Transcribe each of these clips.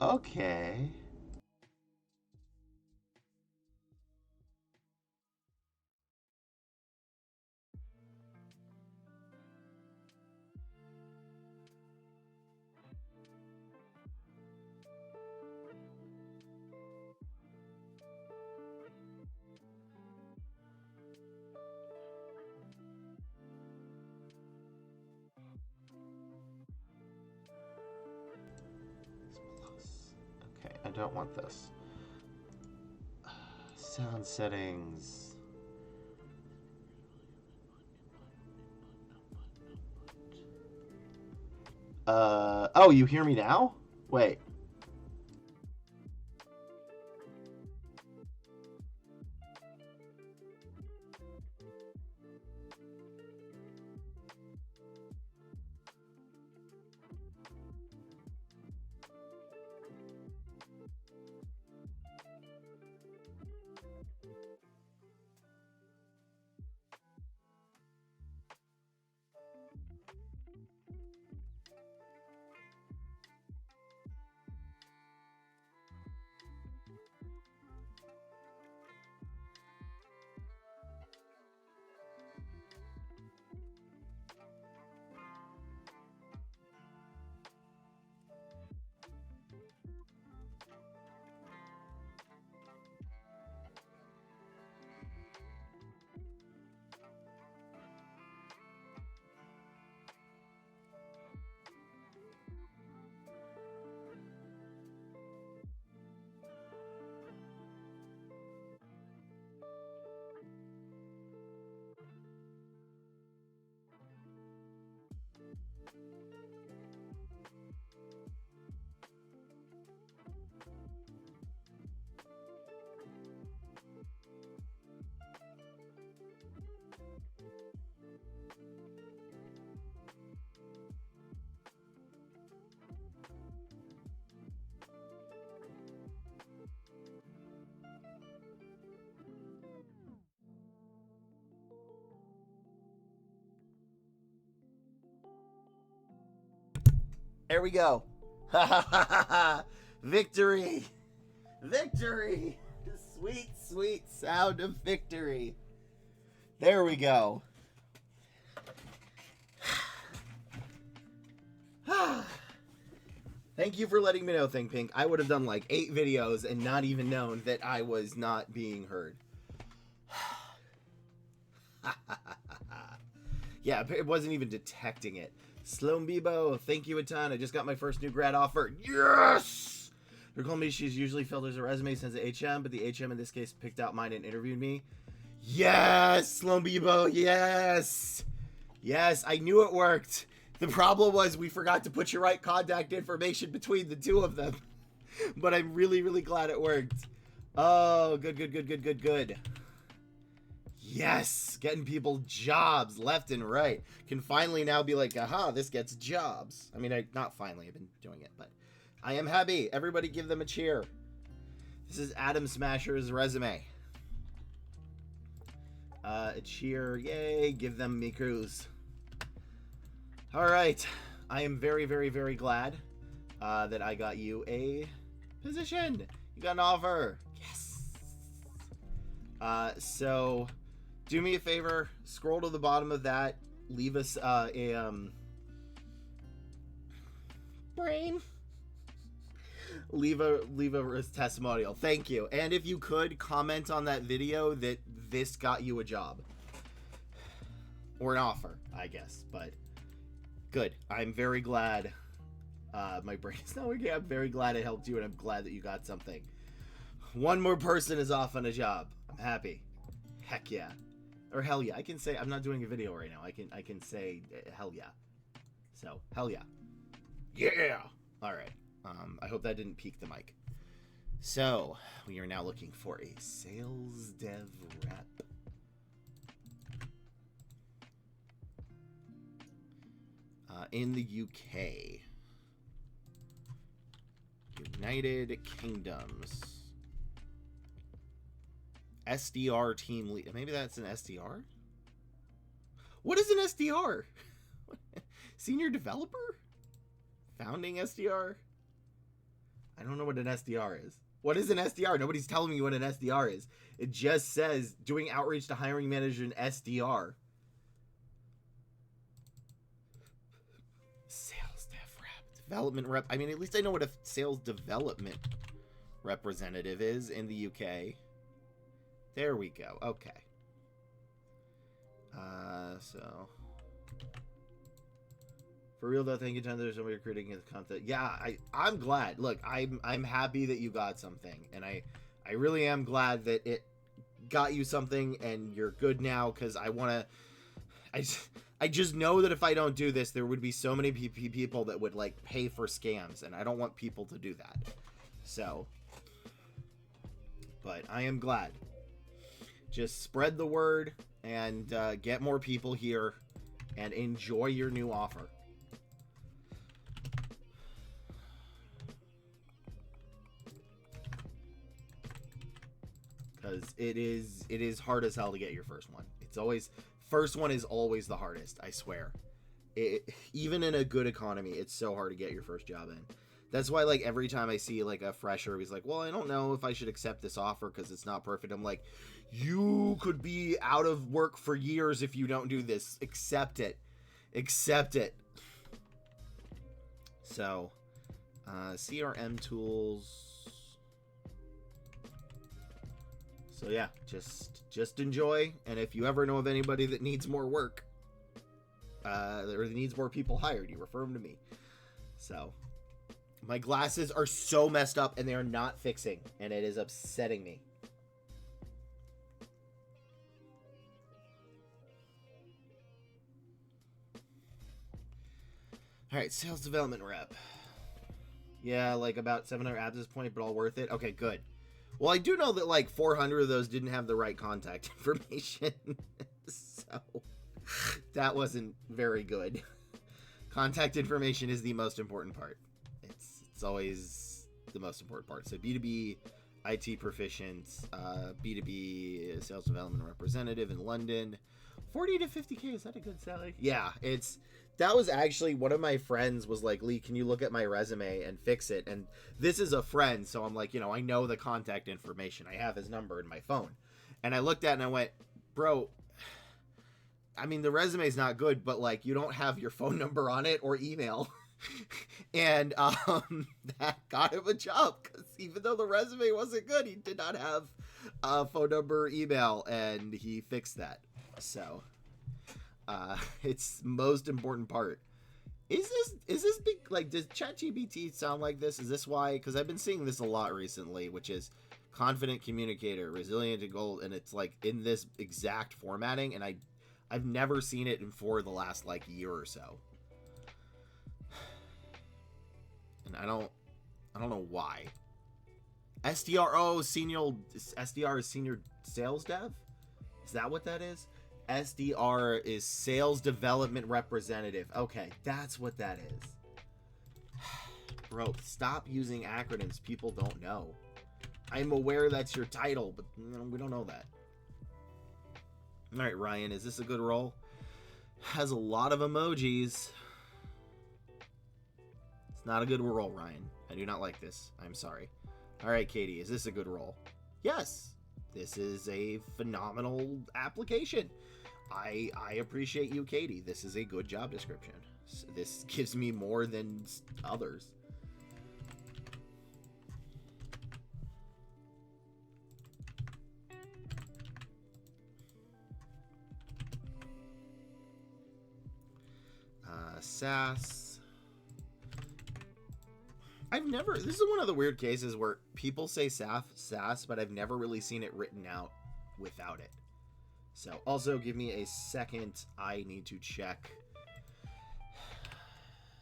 Okay. Okay, I don't want this. Sound settings. Oh, you hear me now? Wait. There we go. Ha ha ha ha ha. Victory. Victory. Sweet, sweet sound of victory. There we go. Thank you for letting me know, Think Pink. I would have done like 8 videos and not even known that I was not being heard. Yeah, it wasn't even detecting it. Sloan Bebo, thank you a ton. I just got my first new grad offer. Yes! They're calling me she's usually filters a resume, sends an HM, but the HM in this case picked out mine and interviewed me. Yes, Sloan Bebo, yes! Yes, I knew it worked. The problem was we forgot to put your right contact information between the two of them. But I'm really, really glad it worked. Oh, good, good, good, good, good, good. Yes, getting people jobs left and right. Can finally now be like, aha, this gets jobs. I mean, not finally, I've been doing it, but I am happy. Everybody give them a cheer. This is Adam Smasher's resume. A cheer, yay, give them me cruise. All right, I am very, very, very glad that I got you a position. You got an offer. Yes. So do me a favor, scroll to the bottom of that, leave us brain. Leave a testimonial. Thank you. And if you could comment on that video that this got you a job or an offer, I guess. But good. I'm very glad. My brain is not working. I'm very glad it helped you, and I'm glad that you got something. One more person is off on a job. I'm happy. Heck yeah. Or hell yeah. I can say I'm not doing a video right now. I can say hell yeah. So hell yeah. Yeah. All right. I hope that didn't peak the mic. So we are now looking for a sales dev rep. In the UK. United Kingdoms. SDR team lead. Maybe that's an SDR? What is an SDR? Senior developer? Founding SDR? I don't know what an SDR is. What is an SDR? Nobody's telling me what an SDR is. It just says doing outreach to hiring manager and SDR. Sales dev rep. Development rep. I mean, at least I know what a sales development representative is in the UK. There we go. Okay. So... For real though, thank you, John. There's somebody creating his content. Yeah, I'm glad. Look, I'm happy that you got something, and I really am glad that it got you something, and you're good now. Because I just know that if I don't do this, there would be so many people that would like pay for scams, and I don't want people to do that. So, but I am glad. Just spread the word and get more people here, and enjoy your new offer. Because it is hard as hell to get your first one. It's always, first one is always the hardest, I swear. Even in a good economy, it's so hard to get your first job in. That's why, like, every time I see, like, a fresher, he's like, well, I don't know if I should accept this offer because it's not perfect. I'm like, you could be out of work for years if you don't do this. Accept it. Accept it. So, CRM tools... So yeah, just enjoy, and if you ever know of anybody that needs more work, or needs more people hired, you refer them to me. So, my glasses are so messed up, and they are not fixing, and it is upsetting me. All right, sales development rep. Yeah, like about 700 abs at this point, but all worth it. Okay, good. Well, I do know that like 400 of those didn't have the right contact information, so that wasn't very good. Contact information is the most important part. It's always the most important part. So B2B, IT proficient, B2B sales development representative in London, 40 to 50K. Is that a good salary? Yeah, that was actually one of my friends was like, Lee, can you look at my resume and fix it? And this is a friend, so I'm like, I know the contact information. I have his number in my phone. And I looked at it and I went, bro, I mean, the resume's not good, but like, you don't have your phone number on it or email. And that got him a job, because even though the resume wasn't good, he did not have a phone number or email, and he fixed that. So... it's most important part. Is this big, like, does ChatGPT sound like this? Is this why? Because I've been seeing this a lot recently, which is confident communicator, resilient to goal, and it's like in this exact formatting, and I've never seen it for the last like year or so, and I don't know why. SDR, SDR is senior sales dev. Is that what that is? SDR is sales development representative. Okay, that's what that is. Bro, stop using acronyms people don't know. I'm aware that's your title, but we don't know that. All right, Ryan, is this a good role? Has a lot of emojis. It's not a good role, Ryan. I do not like this. I'm sorry. All right, Katie, is this a good role? Yes. This is a phenomenal application. I appreciate you, Katie. This is a good job description. This gives me more than others. SaaS. This is one of the weird cases where people say SaaS, but I've never really seen it written out without it. So also give me a second. I need to check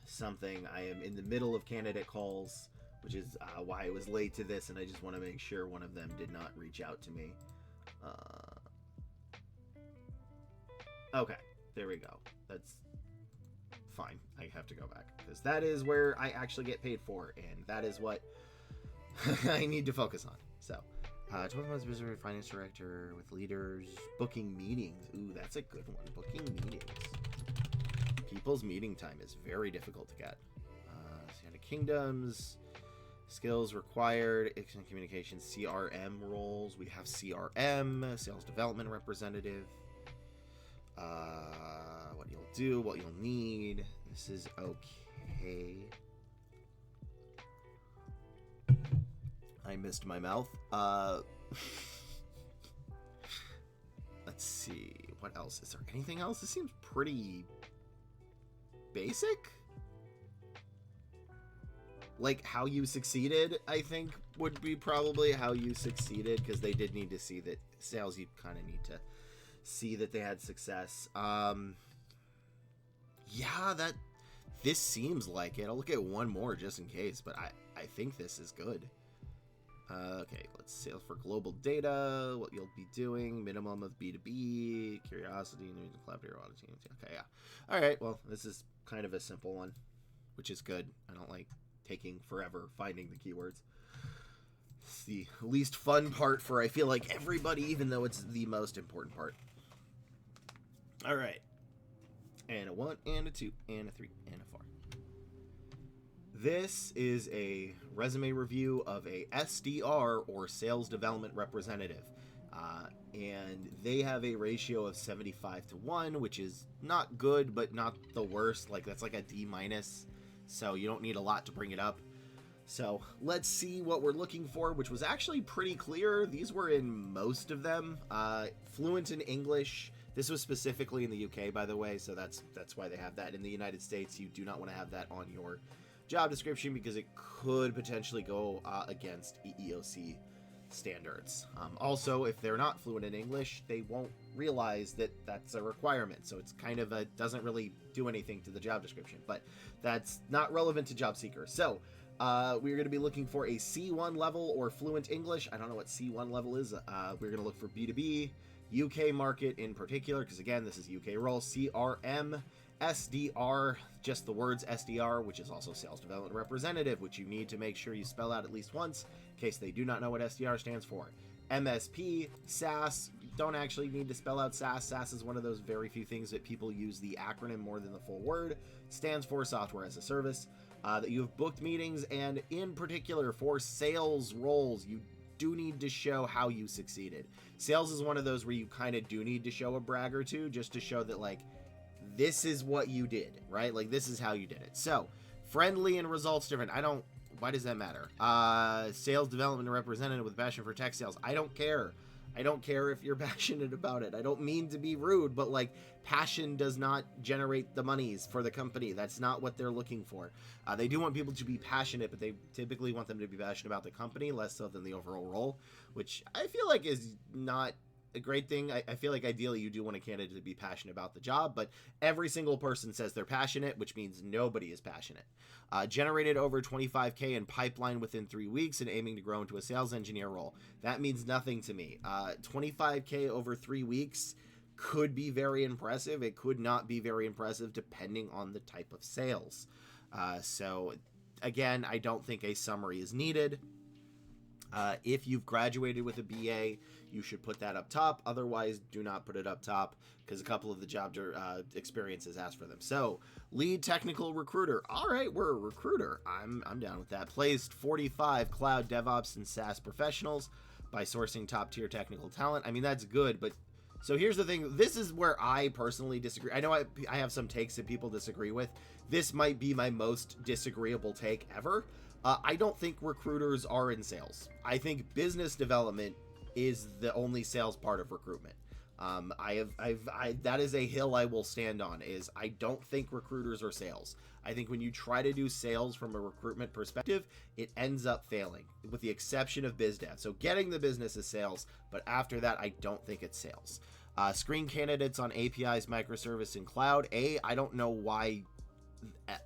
something. I am in the middle of candidate calls, which is why I was late to this, and I just want to make sure one of them did not reach out to me. Okay, there we go. That's fine. I have to go back, because that is where I actually get paid for, and that is what I need to focus on. So 12 months visitor finance director with leaders, booking meetings. Ooh, that's a good one. Booking meetings. People's meeting time is very difficult to get. United Kingdoms, Skills required, instant communication, CRM roles. We have CRM, sales development representative. What you'll do, what you'll need. This is okay. I missed my mouth. Let's see. What else? Is there anything else? This seems pretty basic. Like how you succeeded, I think, would be probably how you succeeded, because they did need to see that sales. You kind of need to see that they had success. Yeah, this seems like it. I'll look at one more just in case, but I think this is good. Okay, let's sales for global data. What you'll be doing, minimum of B2B, curiosity, news and collaborative audit teams. Okay, yeah. All right, well, this is kind of a simple one, which is good. I don't like taking forever finding the keywords. It's the least fun part for, I feel like, everybody, even though it's the most important part. All right. And a 1, and a 2, and a 3, and a 4. This is a resume review of a SDR, or sales development representative. And they have a ratio of 75-1, which is not good, but not the worst. Like, that's like a D-. So you don't need a lot to bring it up. So let's see what we're looking for, which was actually pretty clear. These were in most of them. Fluent in English. This was specifically in the UK, by the way, so that's why they have that. In the United States, you do not want to have that on your job description because it could potentially go against EEOC standards. Also, if they're not fluent in English, they won't realize that that's a requirement. So it's kind of doesn't really do anything to the job description, but that's not relevant to job seekers. So we're going to be looking for a C1 level or fluent English. I don't know what C1 level is. We're going to look for B2B, UK market in particular, because again, this is UK role. CRM, SDR, just the words SDR, which is also sales development representative, which you need to make sure you spell out at least once in case they do not know what SDR stands for. MSP, SaaS, don't actually need to spell out SaaS. SaaS is one of those very few things that people use the acronym more than the full word. Stands for software as a service. That you have booked meetings, and in particular for sales roles, you do need to show how you succeeded. Sales is one of those where you kind of do need to show a brag or two, just to show that, like, this is what you did, right? Like, this is how you did it. So, friendly and results different. Why does that matter? Sales development representative with passion for tech sales. I don't care. I don't care if you're passionate about it. I don't mean to be rude, but, like, passion does not generate the monies for the company. That's not what they're looking for. They do want people to be passionate, but they typically want them to be passionate about the company, less so than the overall role, which I feel like is not a great thing. I feel like ideally you do want a candidate to be passionate about the job, but every single person says they're passionate, which means nobody is passionate. Generated over 25K in pipeline within 3 weeks and aiming to grow into a sales engineer role. That means nothing to me. 25K over 3 weeks could be very impressive. It could not be very impressive depending on the type of sales. So again, I don't think a summary is needed. If you've graduated with a BA, you should put that up top. Otherwise, do not put it up top because a couple of the job experiences ask for them. So, lead technical recruiter. All right, we're a recruiter. I'm down with that. Placed 45 cloud DevOps and SaaS professionals by sourcing top tier technical talent. I mean, that's good, but so here's the thing. This is where I personally disagree. I know I have some takes that people disagree with. This might be my most disagreeable take ever. I don't think recruiters are in sales. I think business development is the only sales part of recruitment. That is a hill I will stand on. Is I don't think recruiters are sales. I think when you try to do sales from a recruitment perspective, it ends up failing, with the exception of biz dev. So getting the business is sales, but after that, I don't think it's sales. Screen candidates on APIs, microservice, and cloud. I don't know why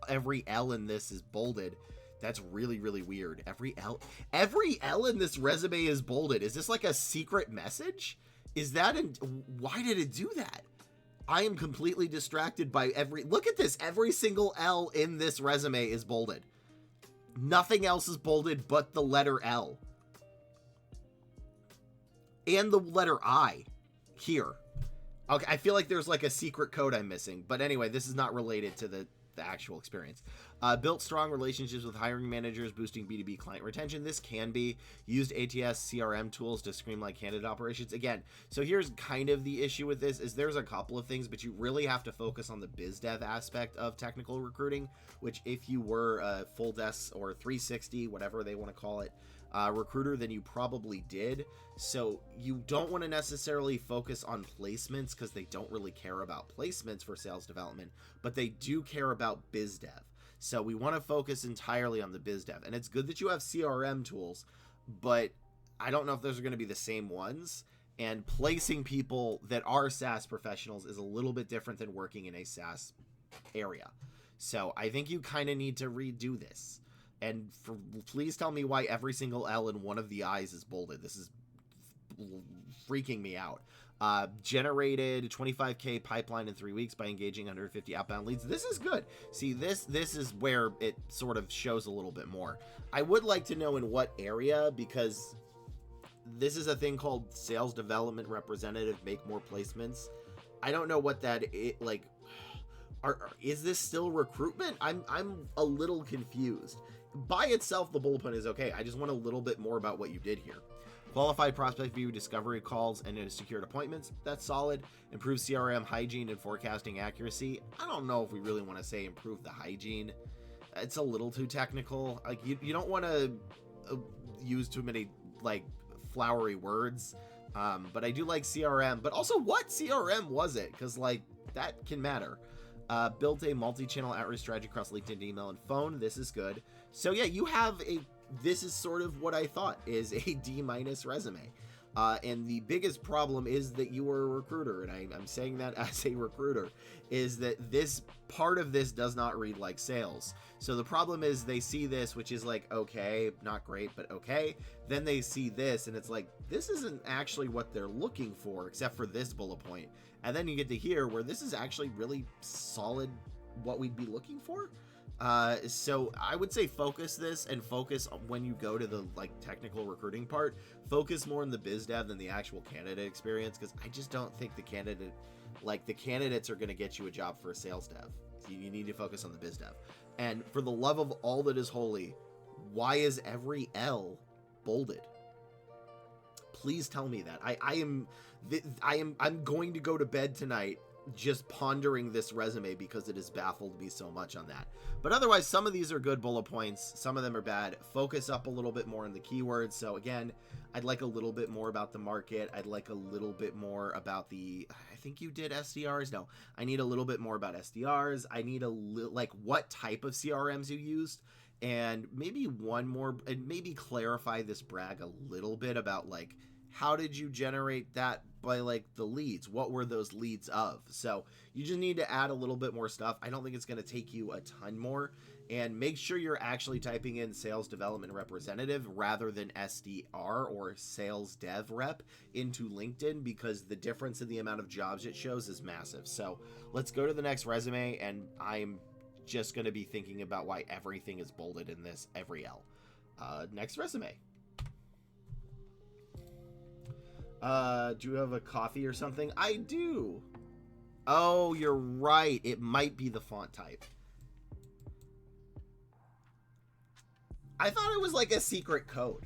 every L in this is bolded. That's really, really weird. Every L in this resume is bolded. Is this like a secret message? Why did it do that? I am completely distracted by look at this. Every single L in this resume is bolded. Nothing else is bolded but the letter L. And the letter I here. Okay, I feel like there's like a secret code I'm missing. But anyway, this is not related to the the actual experience. Built strong relationships with hiring managers, boosting B2B client retention. This can be used ATS CRM tools to streamline candidate operations. Again, so here's kind of the issue with this is there's a couple of things, but you really have to focus on the biz dev aspect of technical recruiting, which if you were a full desk or 360, whatever they want to call it, recruiter, then you probably did. So you don't want to necessarily focus on placements because they don't really care about placements for sales development, but they do care about biz dev. So we want to focus entirely on the biz dev. And it's good that you have CRM tools, but I don't know if those are going to be the same ones. And placing people that are SaaS professionals is a little bit different than working in a SaaS area. So I think you kind of need to redo this. And please tell me why every single L in one of the I's is bolded. This is freaking me out. Generated 25K pipeline in 3 weeks by engaging 150 outbound leads. This is good. See, this is where it sort of shows a little bit more. I would like to know in what area, because this is a thing called sales development representative, make more placements. I don't know what that is, like. Is this still recruitment? I'm a little confused. By itself, the bullet point is okay. I just want a little bit more about what you did here. Qualified prospect view, discovery calls, and secured appointments. That's solid. Improve CRM hygiene and forecasting accuracy. I don't know if we really want to say improve the hygiene. It's a little too technical. Like you don't want to use too many like flowery words. But I do like CRM. But also, what CRM was it? Because like that can matter. Built a multi-channel outreach strategy across LinkedIn, email, and phone. This is good. So yeah, you have this is sort of what I thought is a D- resume. And the biggest problem is that you were a recruiter, and I'm saying that as a recruiter, is that this part of this does not read like sales. So the problem is they see this, which is like, okay, not great, but okay. Then they see this, and it's like, this isn't actually what they're looking for, except for this bullet point. And then you get to here where this is actually really solid what we'd be looking for. So I would say focus this and focus on when you go to the like technical recruiting part, focus more on the biz dev than the actual candidate experience. Cause I just don't think the candidates are going to get you a job for a sales dev. You need to focus on the biz dev. And for the love of all that is holy, why is every L bolded? Please tell me that. I'm going to go to bed tonight just pondering this resume because it has baffled me so much on that. But otherwise, some of these are good bullet points. Some of them are bad. Focus up a little bit more on the keywords. So again, I'd like a little bit more about the market. I'd like a little bit more about I think you did SDRs. No, I need a little bit more about SDRs. I need like what type of CRMs you used. And maybe one more, and maybe clarify this brag a little bit about like, how did you generate that by like the leads? What were those leads of? So you just need to add a little bit more stuff. I don't think it's going to take you a ton more, and make sure you're actually typing in sales development representative rather than SDR or sales dev rep into LinkedIn, because the difference in the amount of jobs it shows is massive. So let's go to the next resume, and I'm just going to be thinking about why everything is bolded in this every L. Next resume. Do you have a coffee or something? I do. Oh, you're right. It might be the font type. I thought it was like a secret code.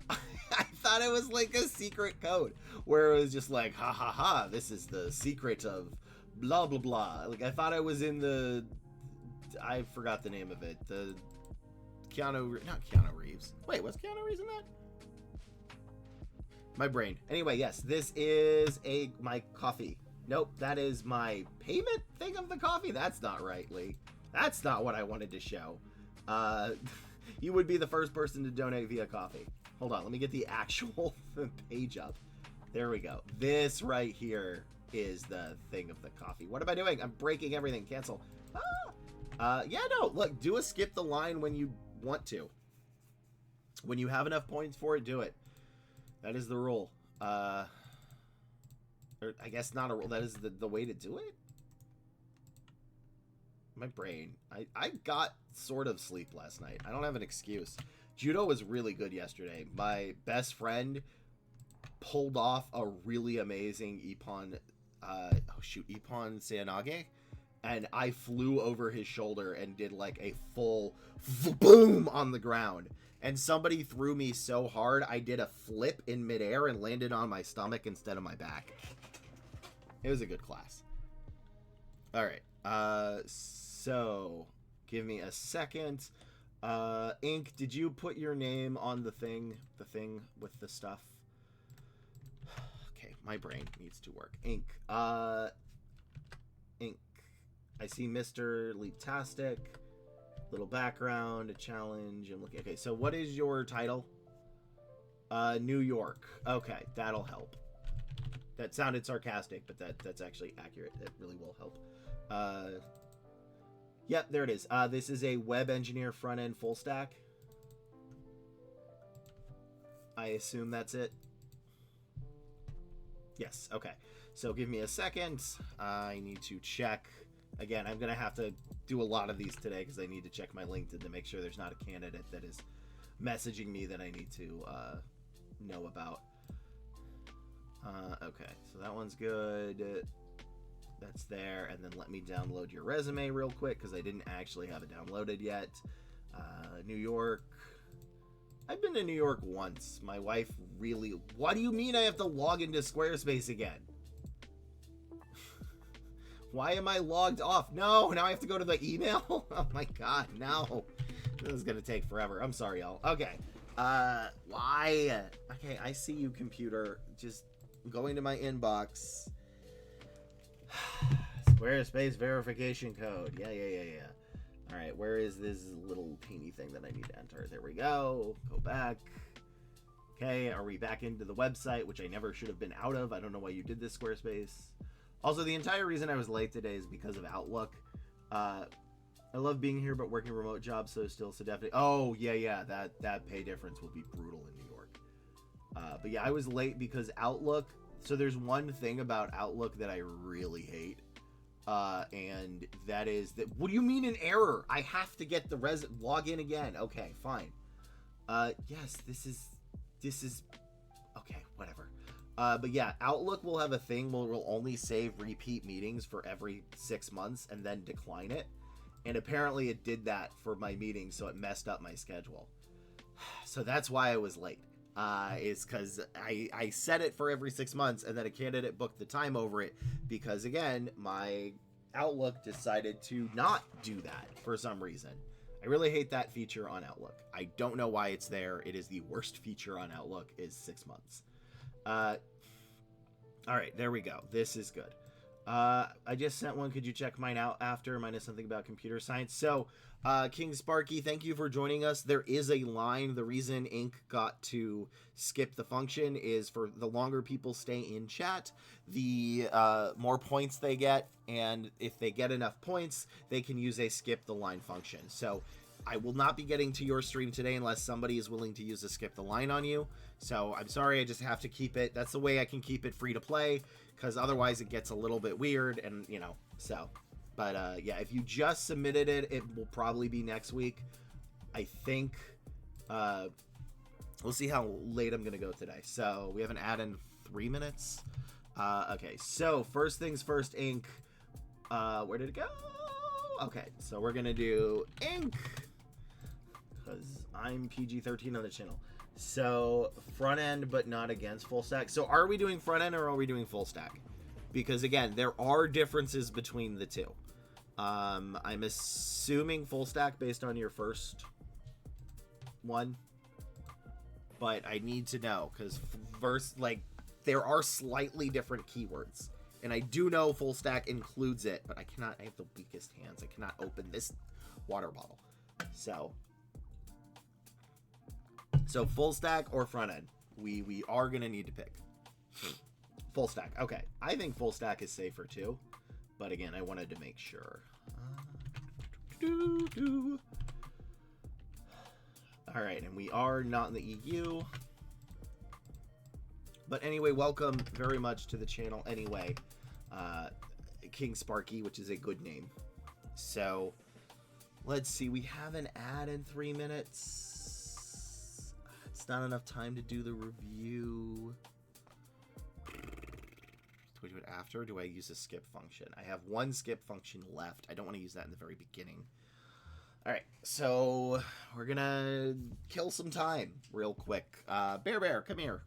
I thought it was like a secret code where it was just like, ha ha ha, this is the secret of blah blah blah. Like I thought I was in I forgot the name of it. The not Keanu Reeves. Wait, was Keanu Reeves in that? My brain. Anyway, yes, this is my coffee. Nope, that is my payment thing of the coffee. That's not right, Lee. That's not what I wanted to show. You would be the first person to donate via coffee. Hold on, let me get the actual page up. There we go. This right here is the thing of the coffee. What am I doing? I'm breaking everything. Cancel. Yeah, no, look, do a skip the line when you want to. When you have enough points for it, do it. That is the rule. Or I guess not a rule. That is the way to do it. My brain. I got sort of sleep last night. I don't have an excuse. Judo was really good yesterday. My best friend pulled off a really amazing Ippon Ippon Seoinage. and I flew over his shoulder and did like a full boom on the ground. And somebody threw me so hard, I did a flip in midair and landed on my stomach instead of my back. It was a good class. All right. So give me a second. Ink, did you put your name on the thing with the stuff? Okay, my brain needs to work. Ink. Ink. I see Mr. Leaptastic. Little background, a challenge. I'm looking. Okay, so what is your title? New York. Okay, that'll help. That sounded sarcastic, but that's actually accurate. That really will help. Yep, there it is. This is a web engineer front end full stack. I assume that's it. Yes, okay. So give me a second. I need to check. Again, I'm going to have to do a lot of these today because I need to check my LinkedIn to make sure there's not a candidate that is messaging me that I need to know about. Okay, so that one's good. That's there. And then let me download your resume real quick because I didn't actually have it downloaded yet. New York. I've been to New York once. My wife really... What do you mean I have to log into Squarespace again? Why am I logged off? No, now I have to go to the email? Oh my god, no. This is gonna take forever. I'm sorry, y'all. Okay. Why? Okay, I see you, computer. Just going to my inbox. Squarespace verification code. Yeah. Alright, where is this little teeny thing that I need to enter? There we go. Go back. Okay, are we back into the website, which I never should have been out of? I don't know why you did this, Squarespace. Also, the entire reason I was late today is because of Outlook. I love being here, but working remote jobs, so definitely... Oh, yeah, that pay difference will be brutal in New York. But yeah, I was late because Outlook... So there's one thing about Outlook that I really hate. And that is that... What do you mean an error? I have to get the log in again. Okay, fine. Yes, this is... Okay, whatever. But yeah, Outlook will have a thing where we'll only save repeat meetings for every 6 months and then decline it. And apparently it did that for my meetings, so it messed up my schedule. So that's why I was late. Is because I set it for every 6 months and then a candidate booked the time over it because, again, my Outlook decided to not do that for some reason. I really hate that feature on Outlook. I don't know why it's there. It is the worst feature on Outlook is 6 months. All right, there we go. This is good. I just sent one. Could you check mine out after? Mine is something about computer science. So, King Sparky, thank you for joining us. There is a line. The reason Ink got to skip the function is for the longer people stay in chat, the more points they get. And if they get enough points, they can use a skip the line function. So I will not be getting to your stream today unless somebody is willing to use a skip the line on you. So I'm sorry, I just have to keep it. That's the way I can keep it free to play, because otherwise it gets a little bit weird, and you know, so. But yeah, if you just submitted it, it will probably be next week. I think we'll see how late I'm gonna go today. So we have an ad in 3 minutes. Okay, so first things first, Ink. Where did it go? Okay, so we're gonna do Ink, because I'm PG-13 on the channel. So front end, but not against full stack. So are we doing front end or are we doing full stack? Because again, there are differences between the two. I'm assuming full stack based on your first one, but I need to know because first, like, there are slightly different keywords, and I do know full stack includes it, but I cannot. I have the weakest hands. I cannot open this water bottle. So full stack or front end, we are gonna need to pick. Full stack. Okay, I think full stack is safer too, but again, I wanted to make sure. All right, and we are not in the EU. But anyway, welcome very much to the channel anyway. King Sparky, which is a good name. So let's see, we have an ad in 3 minutes. It's not enough time to do the review. we do it after, or do I use a skip function? I have one skip function left. I don't want to use that in the very beginning. All right, so we're gonna kill some time real quick. Bear, come here.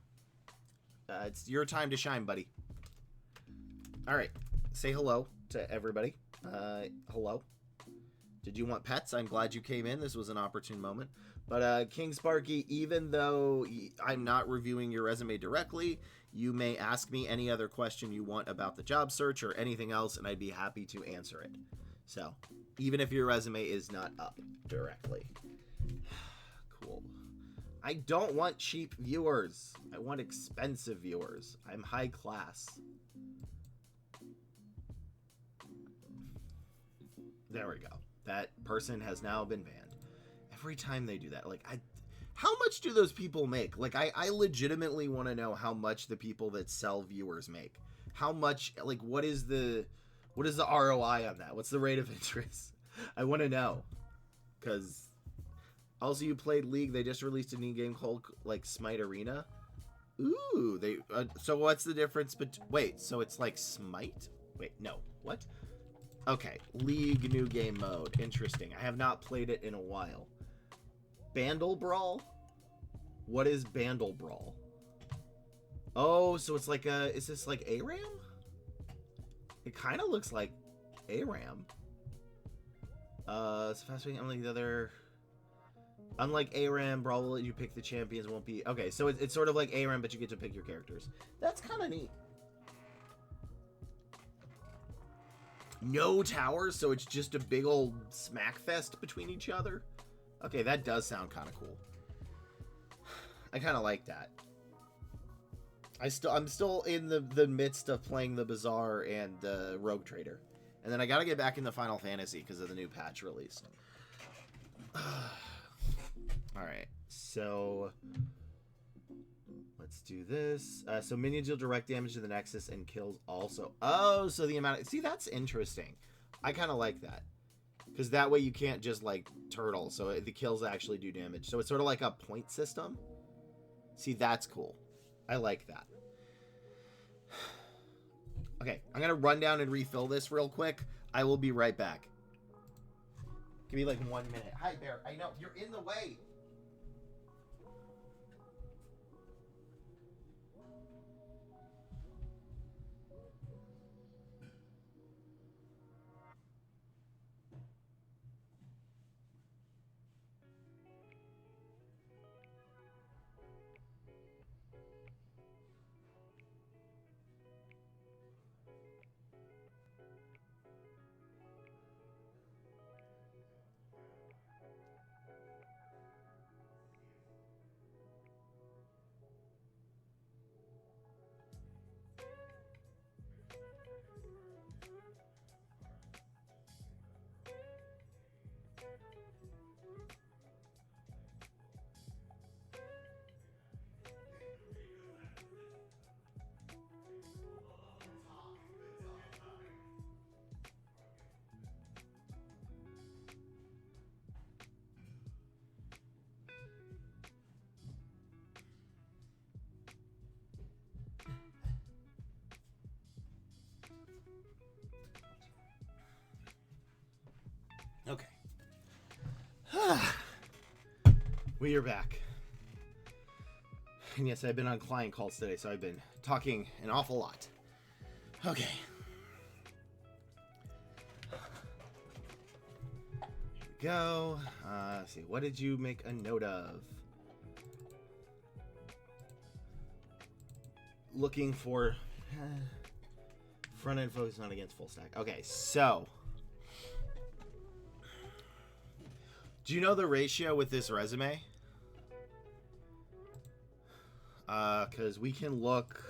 It's your time to shine, buddy. All right, say hello to everybody. Hello. Did you want pets? I'm glad you came in. This was an opportune moment. But King Sparky, even though I'm not reviewing your resume directly, you may ask me any other question you want about the job search or anything else, and I'd be happy to answer it. So, even if your resume is not up directly. Cool. I don't want cheap viewers. I want expensive viewers. I'm high class. There we go. That person has now been banned. Every time they do that, like, how much do those people make? Like, I legitimately want to know how much the people that sell viewers make. How much, like, what is the ROI on that? What's the rate of interest? I want to know. Because, also, you played League. They just released a new game called, like, Smite Arena. Ooh, so what's the difference wait, so it's like Smite? Wait, no, what? Okay, League new game mode. Interesting. I have not played it in a while. Bandle Brawl? What is Bandle Brawl? Oh, so it's like is this like ARAM? It kind of looks like ARAM. It's fascinating. Unlike ARAM, Brawl will let you pick the champions. Won't be okay. So it's sort of like ARAM, but you get to pick your characters. That's kind of neat. No towers, so it's just a big old smack fest between each other. Okay, that does sound kind of cool. I kind of like that. I'm still in the midst of playing the Bazaar and Rogue Trader, and then I gotta get back into Final Fantasy because of the new patch release. All right, so let's do this. So minions deal direct damage to the Nexus and kills also. Oh, so the amount of... See, that's interesting. I kind of like that. Because that way you can't just, like, turtle. So the kills actually do damage. So it's sort of like a point system. See, that's cool. I like that. Okay, I'm going to run down and refill this real quick. I will be right back. Give me, like, 1 minute. Hi, Bear. I know. You're in the way. Okay. We are back. And yes, I've been on client calls today, so I've been talking an awful lot. Okay. Here we go. Let's see. What did you make a note of? Looking for front-end focus, not against full stack. Okay, so... Do you know the ratio with this resume? Because we can look...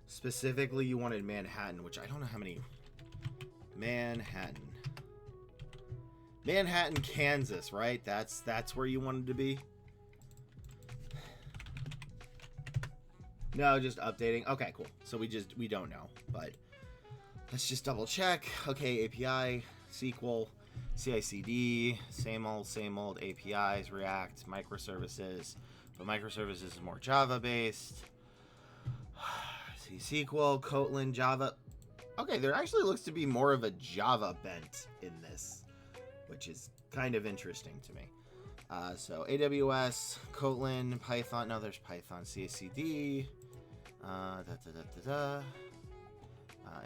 Specifically, you wanted Manhattan, which I don't know how many... Manhattan, Kansas, right? That's where you wanted to be? No, just updating. Okay, cool. So we don't know, but let's just double check. Okay, API, SQL, CI/CD, same old APIs, React, microservices, but microservices is more Java based. see SQL, Kotlin, Java. Okay, there actually looks to be more of a Java bent in this, which is kind of interesting to me. So AWS, Kotlin, Python. No, there's Python, CACD,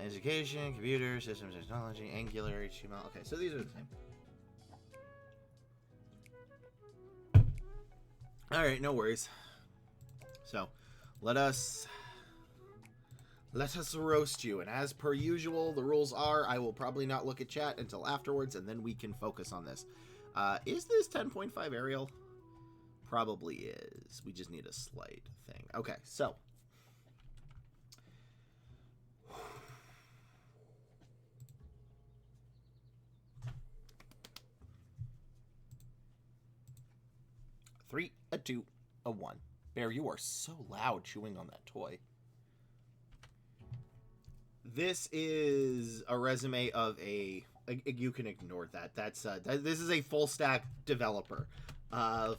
education, computer, systems, technology, Angular, HTML. Okay, so these are the same. All right, no worries. So let us roast you. And as per usual, the rules are I will probably not look at chat until afterwards, and then we can focus on this. Is this 10.5 Arial? Probably is. We just need a slight thing. Okay, so. Three, a 2, a 1. Bear, you are so loud chewing on that toy. This is a resume of a you can ignore that. This is a full stack developer.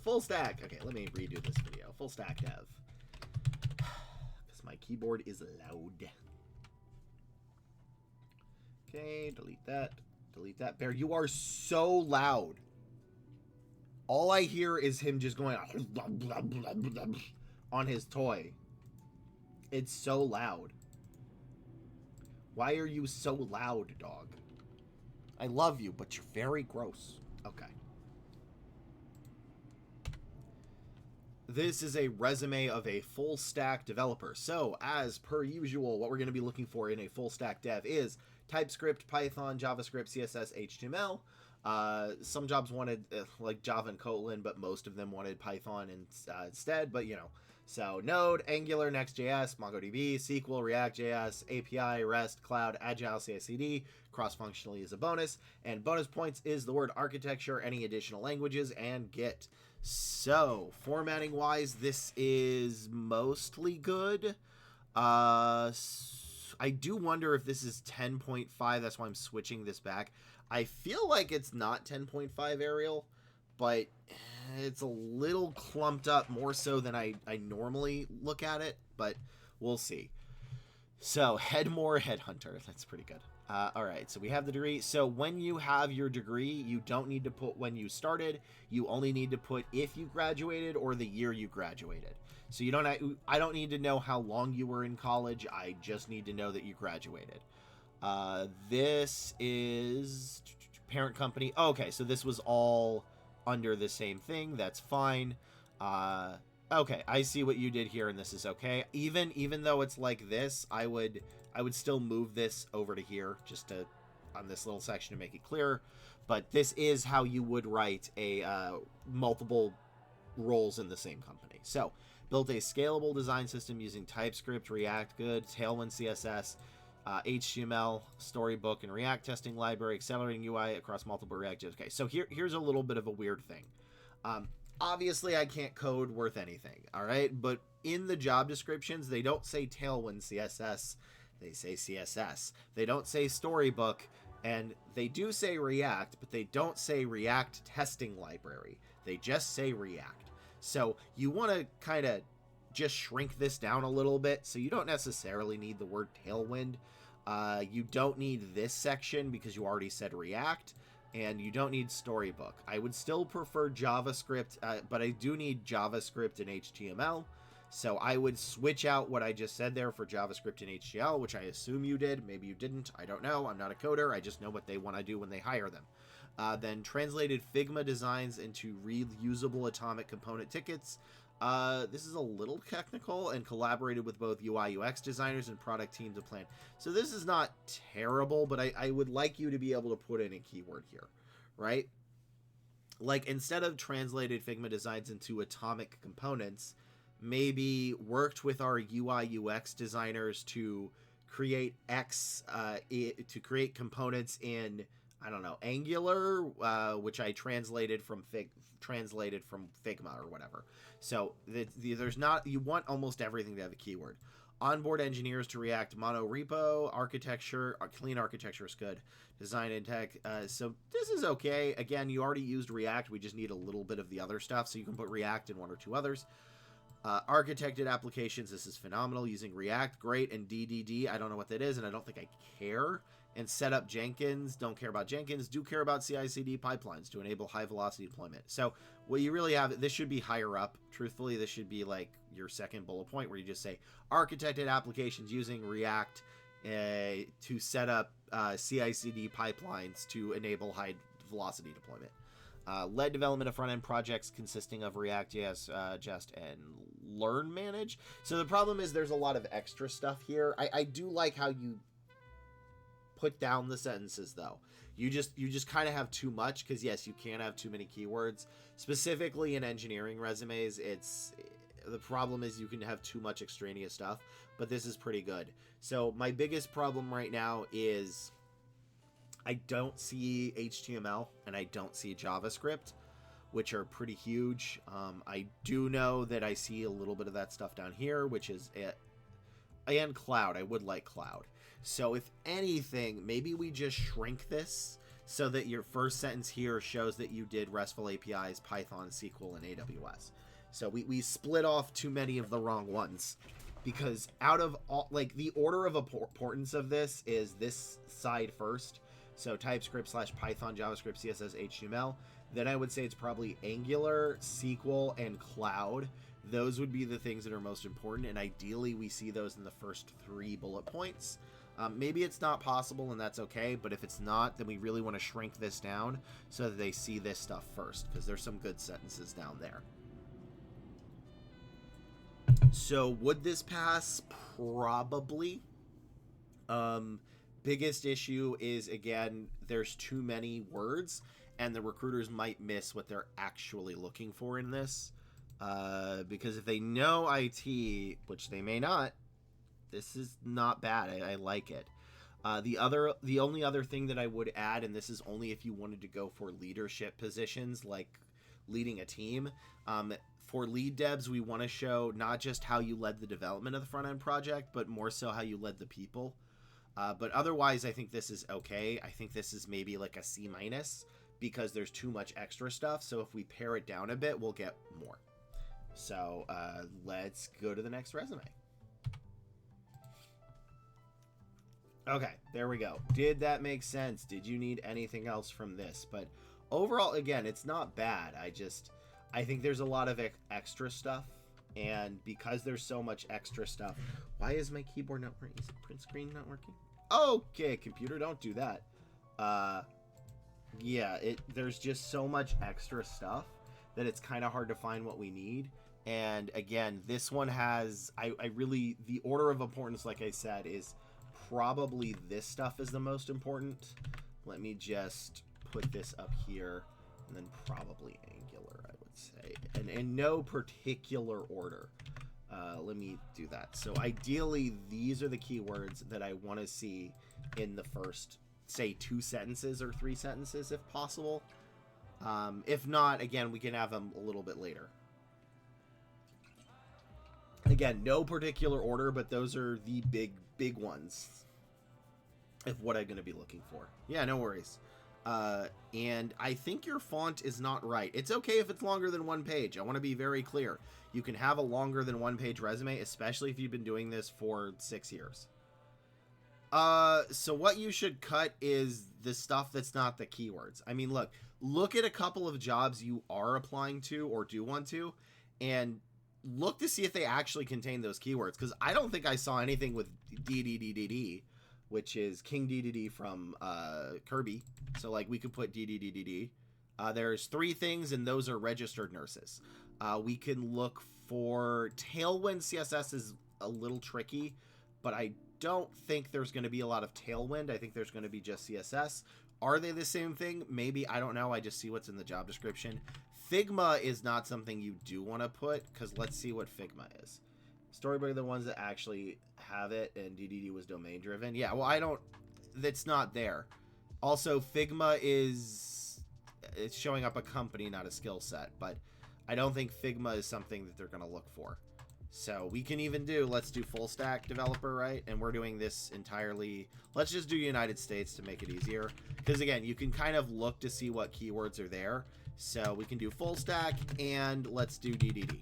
Full stack. Okay, let me redo this video. Full stack dev. Because my keyboard is loud. Okay, delete that. Delete that. Bear, you are so loud. All I hear is him just going on his toy. It's so loud. Why are you so loud, dog? I love you, but you're very gross. Okay. This is a resume of a full stack developer. So, as per usual, what we're going to be looking for in a full stack dev is TypeScript, Python, JavaScript, CSS, HTML. Some jobs wanted like Java and Kotlin, but most of them wanted Python instead. But you know, so Node, Angular, Next.js, MongoDB, SQL, React.js, API, REST, Cloud, Agile, CI/CD. Cross-functionally is a bonus, and bonus points is the word architecture, any additional languages, and Git. So formatting-wise, this is mostly good. I do wonder if this is 10.5. That's why I'm switching this back. I feel like it's not 10.5 Arial, but it's a little clumped up more so than I normally look at it, but we'll see. So, Headhunter. That's pretty good. All right, so we have the degree. So when you have your degree, you don't need to put when you started. You only need to put if you graduated or the year you graduated. So you don't. I don't need to know how long you were in college. I just need to know that you graduated. This is parent company. Okay, so this was all under the same thing. That's fine. Okay, I see what you did here, and this is okay. Even though it's like this, I would still move this over to here just to on this little section to make it clearer. But this is how you would write a multiple roles in the same company. So built a scalable design system using TypeScript, React, good, Tailwind CSS, HTML, Storybook, and React testing library, accelerating UI across multiple React. Okay, so here's a little bit of a weird thing. Obviously, I can't code worth anything, all right? But in the job descriptions, they don't say Tailwind CSS. They say CSS. They don't say Storybook, and they do say React, but they don't say React testing library. They just say React. So you want to kind of just shrink this down a little bit, so you don't necessarily need the word Tailwind. You don't need this section because you already said React, and you don't need Storybook. I would still prefer JavaScript, but I do need JavaScript and HTML, so I would switch out what I just said there for JavaScript and HTML, which I assume you did. Maybe you didn't. I don't know. I'm not a coder. I just know what they want to do when they hire them. Then translated Figma designs into reusable atomic component tickets. This is a little technical, and collaborated with both UI UX designers and product teams to plan. So this is not terrible, but I would like you to be able to put in a keyword here, right? Like instead of translated Figma designs into atomic components, maybe worked with our UI UX designers to create to create components in, I don't know, Angular, which I translated from Figma or whatever. So there's not, you want almost everything to have a keyword. Onboard engineers to React mono repo, architecture, clean architecture is good. Design and tech. So this is okay. Again, you already used React. We just need a little bit of the other stuff. So you can put React and one or two others. Architected applications, this is phenomenal. Using React, great. And DDD, I don't know what that is, and I don't think I care. And set up Jenkins, don't care about Jenkins, do care about CI/CD pipelines to enable high-velocity deployment. So what you really have, this should be higher up. Truthfully, this should be like your second bullet point where you just say, architected applications using React to set up CI/CD pipelines to enable high-velocity deployment. Led development of front-end projects consisting of React.js, Jest, and Learn Manage. So the problem is there's a lot of extra stuff here. I do like how you put down the sentences, though. You just kind of have too much, because yes, you can't have too many keywords. Specifically in engineering resumes, the problem is you can have too much extraneous stuff, but this is pretty good. So my biggest problem right now is I don't see HTML and I don't see JavaScript, which are pretty huge. I do know that I see a little bit of that stuff down here, which is it. And cloud. I would like cloud. So if anything, maybe we just shrink this so that your first sentence here shows that you did RESTful APIs, Python, SQL, and AWS. So we split off too many of the wrong ones, because out of all, like, the order of importance of this is this side first. So TypeScript / Python, JavaScript, CSS, HTML. Then I would say it's probably Angular, SQL, and cloud. Those would be the things that are most important, and ideally we see those in the first 3 bullet points. Maybe it's not possible, and that's okay, but if it's not, then we really want to shrink this down so that they see this stuff first, because there's some good sentences down there. So would this pass? Probably. Biggest issue is, again, there's too many words, and the recruiters might miss what they're actually looking for in this. Because if they know IT, which they may not, this is not bad. I like it. The only other thing that I would add, and this is only if you wanted to go for leadership positions, like leading a team. For lead devs, we want to show not just how you led the development of the front-end project, but more so how you led the people. But otherwise, I think this is okay. I think this is maybe like a C-, because there's too much extra stuff. So if we pare it down a bit, we'll get more. So let's go to the next resume. Okay, there we go. Did that make sense? Did you need anything else from this? But overall, again, it's not bad. I think there's a lot of extra stuff. And because there's so much extra stuff, why is my keyboard not working? Is the print screen not working? Okay, computer, don't do that. Yeah, there's just so much extra stuff that it's kind of hard to find what we need. And again, this one has, I really, the order of importance, like I said, is probably this stuff is the most important. Let me just put this up here, and then probably Angular, I would say, and in no particular order. Let me do that. So ideally, these are the keywords that I want to see in the first, say, 2 sentences or 3 sentences, if possible. If not, again, we can have them a little bit later. Again, no particular order, but those are the big ones of what I'm going to be looking for. Yeah, no worries. And I think your font is not right. It's okay if it's longer than 1 page. I want to be very clear. You can have a longer than 1 page resume, especially if you've been doing this for 6 years. So what you should cut is the stuff that's not the keywords. I mean, look at a couple of jobs you are applying to or do want to, and look to see if they actually contain those keywords, because I don't think I saw anything with DDDDD, which is King DDD from Kirby. So like we could put DDDDD. There's 3 things, and those are registered nurses. We can look for Tailwind. CSS is a little tricky, but I don't think there's going to be a lot of Tailwind. I think there's going to be just CSS. Are they the same thing? Maybe. I don't know. I just see what's in the job description. Figma is not something you do want to put, because let's see what Figma is. Storybook are the ones that actually have it, and DDD was domain driven. Yeah, well, that's not there. Also, Figma it's showing up a company, not a skill set, but I don't think Figma is something that they're going to look for. So we can even let's do full stack developer, right? And we're doing this entirely, let's just do United States to make it easier. Because again, you can kind of look to see what keywords are there. So we can do full stack, and let's do DDD.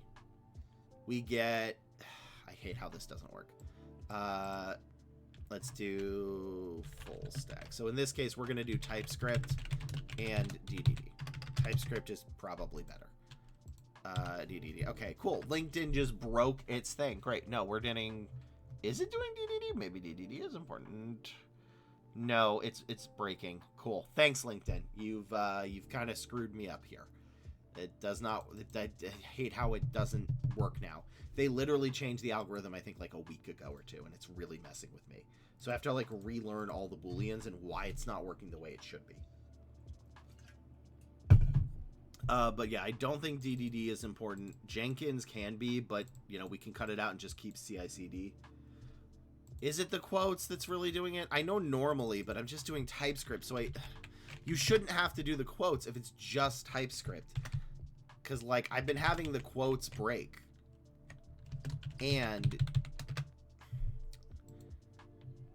we get... I hate how this doesn't work. Let's do full stack. So in this case, we're going to do TypeScript and DDD. TypeScript is probably better. DDD. Okay, cool. LinkedIn just broke its thing. Great. No, we're doing... Is it doing DDD? Maybe DDD is important. No, it's breaking. Cool. Thanks, LinkedIn. You've kind of screwed me up here. It does not... I hate how it doesn't work now. They literally changed the algorithm, I think, like a week ago or two, and it's really messing with me. So I have to, like, relearn all the Booleans and why it's not working the way it should be. But yeah, I don't think DDD is important. Jenkins can be, but, you know, we can cut it out and just keep CICD. Is it the quotes that's really doing it? I know normally, but I'm just doing TypeScript, so you shouldn't have to do the quotes if it's just TypeScript. Because, like, I've been having the quotes break. And...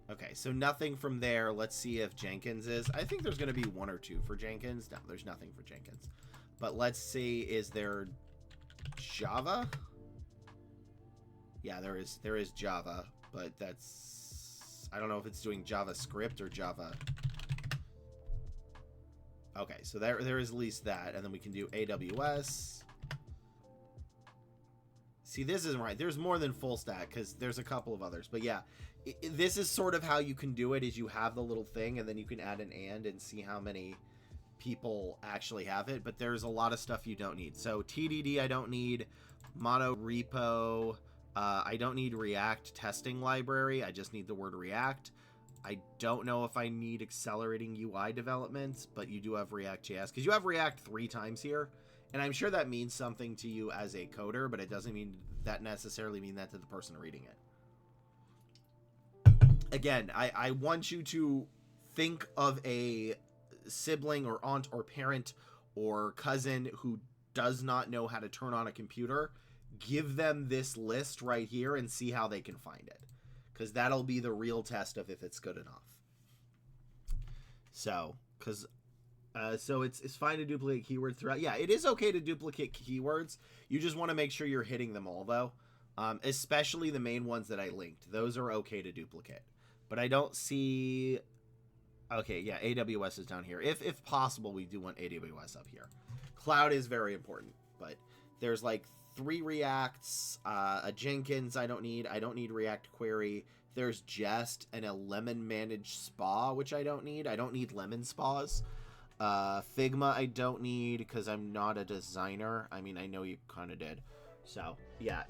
Okay, so nothing from there. Let's see if Jenkins is. I think there's going to be one or two for Jenkins. No, there's nothing for Jenkins. But let's see, is there Java? Yeah, there is Java, but that's... I don't know if it's doing JavaScript or Java. Okay, so there is at least that, and then we can do AWS. See, this isn't right. There's more than full stack, because there's a couple of others. But yeah, this is sort of how you can do it, is you have the little thing, and then you can add an and see how many people actually have it. But there's a lot of stuff you don't need. So TDD I don't need. Mono repo. I don't need React testing library. I just need the word React. I don't know if I need accelerating UI development, but you do have React.js, because you have React 3 times here. And I'm sure that means something to you as a coder, but it doesn't mean that necessarily mean that to the person reading it. Again, I want you to think of a sibling or aunt or parent or cousin who does not know how to turn on a computer. Give them this list right here and see how they can find it, because that'll be the real test of if it's good enough. So, so it's fine to duplicate keywords throughout. Yeah, it is okay to duplicate keywords. You just want to make sure you're hitting them all, though. Especially the main ones that I linked. Those are okay to duplicate. But I don't see... Okay, yeah, AWS is down here. If possible, we do want AWS up here. Cloud is very important, but there's like 3 Reacts, a Jenkins I don't need. I don't need React Query. There's Jest and a Lemon Managed Spa, which I don't need. I don't need Lemon Spas. Figma I don't need because I'm not a designer. I mean, I know you kind of did. So yeah,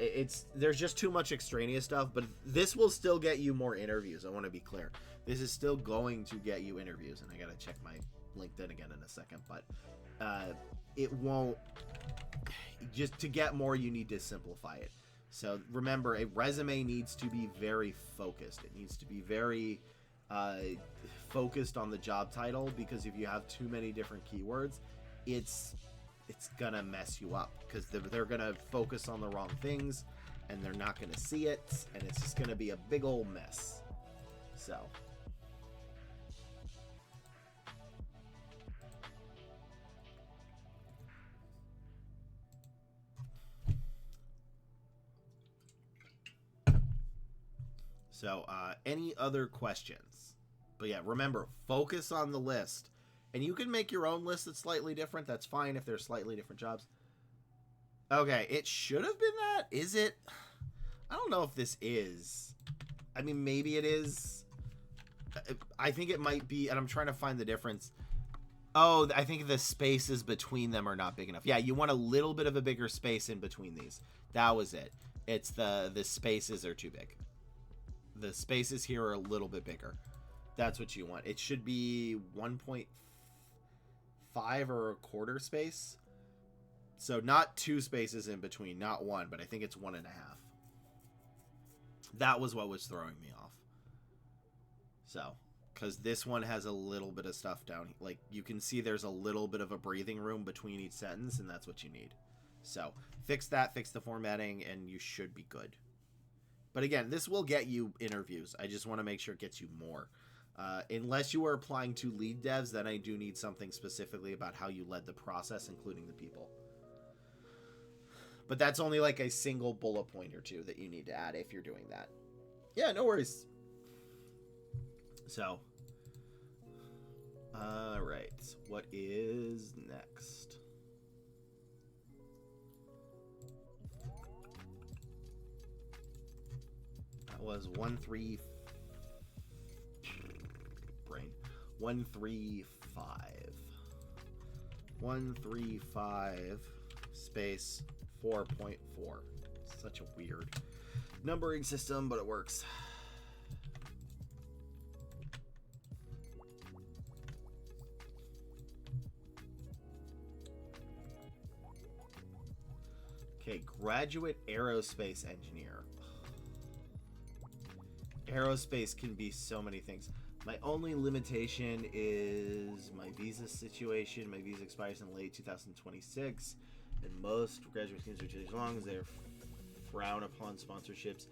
there's just too much extraneous stuff, but this will still get you more interviews. I want to be clear. This is still going to get you interviews, and I got to check my LinkedIn again in a second, but it won't. Just to get more, you need to simplify it. So remember, a resume needs to be very focused. It needs to be very focused on the job title, because if you have too many different keywords, it's gonna mess you up, because they're gonna focus on the wrong things and they're not gonna see it, and it's just gonna be a big old mess. So any other questions? But yeah, remember, focus on the list. And you can make your own list that's slightly different. That's fine if they're slightly different jobs. Okay, it should have been that. Is it? I don't know if this is. I mean, maybe it is. I think it might be, and I'm trying to find the difference. Oh, I think the spaces between them are not big enough. Yeah, you want a little bit of a bigger space in between these. That was it. It's the spaces are too big. The spaces here are a little bit bigger. That's what you want. It should be 1.5 or a quarter space. So not 2 spaces in between, not 1, but I think it's 1.5. That was what was throwing me off. So, because this one has a little bit of stuff down. Like, you can see there's a little bit of a breathing room between each sentence, and that's what you need. So, fix that, fix the formatting, and you should be good. But again, this will get you interviews. I just want to make sure it gets you more. Unless you are applying to lead devs, then I do need something specifically about how you led the process, including the people. But that's only like a single bullet point or two that you need to add if you're doing that. Yeah, no worries. So, all right. What is next? That was 1-3 brain. 135. 135 space 4.4. Such a weird numbering system, but it works. Okay, graduate aerospace engineer. Aerospace can be so many things. My only limitation is my visa situation. My visa expires in late 2026, and most graduate schemes are 2 years long as they frown upon sponsorships.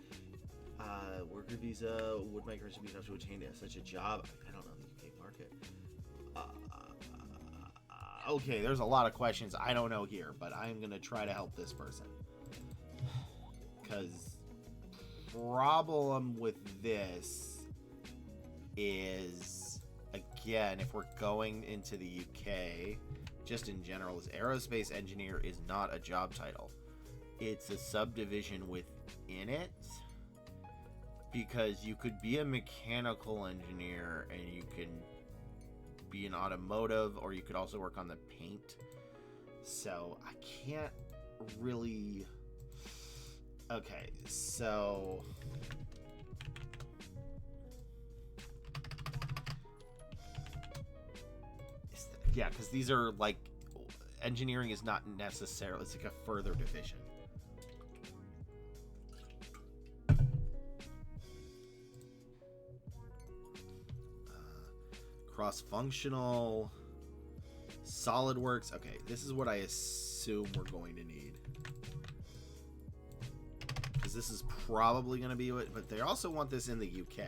Worker visa, would migration be enough to attain such a job? I don't know the UK market. Okay, there's a lot of questions I don't know here, but I'm going to try to help this person. Because problem with this is, again, if we're going into the UK, just in general, is aerospace engineer is not a job title. It's a subdivision within it, because you could be a mechanical engineer and you can be an automotive, or you could also work on the paint. So I can't really... Okay, so... Yeah, because these are like... Engineering is not necessarily... It's like a further division. Cross-functional... SolidWorks. Okay, this is what I assume we're going to need. Because this is probably going to be what... But they also want this in the UK,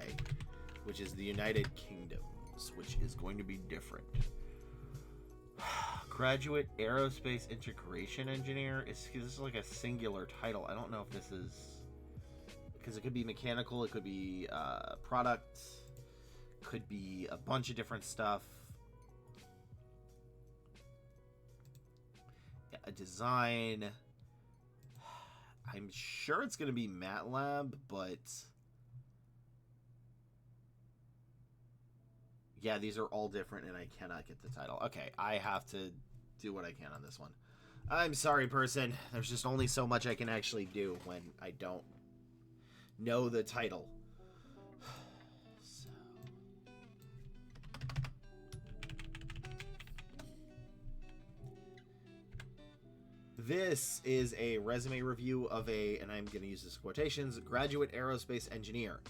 which is the United Kingdoms, which is going to be different. Graduate Aerospace Integration Engineer. This is like a singular title. I don't know if this is... Because it could be mechanical, it could be product, could be a bunch of different stuff. Yeah, a design. I'm sure it's going to be MATLAB, but... Yeah, these are all different, and I cannot get the title. Okay, I have to do what I can on this one. I'm sorry, person. There's just only so much I can actually do when I don't know the title. So. This is a resume review of a, and I'm going to use this quotations, graduate aerospace engineer.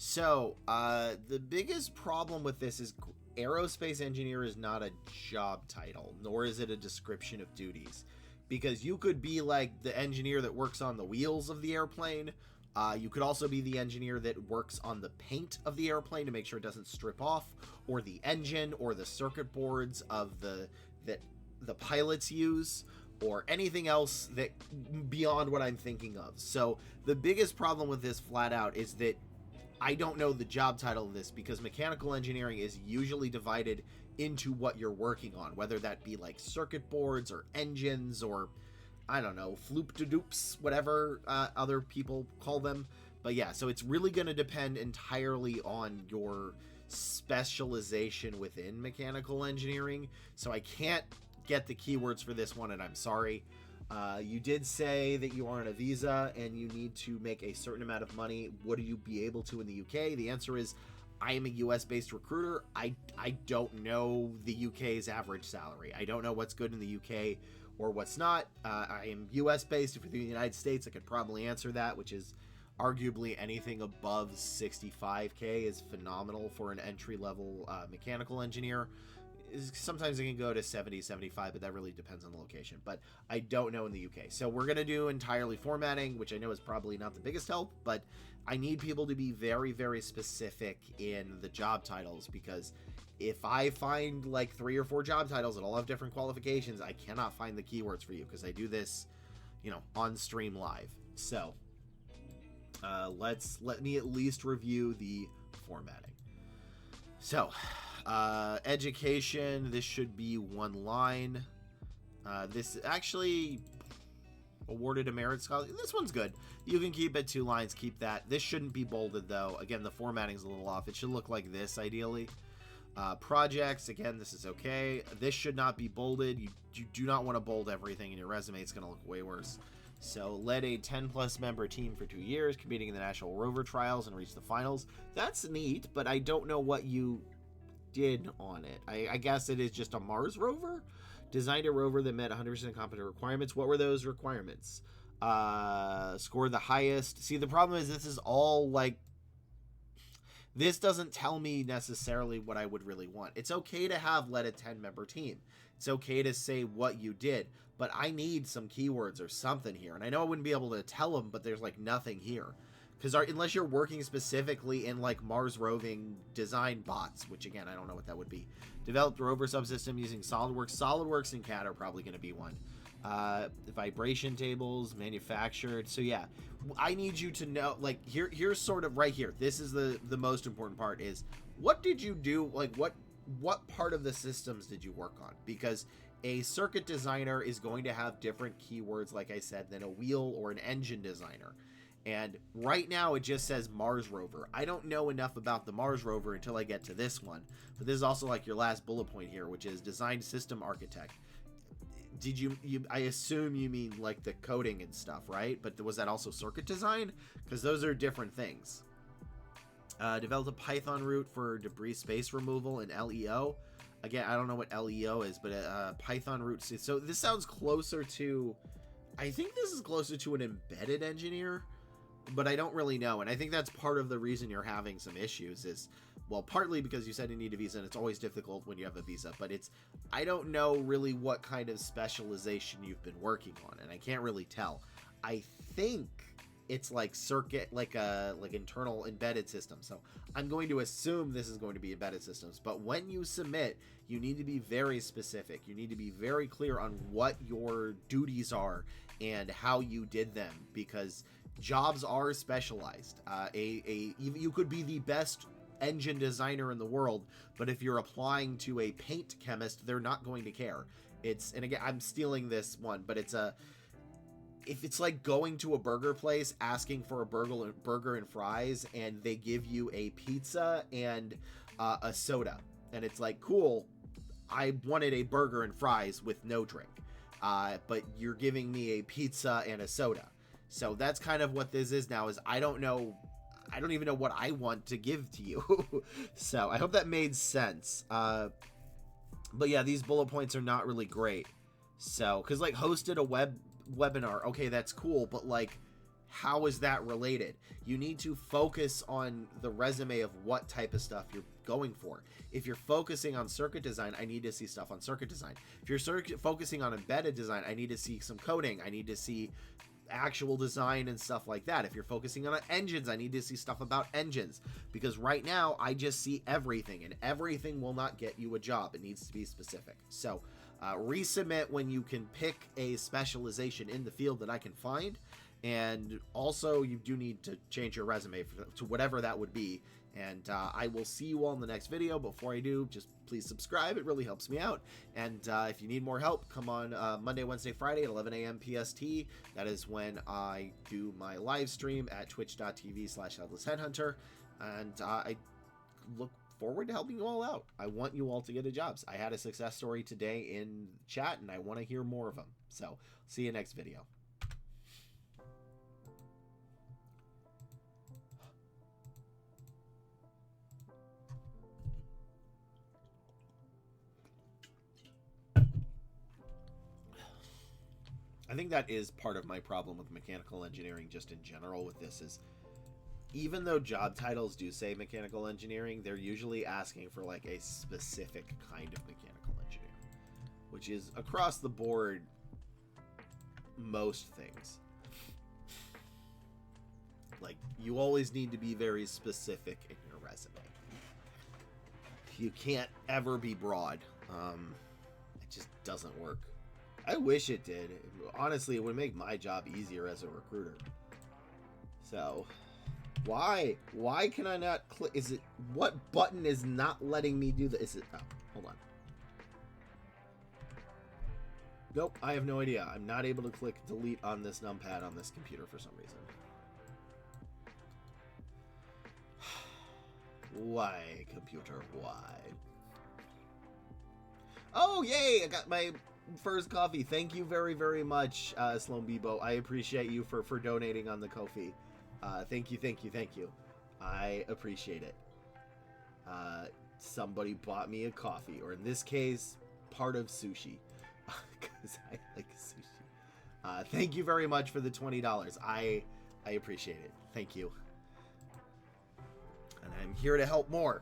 So, the biggest problem with this is aerospace engineer is not a job title, nor is it a description of duties. Because you could be like the engineer that works on the wheels of the airplane. You could also be the engineer that works on the paint of the airplane to make sure it doesn't strip off, or the engine, or the circuit boards of that the pilots use, or anything else that beyond what I'm thinking of. So, the biggest problem with this flat out is that I don't know the job title of this, because mechanical engineering is usually divided into what you're working on, whether that be like circuit boards or engines or, I don't know, floop-de-doops, whatever other people call them. But yeah, so it's really going to depend entirely on your specialization within mechanical engineering. So I can't get the keywords for this one, and I'm sorry. You did say that you are on a visa and you need to make a certain amount of money. What do you be able to in the UK? The answer is, I am a US-based recruiter. I don't know the UK's average salary. I don't know what's good in the UK or what's not. I am US-based. If you're in the United States, I could probably answer that, which is arguably anything above 65K is phenomenal for an entry-level mechanical engineer. Sometimes it can go to 70, 75, but that really depends on the location. But I don't know in the UK. So we're going to do entirely formatting, which I know is probably not the biggest help, but I need people to be very, very specific in the job titles, because if I find like 3 or 4 job titles that all have different qualifications, I cannot find the keywords for you, because I do this on stream live. So let me at least review the formatting. So education, this should be one line. This actually awarded a merit scholarship. This one's good. You can keep it 2 lines, keep that. This shouldn't be bolded though. Again, the formatting's a little off. It should look like this ideally. Projects, again, this is okay. This should not be bolded. You do not want to bold everything in your resume. It's going to look way worse. So, led a 10-plus member team for 2 years, competing in the National Rover Trials and reached the finals. That's neat, but I don't know what you did on it. I guess it is just a Mars rover? Designed a rover that met 100% competent requirements. What were those requirements? Scored the highest. See, the problem is this is all like... This doesn't tell me necessarily what I would really want. It's okay to have led a 10-member team. It's okay to say what you did, but I need some keywords or something here. And I know I wouldn't be able to tell them, but there's like nothing here. Because unless you're working specifically in like Mars roving design bots, which again, I don't know what that would be. Developed rover subsystem using SolidWorks. SolidWorks and CAD are probably going to be one. Vibration tables, manufactured. So yeah, I need you to know, like, here's sort of right here. This is the most important part is, what did you do? Like, what part of the systems did you work on? Because a circuit designer is going to have different keywords, like I said, than a wheel or an engine designer. And right now it just says Mars rover. I don't know enough about the Mars rover until I get to this one. But this is also like your last bullet point here, which is design system architect. Did you I assume you mean like the coding and stuff, right? But was that also circuit design? Because those are different things. Developed a Python route for debris space removal in LEO. Again, I don't know what LEO is, but Python route. So this sounds closer to, I think this is closer to an embedded engineer, but I don't really know. And I think that's part of the reason you're having some issues is, well, partly because you said you need a visa, and it's always difficult when you have a visa, but I don't know really what kind of specialization you've been working on, and I can't really tell. I think it's like circuit, like internal embedded system. So I'm going to assume this is going to be embedded systems, but when you submit, you need to be very specific. You need to be very clear on what your duties are and how you did them, because jobs are specialized. You could be the best engine designer in the world, but if you're applying to a paint chemist, they're not going to care. And again, I'm stealing this one, but if it's like going to a burger place asking for a burger and fries, and they give you a pizza and a soda, and it's like, cool, I wanted a burger and fries with no drink, but you're giving me a pizza and a soda. So that's kind of what this is now, is I don't even know what I want to give to you. So I hope that made sense. But yeah, these bullet points are not really great. So, because like hosted a webinar, okay, that's cool, but like, how is that related? You need to focus on the resume of what type of stuff you're going for. If you're focusing on circuit design, I need to see stuff on circuit design. If you're focusing on embedded design, I need to see some coding. I need to see actual design and stuff like that. If you're focusing on engines, I need to see stuff about engines, because right now I just see everything, and everything will not get you a job. It needs to be specific. So resubmit when you can pick a specialization in the field that I can find. And also you do need to change your resume to whatever that would be. And I will see you all in the next video. Before I do, just please subscribe. It really helps me out. And if you need more help, come on Monday, Wednesday, Friday at 11 a.m. PST. That is when I do my live stream at twitch.tv/Headless Headhunter. And I look forward to helping you all out. I want you all to get a jobs. I had a success story today in chat, and I want to hear more of them. So see you next video. I think that is part of my problem with mechanical engineering just in general with this is, even though job titles do say mechanical engineering, they're usually asking for like a specific kind of mechanical engineering, which is across the board most things. Like, you always need to be very specific in your resume. You can't ever be broad. It just doesn't work. I wish it did. Honestly, it would make my job easier as a recruiter. So, why? Why can I not click? Is it, what button is not letting me do this? Is it, oh, hold on. Nope, I have no idea. I'm not able to click delete on this numpad on this computer for some reason. Why, computer, why? Oh, yay! I got my first coffee. Thank you very, very much, Sloan Bebo. I appreciate you for donating on the Ko-fi. Thank you, thank you, thank you. I appreciate it. Somebody bought me a coffee, or in this case, part of sushi. Because I like sushi. Thank you very much for the $20. I appreciate it. Thank you. And I'm here to help more.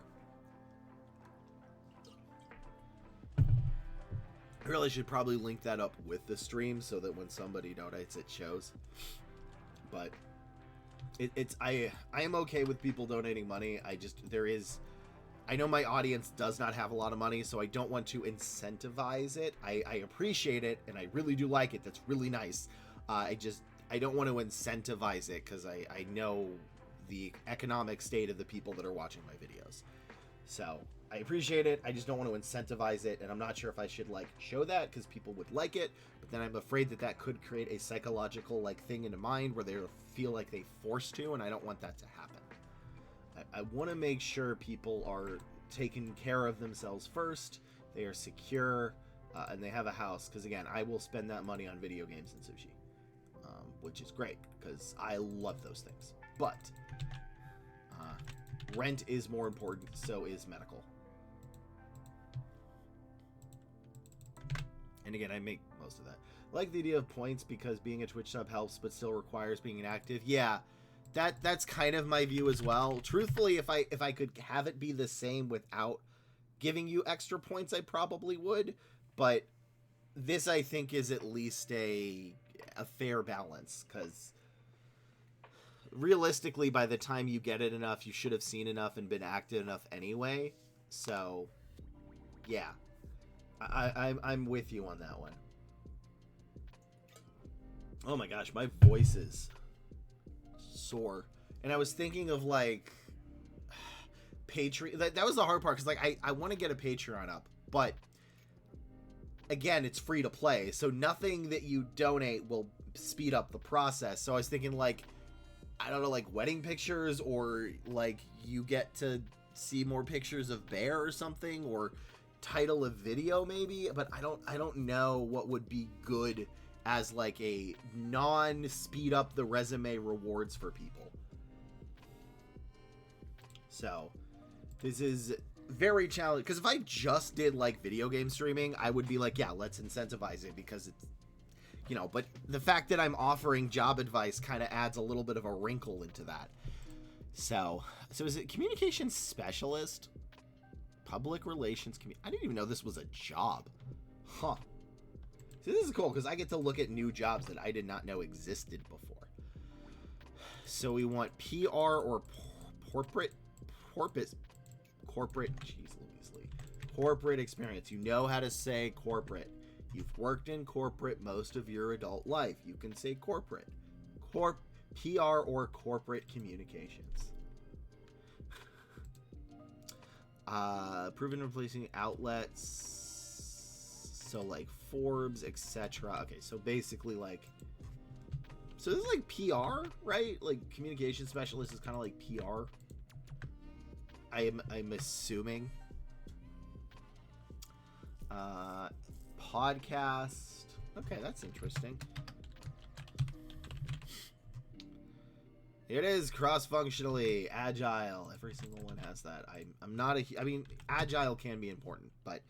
I really should probably link that up with the stream so that when somebody donates, it shows. But I am okay with people donating money. I know my audience does not have a lot of money, so I don't want to incentivize it. I appreciate it, and I really do like it. That's really nice. I don't want to incentivize it because I know the economic state of the people that are watching my videos. So I appreciate it. I just don't want to incentivize it, and I'm not sure if I should like show that because people would like it, but then I'm afraid that that could create a psychological like thing in the mind where they feel like they forced to, and I don't want that to happen. I want to make sure people are taking care of themselves first, they are secure, and they have a house, because again, I will spend that money on video games and sushi, which is great because I love those things. But rent is more important, so is medical. And again, I make most of that. I like the idea of points because being a Twitch sub helps but still requires being inactive. Yeah, that's kind of my view as well. Truthfully, if I could have it be the same without giving you extra points, I probably would. But this, I think, is at least a fair balance, because realistically, by the time you get it enough, you should have seen enough and been active enough anyway. So, yeah, I'm with you on that one. Oh my gosh, my voice is sore. And I was thinking of like Patreon. That was the hard part, because like I want to get a Patreon up, but again, it's free to play, so nothing that you donate will speed up the process. So I was thinking like, I don't know, like wedding pictures, or like you get to see more pictures of Bear or something, or title a video maybe, but I don't know what would be good as like a non-speed up the resume rewards for people. So this is very challenging, because if I just did like video game streaming, I would be like, yeah, let's incentivize it, because it's, you know, but the fact that I'm offering job advice kind of adds a little bit of a wrinkle into that. So is it communications specialist, public relations, I didn't even know this was a job. Huh. So this is cool, because I get to look at new jobs that I did not know existed before. So we want PR or corporate, jeez Louise Lee, corporate experience. You know how to say corporate. You've worked in corporate most of your adult life. You can say corporate. PR or corporate communications. Proven replacing outlets. So like Forbes, etc. Okay, so basically like, so this is like PR, right? Like communication specialist is kind of like PR. I'm assuming. Podcast. Okay, that's interesting. It is cross-functionally agile. Every single one has that. I'm not I mean, agile can be important, but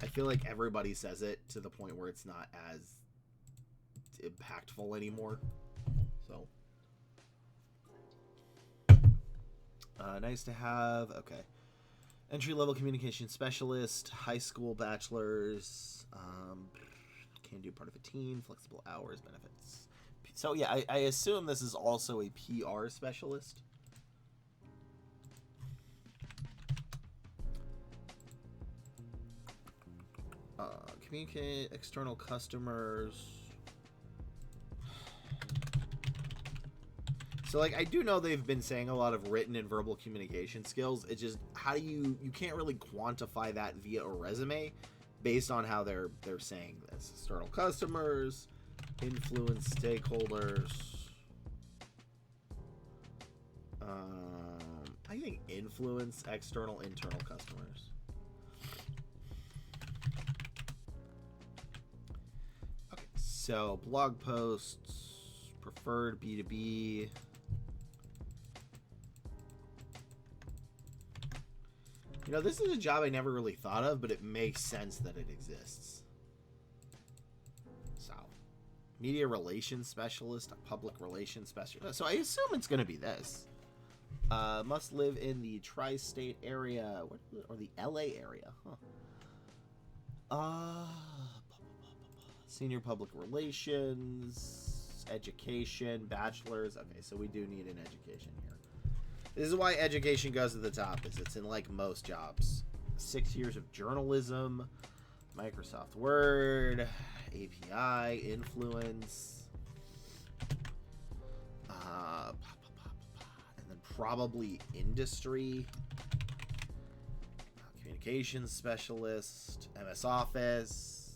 I feel like everybody says it to the point where it's not as impactful anymore. So, nice to have. Okay. Entry-level communication specialist, high school bachelor's, can do part of a team, flexible hours, benefits. So yeah, I assume this is also a PR specialist. Communicate external customers. So, like, I do know they've been saying a lot of written and verbal communication skills. It's just, how do you can't really quantify that via a resume based on how they're saying this. External customers, influence stakeholders. I think influence external, internal customers. Okay, so blog posts, preferred B2B. You know, this is a job I never really thought of, but it makes sense that it exists. So, media relations specialist, a public relations specialist. So I assume it's going to be this. Must live in the tri-state area, or the LA area, huh? Senior public relations, education, bachelor's. Okay, so we do need an education here. This is why education goes to the top, is it's in like most jobs. 6 years of journalism, Microsoft Word, API, influence, and then probably industry, communications specialist, MS Office.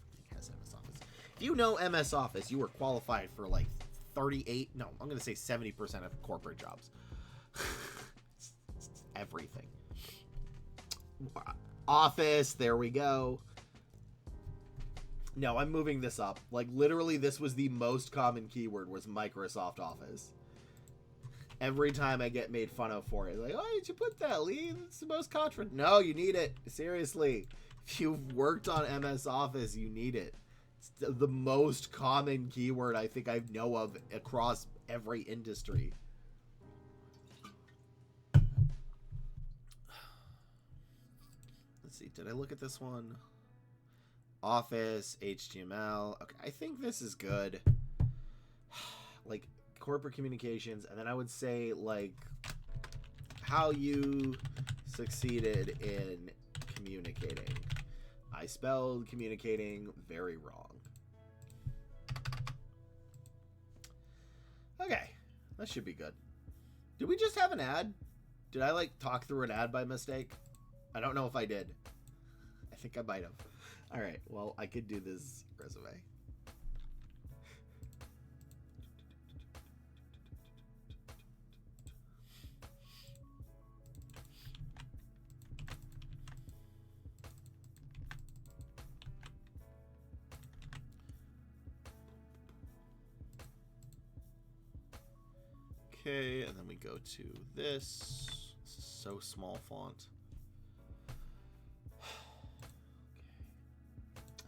Everything has MS Office. If you know MS Office, you are qualified for like 38, no, I'm going to say 70% of corporate jobs. It's everything. Office, there we go. No, I'm moving this up. Like, literally, this was the most common keyword, was Microsoft Office. Every time I get made fun of for it, like, oh, did you put that, Lee? It's the most controversial. No, you need it. Seriously. If you've worked on MS Office, you need it. It's the most common keyword I think I know of across every industry. Let's see. Did I look at this one? Office, HTML. Okay, I think this is good. Like, corporate communications, and then I would say, like, how you succeeded in communicating. I spelled communicating very wrong. Okay, that should be good. Did we just have an ad? Did I, like, talk through an ad by mistake? I don't know if I did. I think I might have. All right, well, I could do this resume. Okay, and then we go to this. This is so small font.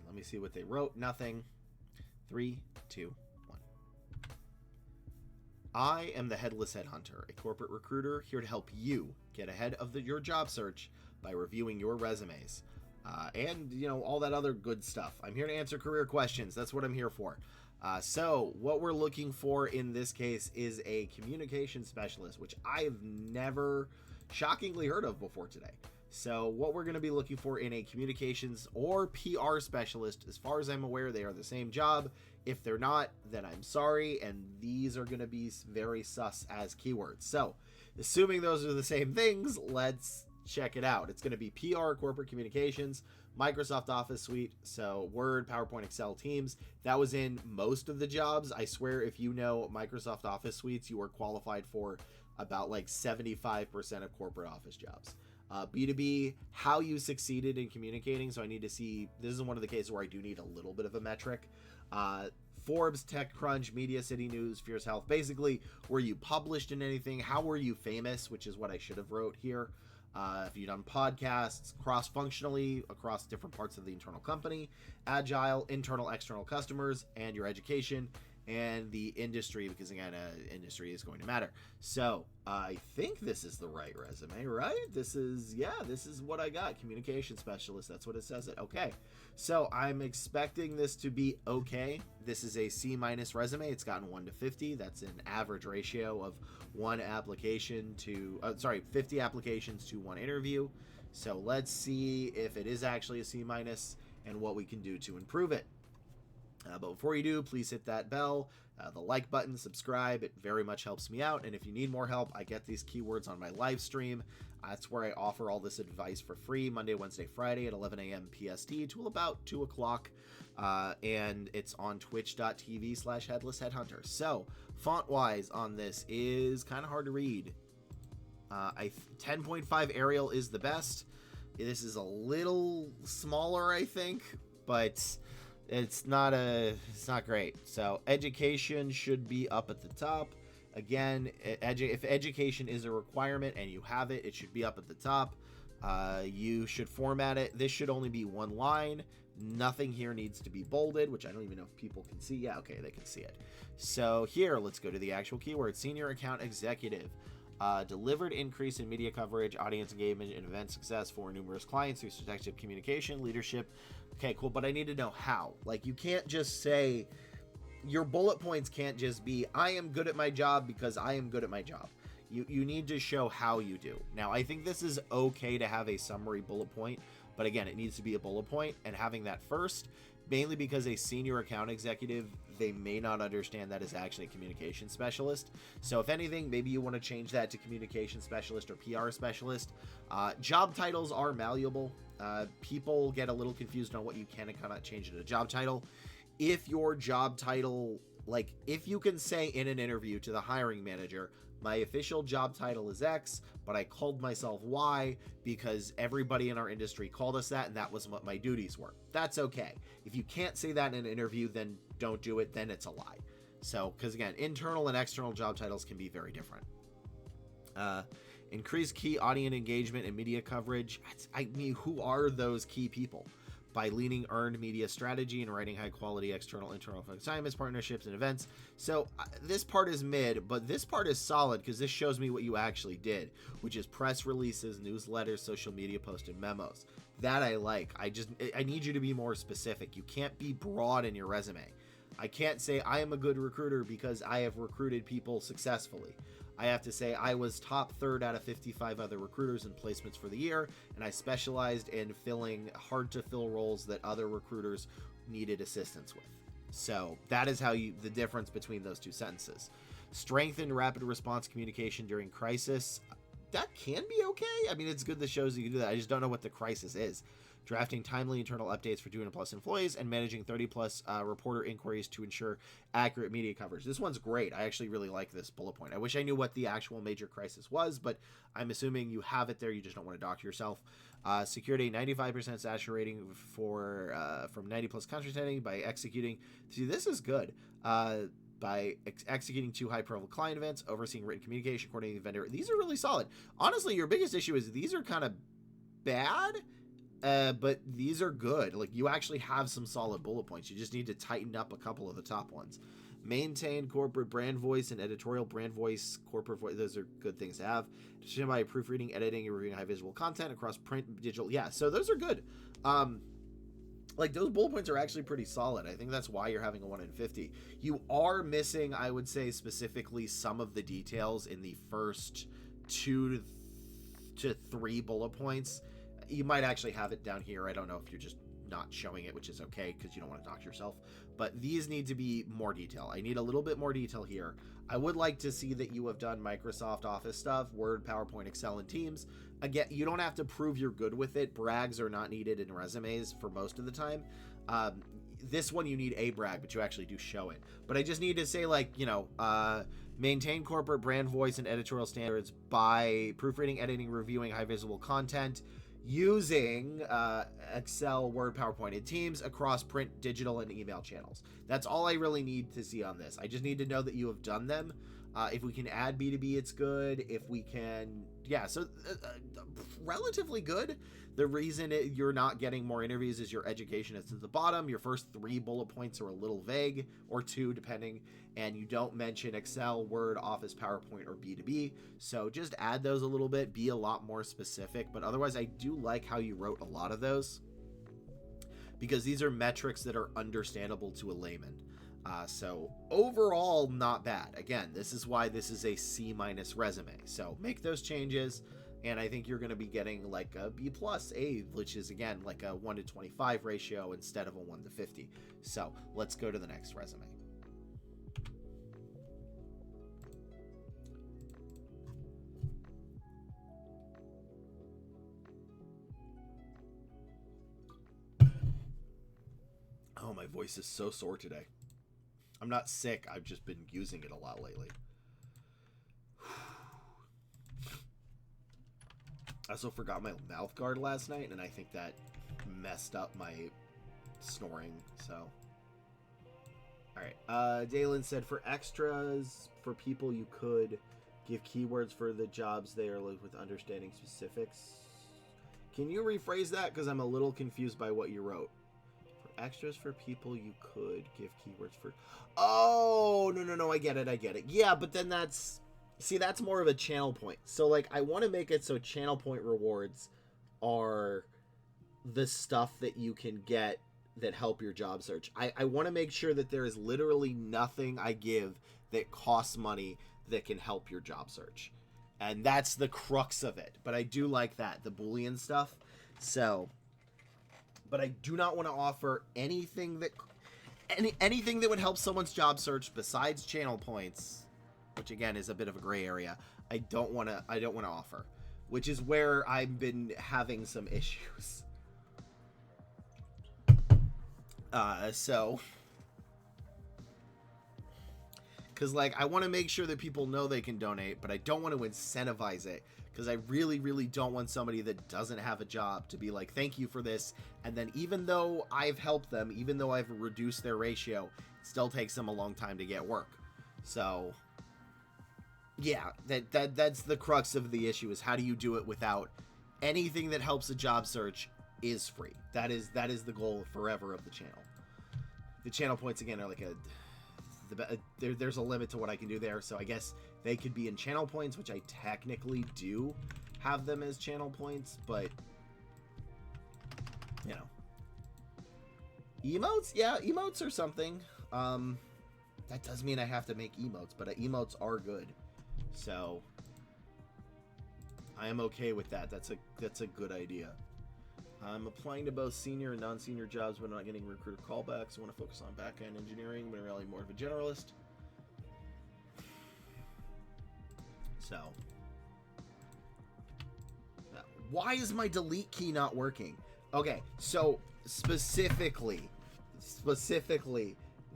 Let me see what they wrote. Nothing. 3, 2, 1. I am the Headless Headhunter, a corporate recruiter here to help you get ahead of your job search by reviewing your resumes. And, you know, all that other good stuff. I'm here to answer career questions. That's what I'm here for. So what we're looking for in this case is a communication specialist, which I've never shockingly heard of before today. So what we're going to be looking for in a communications or PR specialist, as far as I'm aware, they are the same job. If they're not, then I'm sorry, and these are going to be very sus as keywords. So assuming those are the same things, let's check it out. It's going to be PR, corporate communications, Microsoft Office suite, so Word, PowerPoint, Excel, Teams. That was in most of the jobs. I swear, if you know Microsoft Office suites, you are qualified for about like 75% of corporate office jobs. B2B, how you succeeded in communicating. So I need to see, this is one of the cases where I do need a little bit of a metric. Forbes, TechCrunch, Media City News, Fierce Health. Basically, were you published in anything? How were you famous? Which is what I should have wrote here. If you've done podcasts, cross-functionally across different parts of the internal company, agile, internal, external customers, and your education, and the industry, because again, industry is going to matter. So I think this is the right resume, right? This is what I got. Communication specialist. That's what it says it. Okay. So I'm expecting this to be okay. This is a C- resume. It's gotten 1 to 50. That's an average ratio of 50 applications to 1 interview. So let's see if it is actually a C minus and what we can do to improve it. But before you do, please hit that bell, the like button, subscribe. It very much helps me out. And if you need more help, I get these keywords on my live stream. That's where I offer all this advice for free Monday, Wednesday, Friday at 11 a.m. PST till about 2 o'clock. And it's on twitch.tv/Headless Headhunter. So font-wise on this is kind of hard to read. 10.5 Arial is the best. This is a little smaller, I think, but it's not great. So education should be up at the top. Again, if education is a requirement and you have it, it should be up at the top. You should format it. This should only be one line. Nothing here needs to be bolded, which I don't even know if people can see. Yeah, okay, they can see it. So here, let's go to the actual keyword. Senior account executive. Delivered increase in media coverage, audience engagement, and event success for numerous clients through strategic communication, leadership. Okay, cool, but I need to know how. Like, you can't just say, your bullet points can't just be, I am good at my job because I am good at my job. You need to show how you do. Now, I think this is okay to have a summary bullet point, but again, it needs to be a bullet point, and having that first, mainly because a senior account executive, they may not understand that is actually a communication specialist. So if anything, maybe you want to change that to communication specialist or PR specialist. Job titles are malleable. People get a little confused on what you can and cannot change in a job title. If your job title, like if you can say in an interview to the hiring manager, my official job title is X, but I called myself Y because everybody in our industry called us that, and that was what my duties were. That's okay. If you can't say that in an interview, then don't do it. Then it's a lie. So, because again, internal and external job titles can be very different. Increase key audience engagement and media coverage. I mean, who are those key people? By leading earned media strategy and writing high quality external, internal assignments, partnerships, and events. So this part is mid, but this part is solid because this shows me what you actually did, which is press releases, newsletters, social media posts, and memos. That I like. I need you to be more specific. You can't be broad in your resume. I can't say I am a good recruiter because I have recruited people successfully. I have to say I was top third out of 55 other recruiters in placements for the year, and I specialized in filling hard to fill roles that other recruiters needed assistance with. So that is how the difference between those two sentences. Strengthen rapid response communication during crisis. That can be okay. I mean, it's good that shows you can do that. I just don't know what the crisis is. Drafting timely internal updates for 200+ employees and managing 30+ reporter inquiries to ensure accurate media coverage. This one's great. I actually really like this bullet point. I wish I knew what the actual major crisis was, but I'm assuming you have it there. You just don't want to dock yourself. Secured a 95% success rating for from 90+ contract setting by executing. See, this is good. By executing 2 high-profile client events, overseeing written communication, coordinating the vendor. These are really solid. Honestly, your biggest issue is these are kind of bad. But these are good. Like, you actually have some solid bullet points. You just need to tighten up a couple of the top ones. Maintain corporate brand voice and editorial brand voice, corporate voice. Those are good things to have. Decision by proofreading, editing, and reviewing high visual content across print, digital. Yeah, so those are good. Like, those bullet points are actually pretty solid. I think that's why you're having a 1 in 50. You are missing, I would say, specifically some of the details in the first 2 to 3 bullet points. You might actually have it down here. I don't know if you're just not showing it, which is okay because you don't want to dox yourself. But these need to be more detail. I need a little bit more detail here. I would like to see that you have done Microsoft Office stuff, Word, PowerPoint, Excel, and Teams. Again, you don't have to prove you're good with it. Brags are not needed in resumes for most of the time. This one you need a brag, but you actually do show it. But I just need to say, like, you know, maintain corporate brand voice and editorial standards by proofreading, editing, reviewing high visible content, using Excel, Word, PowerPoint, and Teams across print, digital, and email channels. That's all I really need to see on this. I just need to know that you have done them. If we can add B2B, it's good. If we can, yeah, so relatively good. The reason you're not getting more interviews is your education is at the bottom. Your first 3 bullet points are a little vague, or 2 depending, and you don't mention Excel, Word, Office, PowerPoint, or B2B. So just add those a little bit, be a lot more specific. But otherwise, I do like how you wrote a lot of those because these are metrics that are understandable to a layman. So overall, not bad. Again, this is why this is a C- resume. So make those changes. And I think you're going to be getting like a B plus A, which is again like a 1 to 25 ratio instead of a 1 to 50. So let's go to the next resume. Oh, my voice is so sore today. I'm not sick. I've just been using it a lot lately. I also forgot my mouth guard last night, and I think that messed up my snoring, so. Alright, Dalen said, for extras, for people you could give keywords for the jobs they are with understanding specifics. Can you rephrase that? Because I'm a little confused by what you wrote. For extras, for people you could give keywords for... Oh, no, I get it. Yeah, but then that's... See, that's more of a channel point. So, like, I want to make it so channel point rewards are the stuff that you can get that help your job search. I want to make sure that there is literally nothing I give that costs money that can help your job search. And that's the crux of it. But I do like that, the Boolean stuff. So, but I do not want to offer anything that would help someone's job search besides channel points, which again is a bit of a gray area. I don't want to offer, which is where I've been having some issues. So, because like I want to make sure that people know they can donate, but I don't want to incentivize it, because I really, really don't want somebody that doesn't have a job to be like, thank you for this, and then even though I've helped them, even though I've reduced their ratio, it still takes them a long time to get work. So yeah, that's the crux of the issue, is how do you do it without anything that helps a job search is free. That is the goal forever of the channel. The channel points again are like there's a limit to what I can do there, so I guess they could be in channel points, which I technically do have them as channel points, but you know. Emotes? Yeah, emotes or something. That does mean I have to make emotes, but emotes are good. So I am okay with that. That's a good idea. I'm applying to both senior and non-senior jobs, but not getting recruiter callbacks. I want to focus on back-end engineering, but I'm really more of a generalist. So, why is my delete key not working? Okay, so specifically,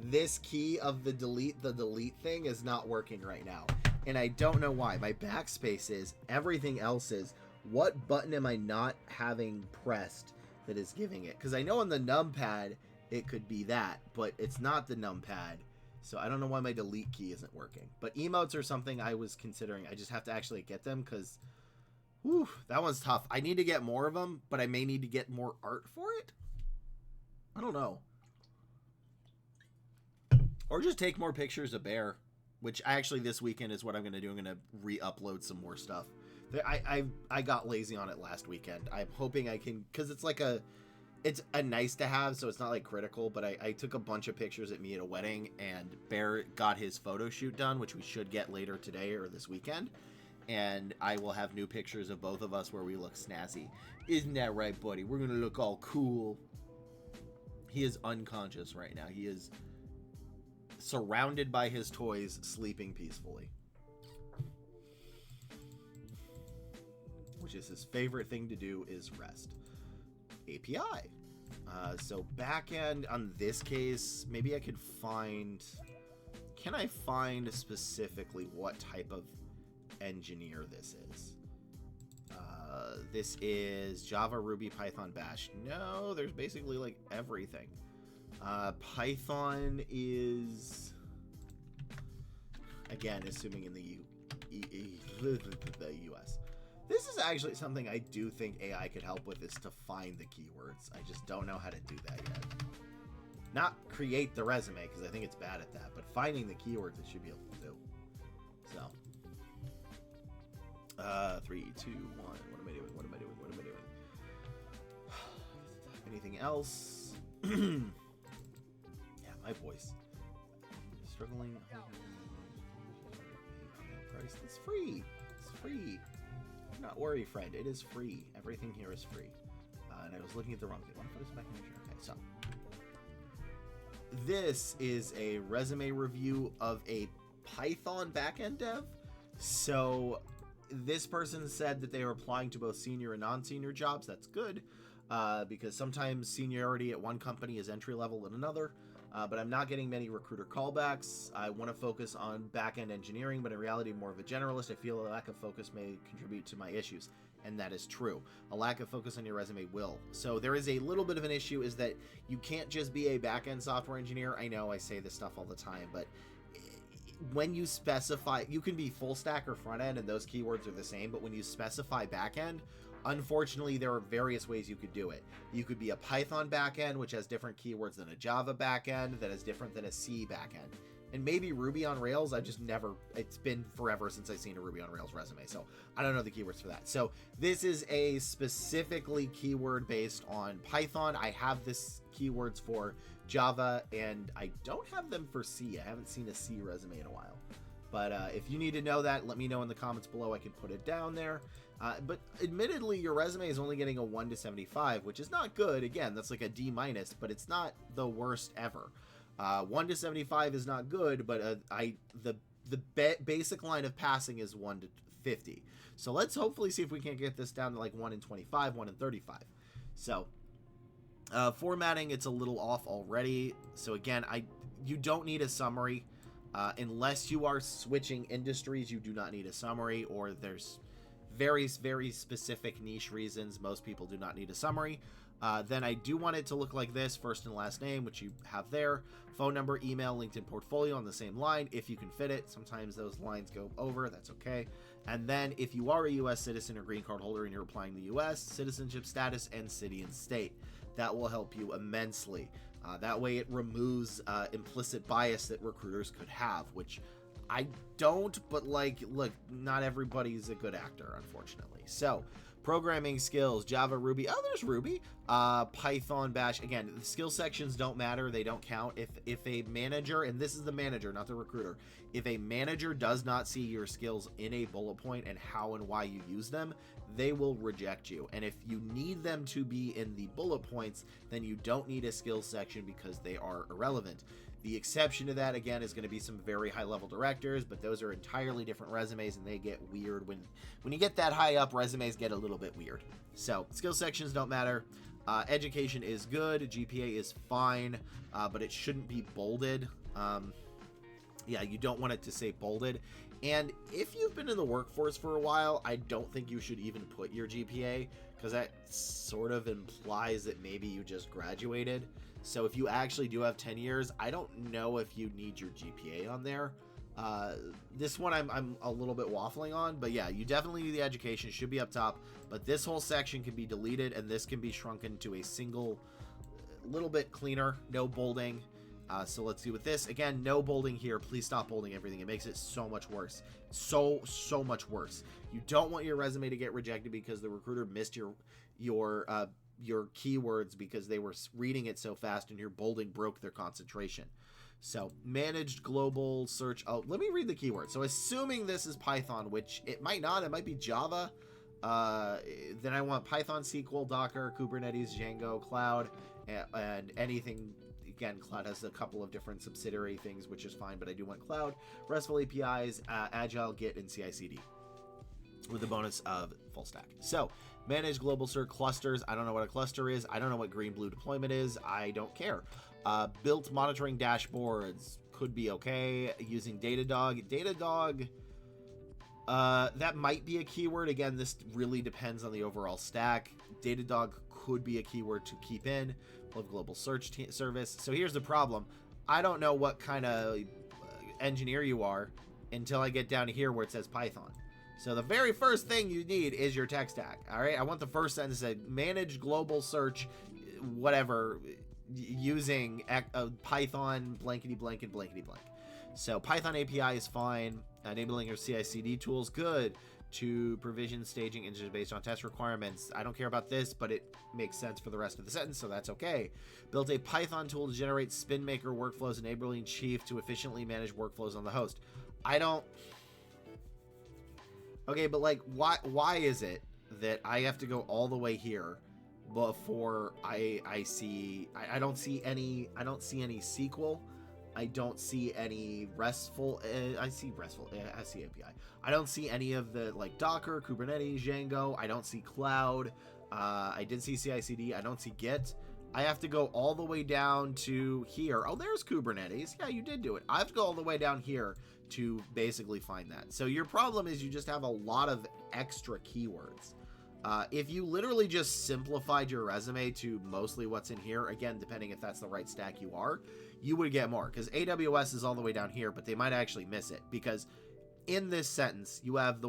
this key of the delete thing is not working right now, and I don't know why. My backspace is, everything else is. What button am I not having pressed that is giving it? Because I know on the numpad it could be that, but it's not the numpad. So I don't know why my delete key isn't working. But emotes are something I was considering. I just have to actually get them, because that one's tough. I need to get more of them, but I may need to get more art for it. I don't know. Or just take more pictures of Bear, which actually this weekend is what I'm going to do. I'm going to re-upload some more stuff. I got lazy on it last weekend. I'm hoping I can, because it's a nice to have, so it's not like critical, but I took a bunch of pictures at me at a wedding, and Bear got his photo shoot done, which we should get later today or this weekend, and I will have new pictures of both of us where we look snazzy. Isn't that right, buddy? We're gonna look all cool. He is unconscious right now. He is surrounded by his toys, sleeping peacefully, which is his favorite thing to do, is rest. API. So backend on this case, maybe I could find... Can I find specifically what type of engineer this is? This is Java, Ruby, Python, Bash. No, there's basically like everything. Python is... Again, assuming in the US. This is actually something I do think AI could help with, is to find the keywords. I just don't know how to do that yet. Not create the resume, because I think it's bad at that, but finding the keywords it should be able to do. So, 3, 2, 1. What am I doing? Anything else? Yeah, my voice. Struggling. Price. It's free. Do not worry, friend. It is free. Everything here is free. And I was looking at the wrong thing. What if I was back in here? Okay, so this is a resume review of a Python backend dev. So this person said that they are applying to both senior and non-senior jobs. That's good, because sometimes seniority at one company is entry level at another. But I'm not getting many recruiter callbacks. I want to focus on back-end engineering, but in reality, more of a generalist. I feel a lack of focus may contribute to my issues, and that is true. A lack of focus on your resume will. So there is a little bit of an issue, is that you can't just be a back-end software engineer. I know I say this stuff all the time, but when you specify, you can be full stack or front end, and those keywords are the same, but when you specify back-end, unfortunately, there are various ways you could do it. You could be a Python backend, which has different keywords than a Java backend, that is different than a C backend. And maybe Ruby on Rails, it's been forever since I've seen a Ruby on Rails resume, so I don't know the keywords for that. So this is a specifically keyword based on Python. I have this keywords for Java, and I don't have them for C. I haven't seen a C resume in a while. But if you need to know that, let me know in the comments below. I can put it down there. But admittedly, your resume is only getting a 1 to 75, which is not good. Again, that's like a D-, but it's not the worst ever. 1 to 75 is not good, but the basic line of passing is 1 to 50. So let's hopefully see if we can get this down to like 1 in 25, 1 in 35. So formatting, it's a little off already. So again, you don't need a summary. Unless you are switching industries, you do not need a summary, or there's very, very specific niche reasons most people do not need a summary. Then I do want it to look like this: first and last name, which you have there, phone number, email, LinkedIn portfolio on the same line if you can fit it. Sometimes those lines go over, that's okay. And then if you are a U.S. citizen or green card holder and you're applying to the U.S., citizenship status and city and state. That will help you immensely. That way it removes implicit bias that recruiters could have, which I don't, but like, look, not everybody's a good actor, unfortunately. So programming skills, Java, Ruby, there's Ruby, Python, Bash. Again, the skill sections don't matter. They don't count. If a manager, and this is the manager, not the recruiter, if a manager does not see your skills in a bullet point and how and why you use them, they will reject you. And if you need them to be in the bullet points, then you don't need a skills section because they are irrelevant. The exception to that, again, is going to be some very high-level directors, but those are entirely different resumes, and they get weird. When you get that high up, resumes get a little bit weird. So skill sections don't matter. Education is good. GPA is fine, but it shouldn't be bolded. Yeah, you don't want it to say bolded. And if you've been in the workforce for a while, I don't think you should even put your GPA, because that sort of implies that maybe you just graduated. So if you actually do have 10 years, I don't know if you need your GPA on there. This one I'm a little bit waffling on, but yeah, you definitely need the education. It should be up top, but this whole section can be deleted, and this can be shrunken to a single, little bit cleaner, no bolding. So let's see with this. Again, no bolding here. Please stop bolding everything. It makes it so much worse. So much worse. You don't want your resume to get rejected because the recruiter missed your keywords because they were reading it so fast and your bolding broke their concentration. So managed global search. Oh, let me read the keyword. So assuming this is Python, which it might not, it might be Java. Then I want Python, SQL, Docker, Kubernetes, Django, Cloud, and anything. Again, Cloud has a couple of different subsidiary things, which is fine, but I do want Cloud, RESTful APIs, Agile, Git, and CI/CD, with the bonus of full stack. So manage global search clusters. I don't know what a cluster is. I don't know what green-blue deployment is. I don't care. Built monitoring dashboards could be okay. Using Datadog. Datadog, that might be a keyword. Again, this really depends on the overall stack. Datadog could be a keyword to keep in. Global search service. So here's the problem. I don't know what kind of engineer you are until I get down to here where it says Python. So the very first thing you need is your tech stack. All right. I want the first sentence to say manage global search, whatever, using Python blankety blank and blankety blank. So Python API is fine. Enabling your CI/CD tools, good. To provision staging engines based on test requirements. I don't care about this, but it makes sense for the rest of the sentence, so that's okay. Built a Python tool to generate SpinMaker workflows, enabling Chief to efficiently manage workflows on the host. I Okay, but like, why is it that I have to go all the way here before I see I don't see any SQL. I don't see any RESTful. I see RESTful. I see API. I don't see any of the like Docker, Kubernetes, Django. I don't see cloud. I did see CI/CD. I don't see Git. I have to go all the way down to here. Oh, there's Kubernetes. Yeah, you did do it. I have to go all the way down here to basically find that. So your problem is you just have a lot of extra keywords. If you literally just simplified your resume to mostly what's in here, again, depending if that's the right stack you are, you would get more. Because AWS is all the way down here, but they might actually miss it. Because in this sentence, you have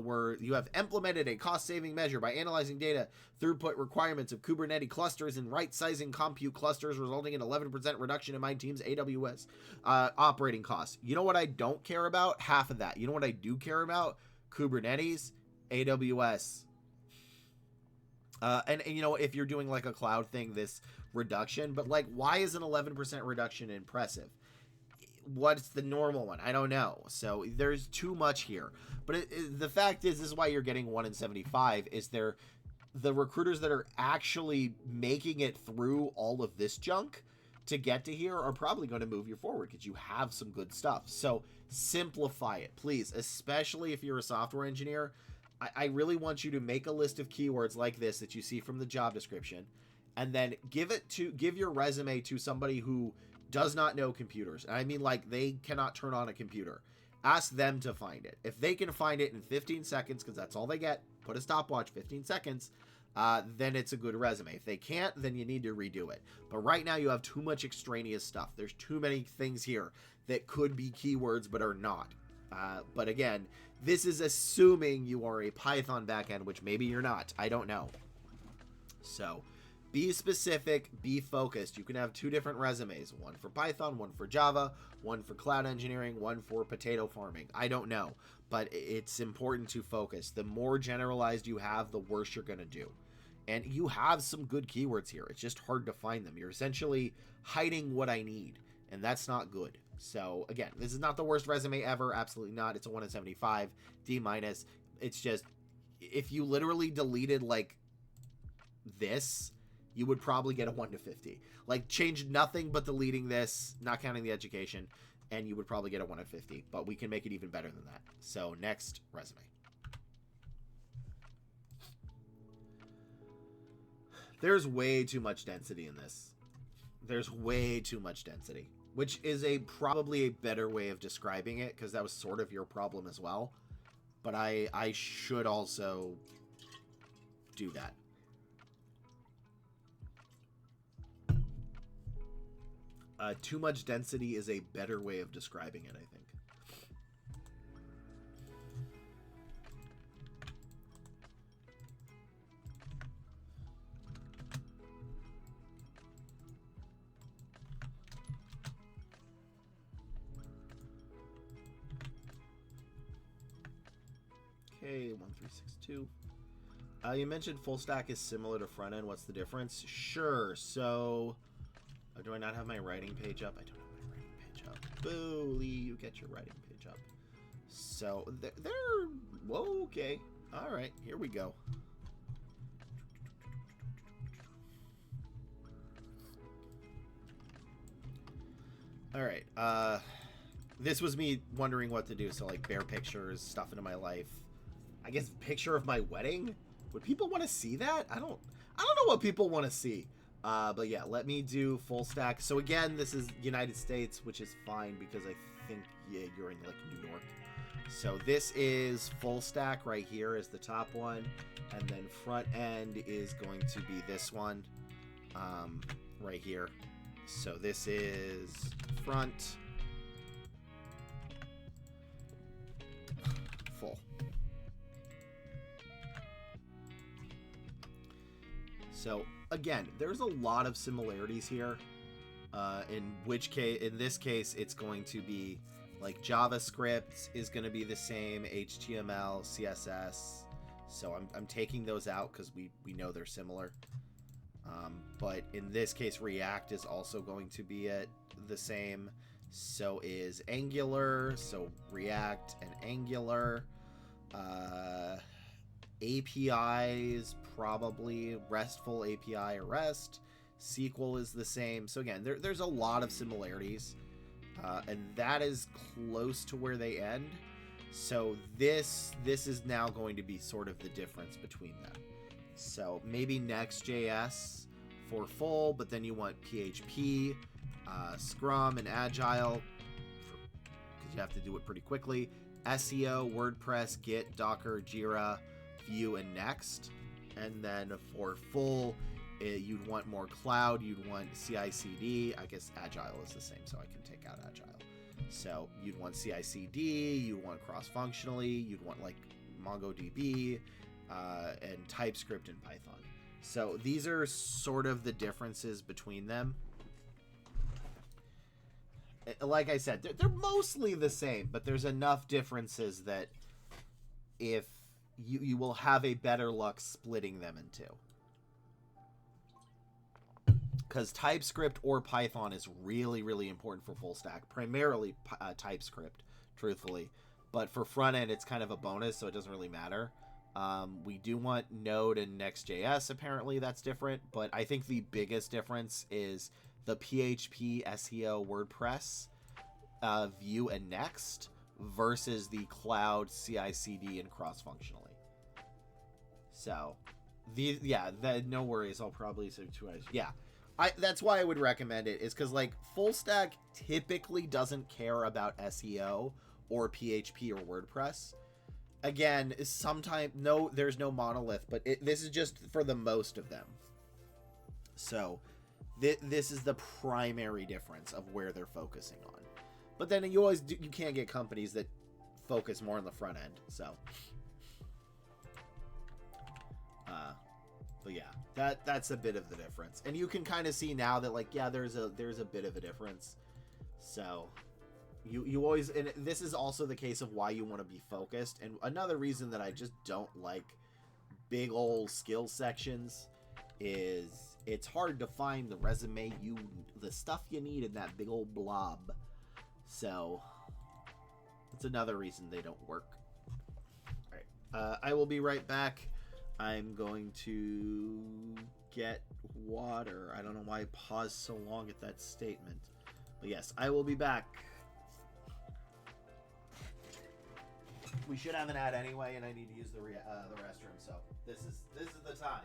implemented a cost-saving measure by analyzing data throughput requirements of Kubernetes clusters and right-sizing compute clusters, resulting in 11% reduction in my team's AWS operating costs. You know what I don't care about? Half of that. You know what I do care about? Kubernetes, AWS. And you know, if you're doing like a cloud thing, this reduction, but like, why is an 11% reduction impressive? What's the normal one? I don't know. So there's too much here. But the fact is, this is why you're getting 1 in 75, is the recruiters that are actually making it through all of this junk to get to here are probably going to move you forward because you have some good stuff. So simplify it, please, especially if you're a software engineer. I really want you to make a list of keywords like this that you see from the job description, and then give your resume to somebody who does not know computers. And I mean, like, they cannot turn on a computer. Ask them to find it. If they can find it in 15 seconds, because that's all they get, put a stopwatch, 15 seconds, then it's a good resume. If they can't, then you need to redo it. But right now you have too much extraneous stuff. There's too many things here that could be keywords but are not. But again, this is assuming you are a Python backend, which maybe you're not. I don't know. So be specific, be focused. You can have 2 different resumes, one for Python, one for Java, one for cloud engineering, one for potato farming. I don't know, but it's important to focus. The more generalized you have, the worse you're going to do. And you have some good keywords here. It's just hard to find them. You're essentially hiding what I need, and that's not good. So again, this is not the worst resume ever. Absolutely not. It's a 1 in 75, D-. It's just, if you literally deleted like this, you would probably get a 1 to 50. Like, change nothing but deleting this, not counting the education, and you would probably get a 1 in 50. But we can make it even better than that. So next resume. There's way too much density in this. There's way too much density, which is probably a better way of describing it, because that was sort of your problem as well. But I should also do that. Too much density is a better way of describing it, I think. Okay, 1362. You mentioned full stack is similar to front end. What's the difference? Sure. So, do I not have my writing page up? I don't have my writing page up. Boo, Lee, you get your writing page up. So, whoa, okay. All right, here we go. All right. This was me wondering what to do. So, like, bear pictures, stuff into my life. I guess picture of my wedding. Would people want to see that? I don't know what people want to see. But yeah, let me do full stack. So again, this is United States, which is fine because I think you're in like New York. So this is full stack right here is the top one, and then front end is going to be this one, right here. So this is front full. So again, there's a lot of similarities here. In this case, it's going to be like JavaScript is going to be the same, HTML, CSS. So I'm taking those out because we know they're similar. But in this case, React is also going to be the same. So is Angular. So React and Angular. APIs, probably RESTful API or REST. SQL is the same. So again, there's a lot of similarities, and that is close to where they end. So this is now going to be sort of the difference between them. So maybe Next.js for full, but then you want PHP, Scrum, and Agile, because you have to do it pretty quickly. SEO, WordPress, Git, Docker, Jira, Vue, and Next. And then for full, you'd want more cloud, you'd want CI/CD. I guess Agile is the same, so I can take out Agile. So you'd want CI/CD, you'd want cross-functionally, you'd want like MongoDB, and TypeScript and Python. So these are sort of the differences between them. Like I said, they're mostly the same, but there's enough differences that if you will have a better luck splitting them in two. Because TypeScript or Python is really, really important for full stack. Primarily TypeScript, truthfully. But for front end, it's kind of a bonus, so it doesn't really matter. We do want Node and Next.js, apparently that's different. But I think the biggest difference is the PHP, SEO, WordPress, Vue, and Next versus the cloud, CI/CD, and cross-functionally. So, no worries. I'll probably say 2 hours. Yeah. That's why I would recommend it, is because like full stack typically doesn't care about SEO or PHP or WordPress. Again, sometimes there's no monolith, but this is just for the most of them. So this is the primary difference of where they're focusing on. But then you can't get companies that focus more on the front end. So, but yeah, that's a bit of the difference, and you can kind of see now that like there's a bit of a difference. So you always, and this is also the case of why you want to be focused. And another reason that I just don't like big old skill sections is it's hard to find the resume the stuff you need in that big old blob. So it's another reason they don't work. All right, I will be right back. I'm going to get water. I don't know why I paused so long at that statement. But yes, I will be back. We should have an ad anyway, and I need to use the restroom, so this is the time.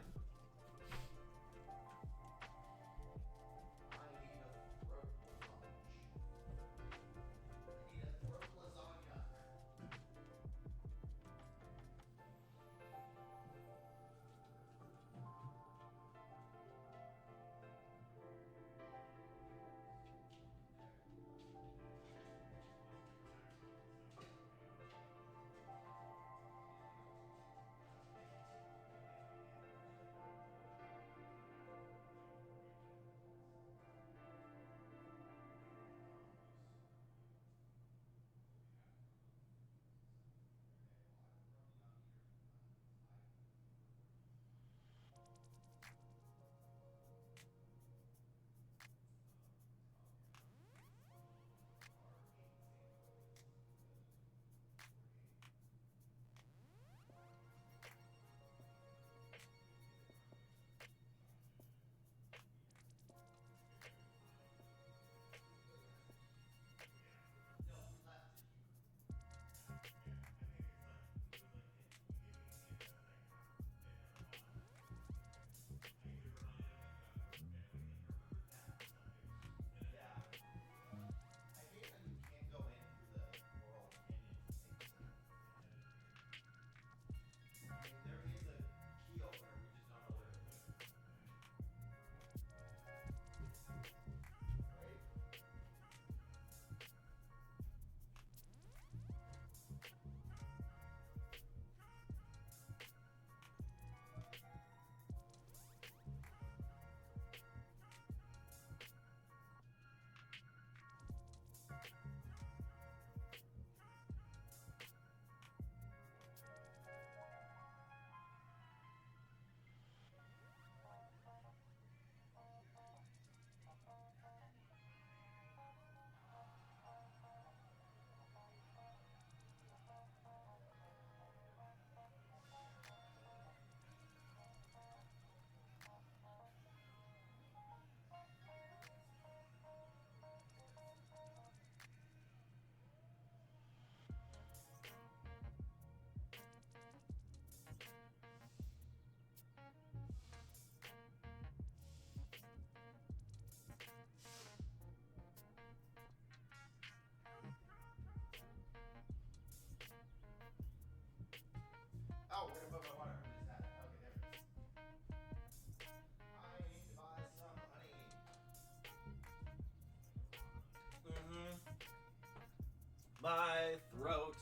throat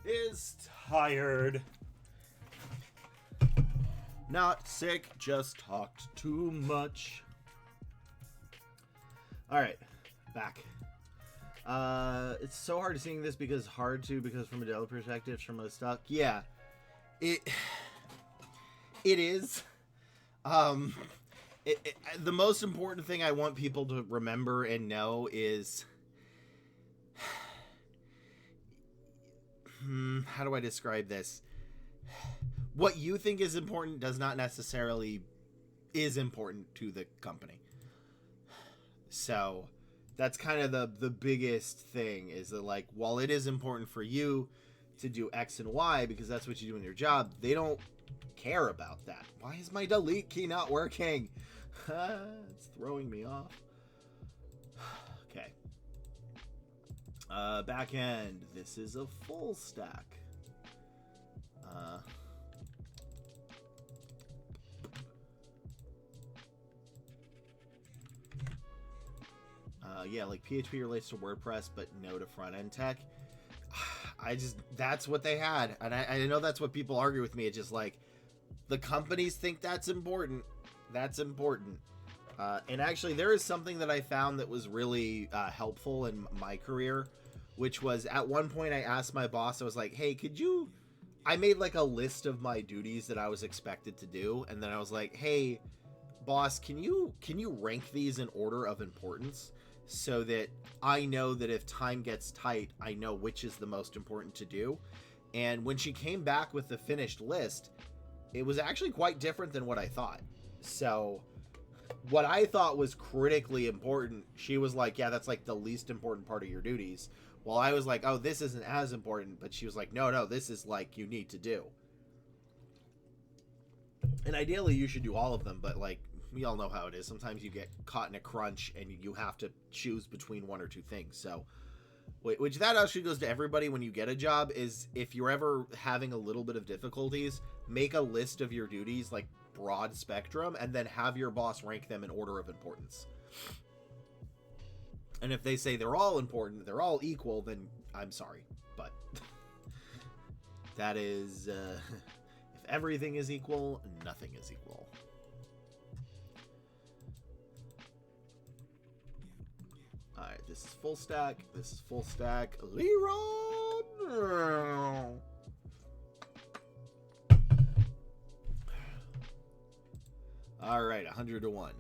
is tired. Not sick, just talked too much. Alright, back. It's so hard seeing this because from a developer perspective, from a stock. Yeah, it is. The most important thing I want people to remember and know is, how do I describe this? What you think is important does not necessarily is important to the company. So that's kind of the biggest thing, is that, like, while it is important for you to do X and Y because that's what you do in your job, they don't care about that. Why is my delete key not working? It's throwing me off. Okay. Back end. This is a full stack. Yeah, like PHP relates to WordPress, but no to front-end tech. That's what they had. And I know that's what people argue with me. It's just like, the companies think that's important. That's important. And actually, there is something that I found that was really helpful in my career, which was, at one point I asked my boss, I was like, hey, I made like a list of my duties that I was expected to do. And then I was like, hey, boss, can you rank these in order of importance, so that I know that if time gets tight, I know which is the most important to do. And when she came back with the finished list, it was actually quite different than what I thought. So what I thought was critically important, she was like, yeah, that's like the least important part of your duties. While I was like, oh, this isn't as important. But she was like, no, this is like you need to do. And ideally you should do all of them, but like, we all know how it is. Sometimes you get caught in a crunch and you have to choose between one or two things. So, which that actually goes to everybody when you get a job, is if you're ever having a little bit of difficulties, make a list of your duties, like broad spectrum, and then have your boss rank them in order of importance. And if they say they're all important, they're all equal, then I'm sorry. But that is, if everything is equal, nothing is equal. Alright, this is full stack. This is full stack. Leron! Alright, 100 to 1.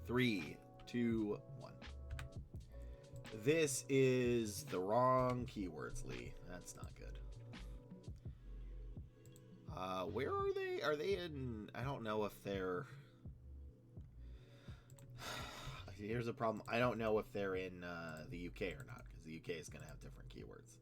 3, 2, 1. This is the wrong keywords, Lee. That's not good. Where are they? Are they in... I don't know if they're... Here's the problem. I don't know if they're in the UK or not, because the UK is going to have different keywords.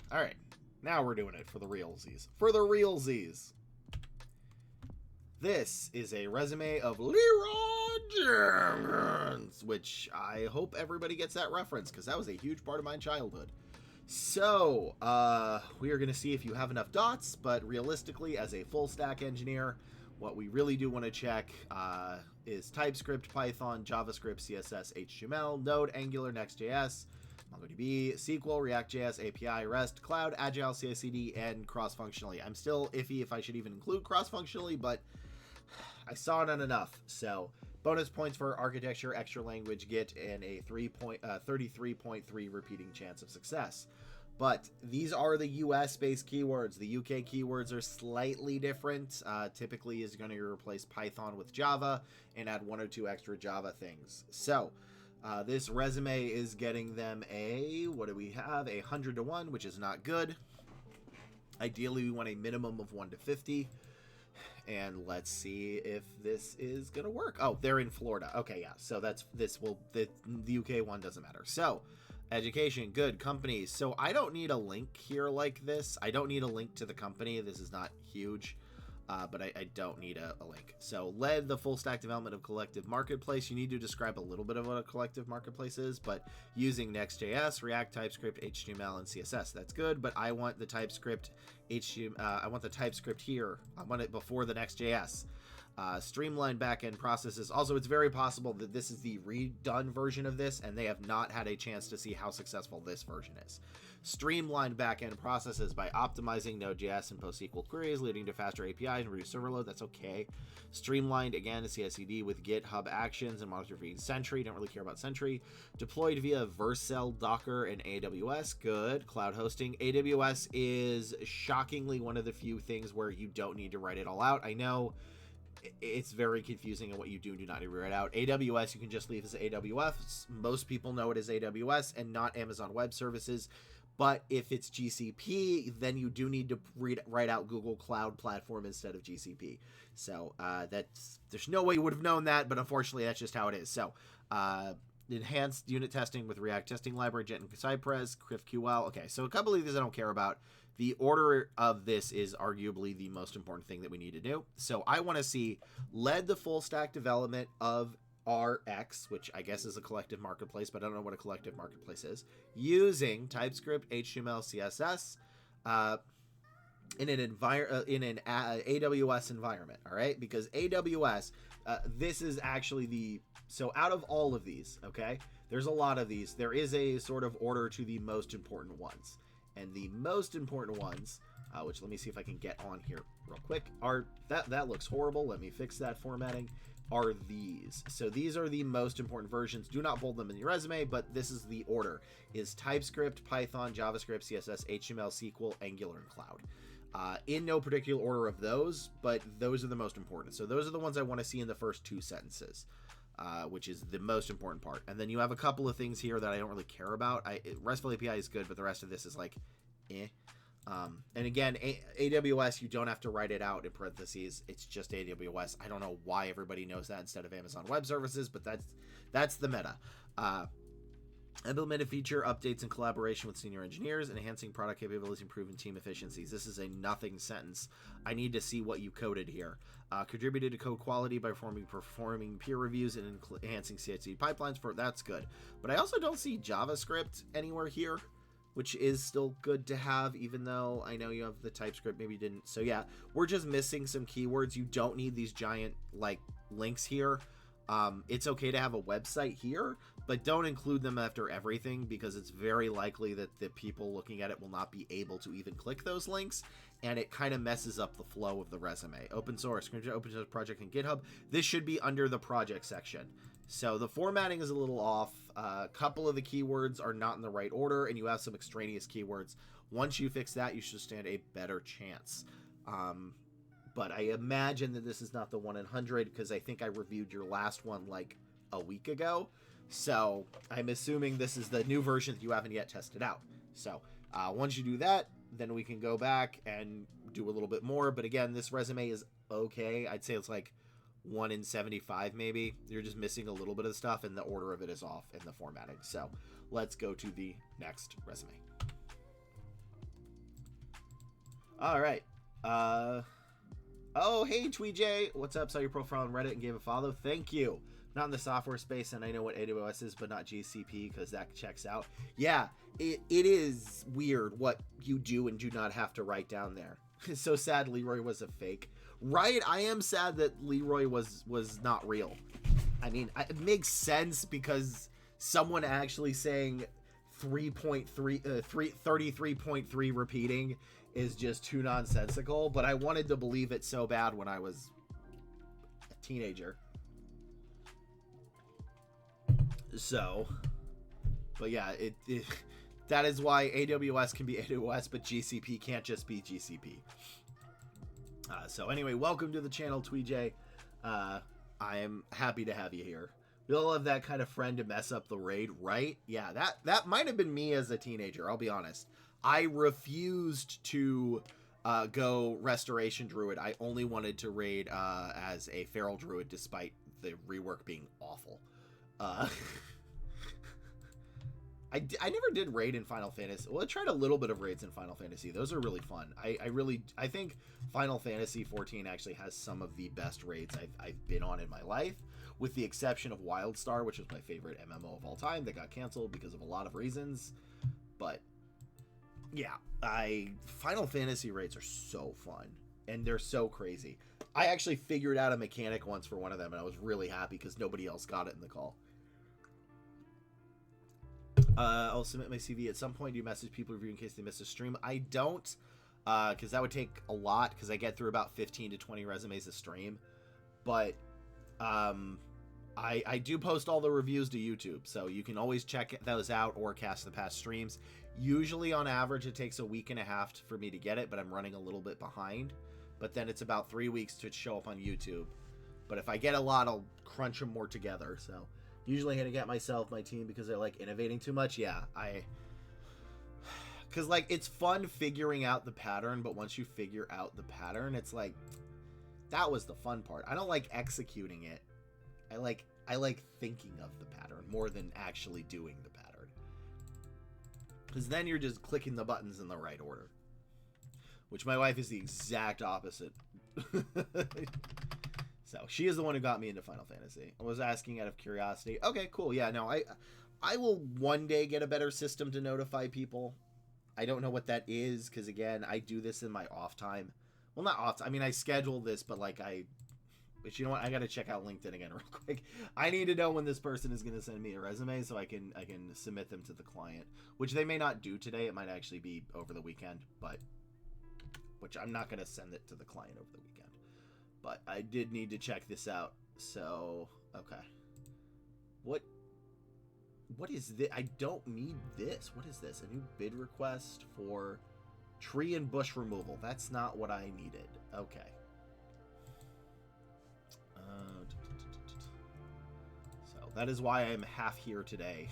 All right. Now we're doing it for the realsies. For the realsies. This is a resume of Leroy Jenkins, which I hope everybody gets that reference, because that was a huge part of my childhood. So, we are going to see if you have enough dots, but realistically, as a full stack engineer, what we really do want to check is TypeScript, Python, JavaScript, CSS, HTML, Node, Angular, Next.js, MongoDB, SQL, React.js, API, REST, Cloud, Agile, CI/CD, and cross-functionally. I'm still iffy if I should even include cross-functionally, but I saw it on enough. So, bonus points for architecture, extra language, Git, and a 33.3 repeating chance of success. But these are the US-based keywords. The UK keywords are slightly different. Typically is going to replace Python with Java and add 1 or 2 extra Java things. So, this resume is getting them what do we have? 100 to 1, which is not good. Ideally, we want a minimum of 1 to 50. And let's see if this is going to work. Oh, they're in Florida. Okay, yeah. So the UK one doesn't matter. So, education, good. Companies. So I don't need a link here like this. I don't need a link to the company. This is not huge. but I don't need a link. So led the full stack development of collective marketplace. You need to describe a little bit of what a collective marketplace is, but using Next.js, React, TypeScript, HTML, and CSS. That's good, but I want the TypeScript I want the TypeScript here. I want it before the Next.js. Streamlined backend processes. Also, it's very possible that this is the redone version of this, and they have not had a chance to see how successful this version is. Streamlined backend processes by optimizing Node.js and PostSQL queries, leading to faster APIs and reduced server load. That's okay. Streamlined, again, the CI/CD with GitHub Actions and monitoring Sentry. Don't really care about Sentry. Deployed via Vercel, Docker, and AWS. Good. Cloud hosting. AWS is shockingly one of the few things where you don't need to write it all out. I know it's very confusing on what you do and do not need to write out. AWS, you can just leave as AWS. Most people know it as AWS and not Amazon Web Services. But if it's GCP, then you do need to write out Google Cloud Platform instead of GCP. So there's no way you would have known that, but unfortunately that's just how it is. So enhanced unit testing with React testing library, Jet and Cypress, GraphQL. Okay, so a couple of these I don't care about. The order of this is arguably the most important thing that we need to do. So I want to see led the full stack development of RX, which I guess is a collective marketplace, but I don't know what a collective marketplace is, using TypeScript, HTML, CSS in an AWS environment. All right, because AWS, this is actually so out of all of these, okay, there's a lot of these. There is a sort of order to the most important ones. And the most important ones, which let me see if I can get on here real quick, are that looks horrible. Let me fix that formatting. Are these. So these are the most important versions. Do not bold them in your resume, but this is the order. Is TypeScript, Python, JavaScript, CSS, HTML, SQL, Angular, and Cloud. In no particular order of those, but those are the most important. So those are the ones I want to see in the first two sentences. Which is the most important part. And then you have a couple of things here that I don't really care about. RESTful API is good, but the rest of this is like, eh. And again, AWS, you don't have to write it out in parentheses. It's just AWS. I don't know why everybody knows that instead of Amazon Web Services, but that's the meta. Implemented feature updates in collaboration with senior engineers, enhancing product capabilities, improving team efficiencies. This is a nothing sentence. I need to see what you coded here. Contributed to code quality by performing peer reviews and enhancing CI/CD pipelines. That's good. But I also don't see JavaScript anywhere here, which is still good to have, even though I know you have the TypeScript. Maybe you didn't. So yeah, we're just missing some keywords. You don't need these giant like links here. It's okay to have a website here, but don't include them after everything, because it's very likely that the people looking at it will not be able to even click those links, and it kind of messes up the flow of the resume. Open source project in GitHub. This should be under the project section. So the formatting is a little off. A couple of the keywords are not in the right order, and you have some extraneous keywords. Once you fix that, you should stand a better chance. But I imagine that this is not the 1 in 100, because I think I reviewed your last one like a week ago. So I'm assuming this is the new version that you haven't yet tested out. So once you do that, then we can go back and do a little bit more. But again, this resume is okay. I'd say it's like 1 in 75 maybe. You're just missing a little bit of stuff, and the order of it is off in the formatting. So let's go to the next resume. All right. Oh, hey, TweeJ. What's up? Saw your profile on Reddit and gave a follow. Thank you. Not in the software space, and I know what AWS is, but not GCP, because that checks out. Yeah, it is weird what you do and do not have to write down there. It's so sad Leroy was a fake. Right? I am sad that Leroy was not real. I mean, it makes sense because someone actually saying 33.3 repeating is just too nonsensical, but I wanted to believe it so bad when I was a teenager. So, but yeah, that is why AWS can be AWS, but GCP can't just be GCP. So anyway, welcome to the channel, TweeJ. I am happy to have you here. You'll have that kind of friend to mess up the raid, right? Yeah, that might have been me as a teenager, I'll be honest. I refused to go Restoration Druid. I only wanted to raid as a Feral Druid, despite the rework being awful. I I never did raid in Final Fantasy. Well, I tried a little bit of raids in Final Fantasy. Those are really fun. I think Final Fantasy 14 actually has some of the best raids I've been on in my life, with the exception of Wildstar, which was my favorite MMO of all time. That got canceled because of a lot of reasons. But yeah, Final Fantasy raids are so fun, and they're so crazy. I actually figured out a mechanic once for one of them, and I was really happy because nobody else got it in the call. I'll submit my CV at some point. Do you message people review in case they miss a stream? I don't, because that would take a lot, because I get through about 15 to 20 resumes a stream. But I do post all the reviews to YouTube, so you can always check those out or catch the past streams. Usually, on average, it takes a week and a half for me to get it, but I'm running a little bit behind. But then it's about 3 weeks to show up on YouTube. But if I get a lot, I'll crunch them more together, so... Usually I hit get myself, my team, because they're, like, innovating too much. Yeah, because, like, it's fun figuring out the pattern, but once you figure out the pattern, it's like, that was the fun part. I don't like executing it. I like thinking of the pattern more than actually doing the pattern. Because then you're just clicking the buttons in the right order. Which my wife is the exact opposite. So, she is the one who got me into Final Fantasy. I was asking out of curiosity. Okay, cool. Yeah, no, I will one day get a better system to notify people. I don't know what that is, because, again, I do this in my off time. Well, not off time. I mean, I schedule this, but, like, But you know what? I got to check out LinkedIn again real quick. I need to know when this person is going to send me a resume so I can submit them to the client, which they may not do today. It might actually be over the weekend, but... Which I'm not going to send it to the client over the weekend. But I did need to check this out. So, okay. What is this? I don't need this. What is this? A new bid request for tree and bush removal. That's not what I needed. Okay. So, that is why I'm half here today.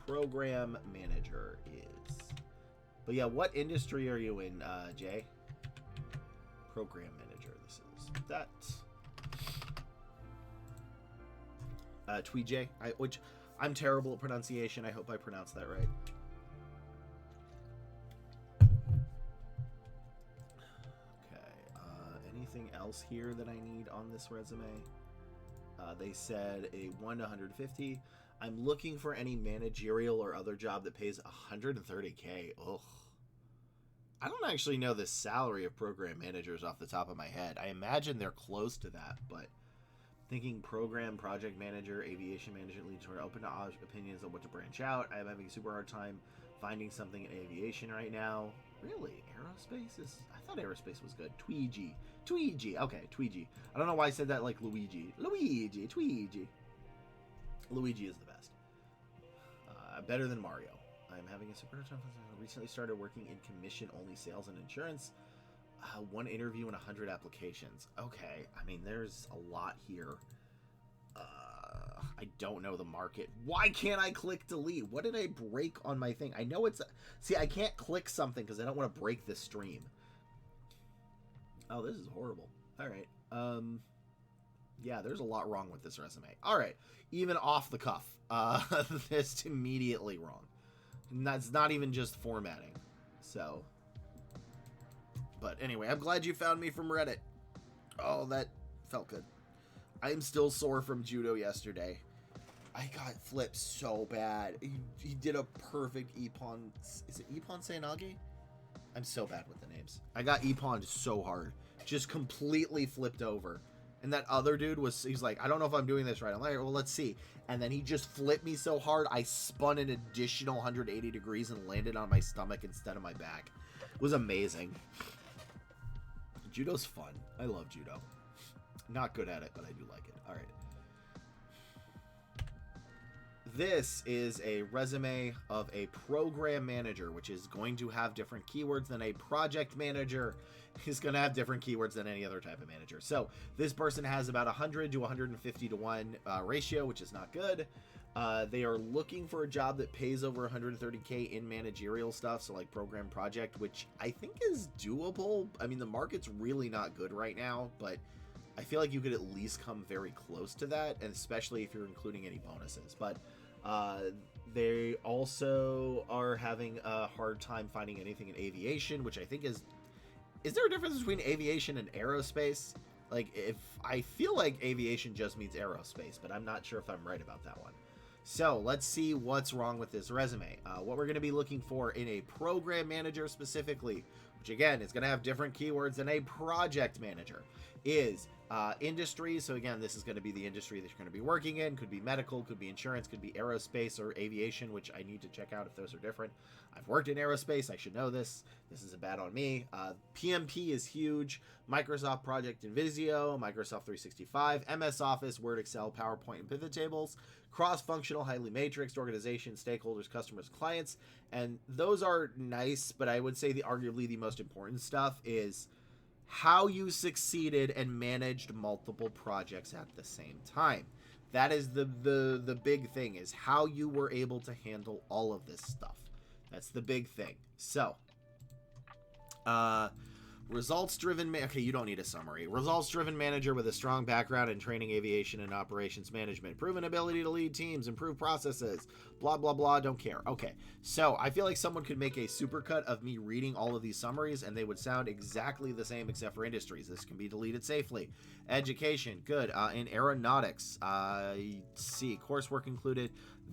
Program manager is... But yeah, what industry are you in, Jay? Program manager, this is that. Tweej, which I'm terrible at pronunciation. I hope I pronounced that right. Okay, anything else here that I need on this resume? They said a 1 to 150. I'm looking for any managerial or other job that pays 130K. Ugh. I don't actually know the salary of program managers off the top of my head. I imagine they're close to that, but thinking program, project manager, aviation manager leads toward open to opinions on what to branch out. I'm having a super hard time finding something in aviation right now. Really? Aerospace is... I thought aerospace was good. Tweegy. Okay, Tweegy. I don't know why I said that like Luigi. Tweegy. Luigi is the best. Better than Mario. I'm having a super hard time. I recently started working in commission-only sales and insurance. 1 interview and 100 applications. Okay, I mean, there's a lot here. I don't know the market. Why can't I click delete? What did I break on my thing? I know it's... See, I can't click something because I don't want to break this stream. Oh, this is horrible. All right. Yeah, there's a lot wrong with this resume. All right. Even off the cuff. That's immediately wrong. And that's not even just formatting. So. But anyway, I'm glad you found me from Reddit. Oh, that felt good. I'm still sore from judo yesterday. I got flipped so bad. He did a perfect Ippon. Is it Ippon Seoinage? I'm so bad with the names. I got Ippon so hard. Just completely flipped over. And that other dude he's like, I don't know if I'm doing this right. I'm like, well, let's see. And then he just flipped me so hard, I spun an additional 180 degrees and landed on my stomach instead of my back. It was amazing. Judo's fun. I love judo. Not good at it, but I do like it. All right. This is a resume of a program manager, which is going to have different keywords than a project manager. Is going to have different keywords than any other type of manager. So this person has about 100 to 150 to 1 ratio, which is not good. They are looking for a job that pays over 130K in managerial stuff, so like program project, which I think is doable. I mean, the market's really not good right now, but I feel like you could at least come very close to that, and especially if you're including any bonuses. But They also are having a hard time finding anything in aviation, which I think is there a difference between aviation and aerospace? Like, if I feel like aviation just means aerospace, but I'm not sure if I'm right about that one. So let's see what's wrong with this resume. What we're going to be looking for in a program manager specifically, which again is going to have different keywords than a project manager, is industry. So again, this is going to be the industry that you're going to be working in. Could be medical, could be insurance, could be aerospace or aviation, which I need to check out if those are different. I've worked in aerospace. I should know this. This isn't bad on me. PMP is huge. Microsoft Project and Visio, Microsoft 365, MS Office, Word, Excel, PowerPoint, and pivot tables, cross-functional, highly matrixed organization, stakeholders, customers, clients. And those are nice, but I would say arguably the most important stuff is how you succeeded and managed multiple projects at the same time. That is the big thing, is how you were able to handle all of this stuff. That's the big thing. So, results-driven... Okay, you don't need a summary. Results-driven manager with a strong background in training, aviation, and operations management. Proven ability to lead teams, improve processes, blah, blah, blah, don't care. Okay, so I feel like someone could make a supercut of me reading all of these summaries, and they would sound exactly the same except for industries. This can be deleted safely. Education, good. In aeronautics, see, coursework included.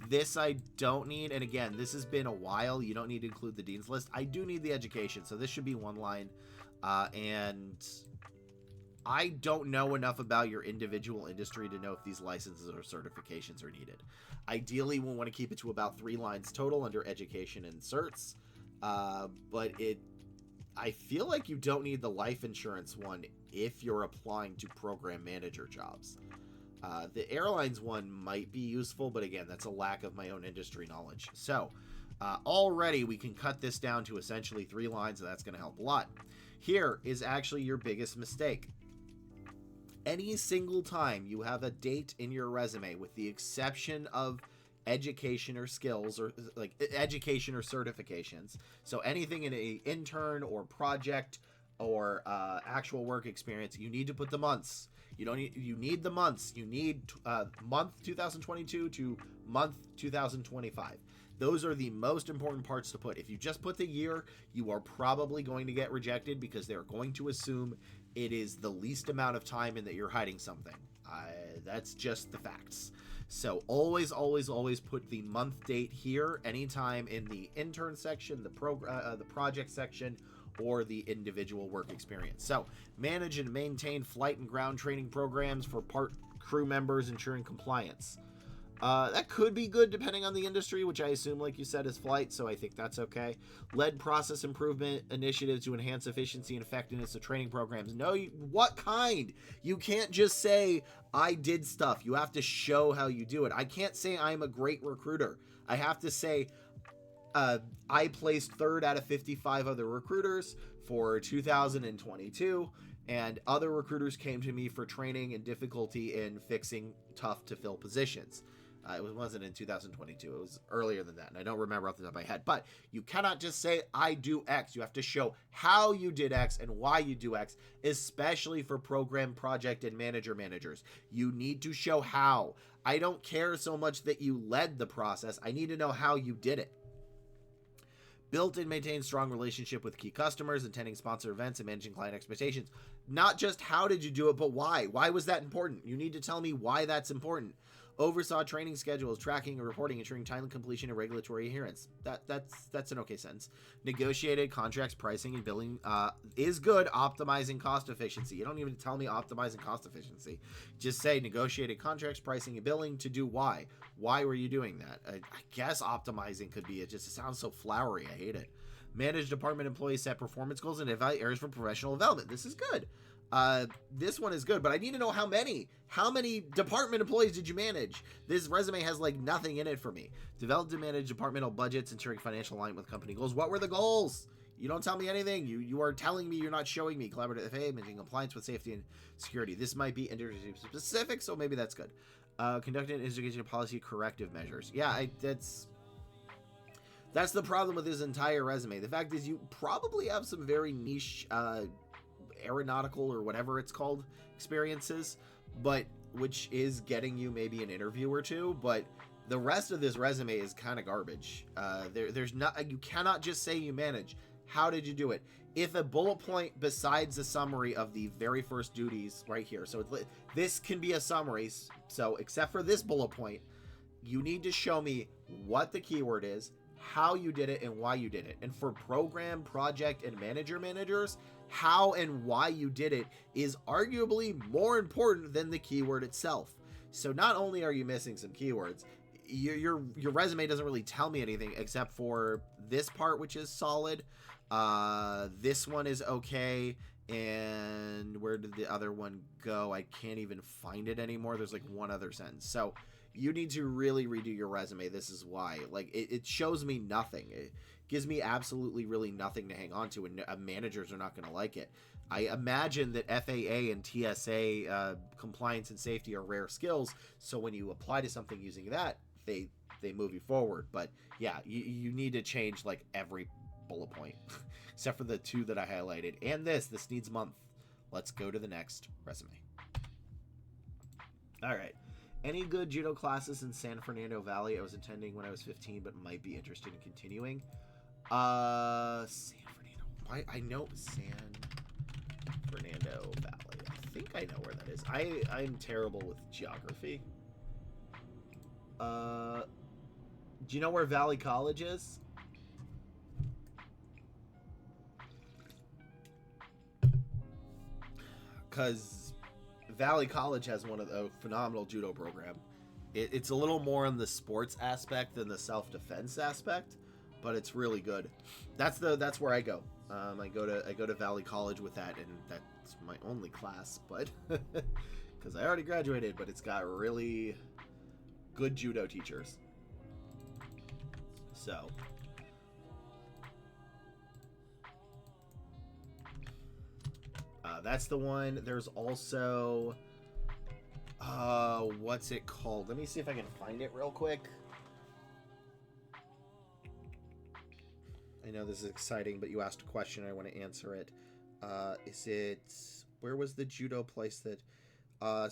This I don't need, and again, this has been a while. You don't need to include the dean's list. I do need the education, so this should be one line. And I don't know enough about your individual industry to know if these licenses or certifications are needed. Ideally, we'll want to keep it to about 3 lines total under education and certs. But I feel like you don't need the life insurance one if you're applying to program manager jobs. The airlines one might be useful, but again, that's a lack of my own industry knowledge. So already we can cut this down to essentially 3 lines, and that's going to help a lot. Here is actually your biggest mistake. Any single time you have a date in your resume, with the exception of education or skills, or like education or certifications, so anything in a intern or project or actual work experience, you need to put the months. You need the months. You need month 2022 to month 2025. Those are the most important parts to put. If you just put the year, you are probably going to get rejected because they're going to assume it is the least amount of time and that you're hiding something. That's just the facts. So always, always, always put the month date here anytime in the intern section, the project section, or the individual work experience. So manage and maintain flight and ground training programs for part crew members, ensuring compliance. That could be good depending on the industry, which I assume, like you said, is flight, so I think that's okay. Led process improvement initiatives to enhance efficiency and effectiveness of training programs. No, what kind? You can't just say, I did stuff. You have to show how you do it. I can't say I'm a great recruiter. I have to say, I placed 3rd out of 55 other recruiters for 2022, and other recruiters came to me for training and difficulty in fixing tough to fill positions. It wasn't in 2022. It was earlier than that, and I don't remember off the top of my head. But you cannot just say, I do X. You have to show how you did X and why you do X, especially for program, project, and managers. You need to show how. I don't care so much that you led the process. I need to know how you did it. Built and maintained strong relationship with key customers, attending sponsor events, and managing client expectations. Not just how did you do it, but why. Why was that important? You need to tell me why that's important. Oversaw training schedules, tracking and reporting, ensuring timely completion and regulatory adherence. That's an okay sentence. Negotiated contracts, pricing, and billing is good. Optimizing cost efficiency. You don't even tell me optimizing cost efficiency. Just say negotiated contracts, pricing, and billing to do why. Why were you doing that? I guess optimizing could be it. It sounds so flowery. I hate it. Manage department employees, set performance goals, and evaluate areas for professional development. This is good. This one is good, but I need to know how many department employees did you manage? This resume has like nothing in it for me. Develop and manage departmental budgets, ensuring financial alignment with company goals. What were the goals? You don't tell me anything. You are telling me, you're not showing me. Collaborative FA, managing compliance with safety and security. This might be industry specific, so maybe that's good. Conducted education policy corrective measures. Yeah, that's the problem with this entire resume. The fact is, you probably have some very niche aeronautical or whatever it's called experiences, but which is getting you maybe an interview or two, but the rest of this resume is kind of garbage. There's not, you cannot just say you manage. How did you do it? If a bullet point besides a summary of the very first duties right here, so this can be a summary, so except for this bullet point, you need to show me what the keyword is, how you did it, and why you did it. And for program, project, and managers, how and why you did it is arguably more important than the keyword itself. So not only are you missing some keywords, your resume doesn't really tell me anything except for this part, which is solid. This one is okay. And where did the other one go? I can't even find it anymore. There's like one other sentence. So you need to really redo your resume. This is why. Like, it shows me nothing. It gives me absolutely really nothing to hang on to, and managers are not going to like it. I imagine that FAA and TSA compliance and safety are rare skills, so when you apply to something using that, they move you forward. But yeah, you need to change like every bullet point, except for the two that I highlighted. And this needs month. Let's go to the next resume. All right. Any good judo classes in San Fernando Valley? I was attending when I was 15, but might be interested in continuing. San Fernando. Why? I know San Fernando Valley. I think I know where that is. I'm terrible with geography. Do you know where Valley College is? Because Valley College has one of the phenomenal judo program. It's a little more on the sports aspect than the self-defense aspect, but it's really good. That's where I go. I go to Valley College with that, and that's my only class, but because I already graduated. But it's got really good judo teachers. So that's the one. There's also what's it called? Let me see if I can find it real quick. I know this is exciting, but you asked a question, I want to answer it. Is it, where was the judo place that I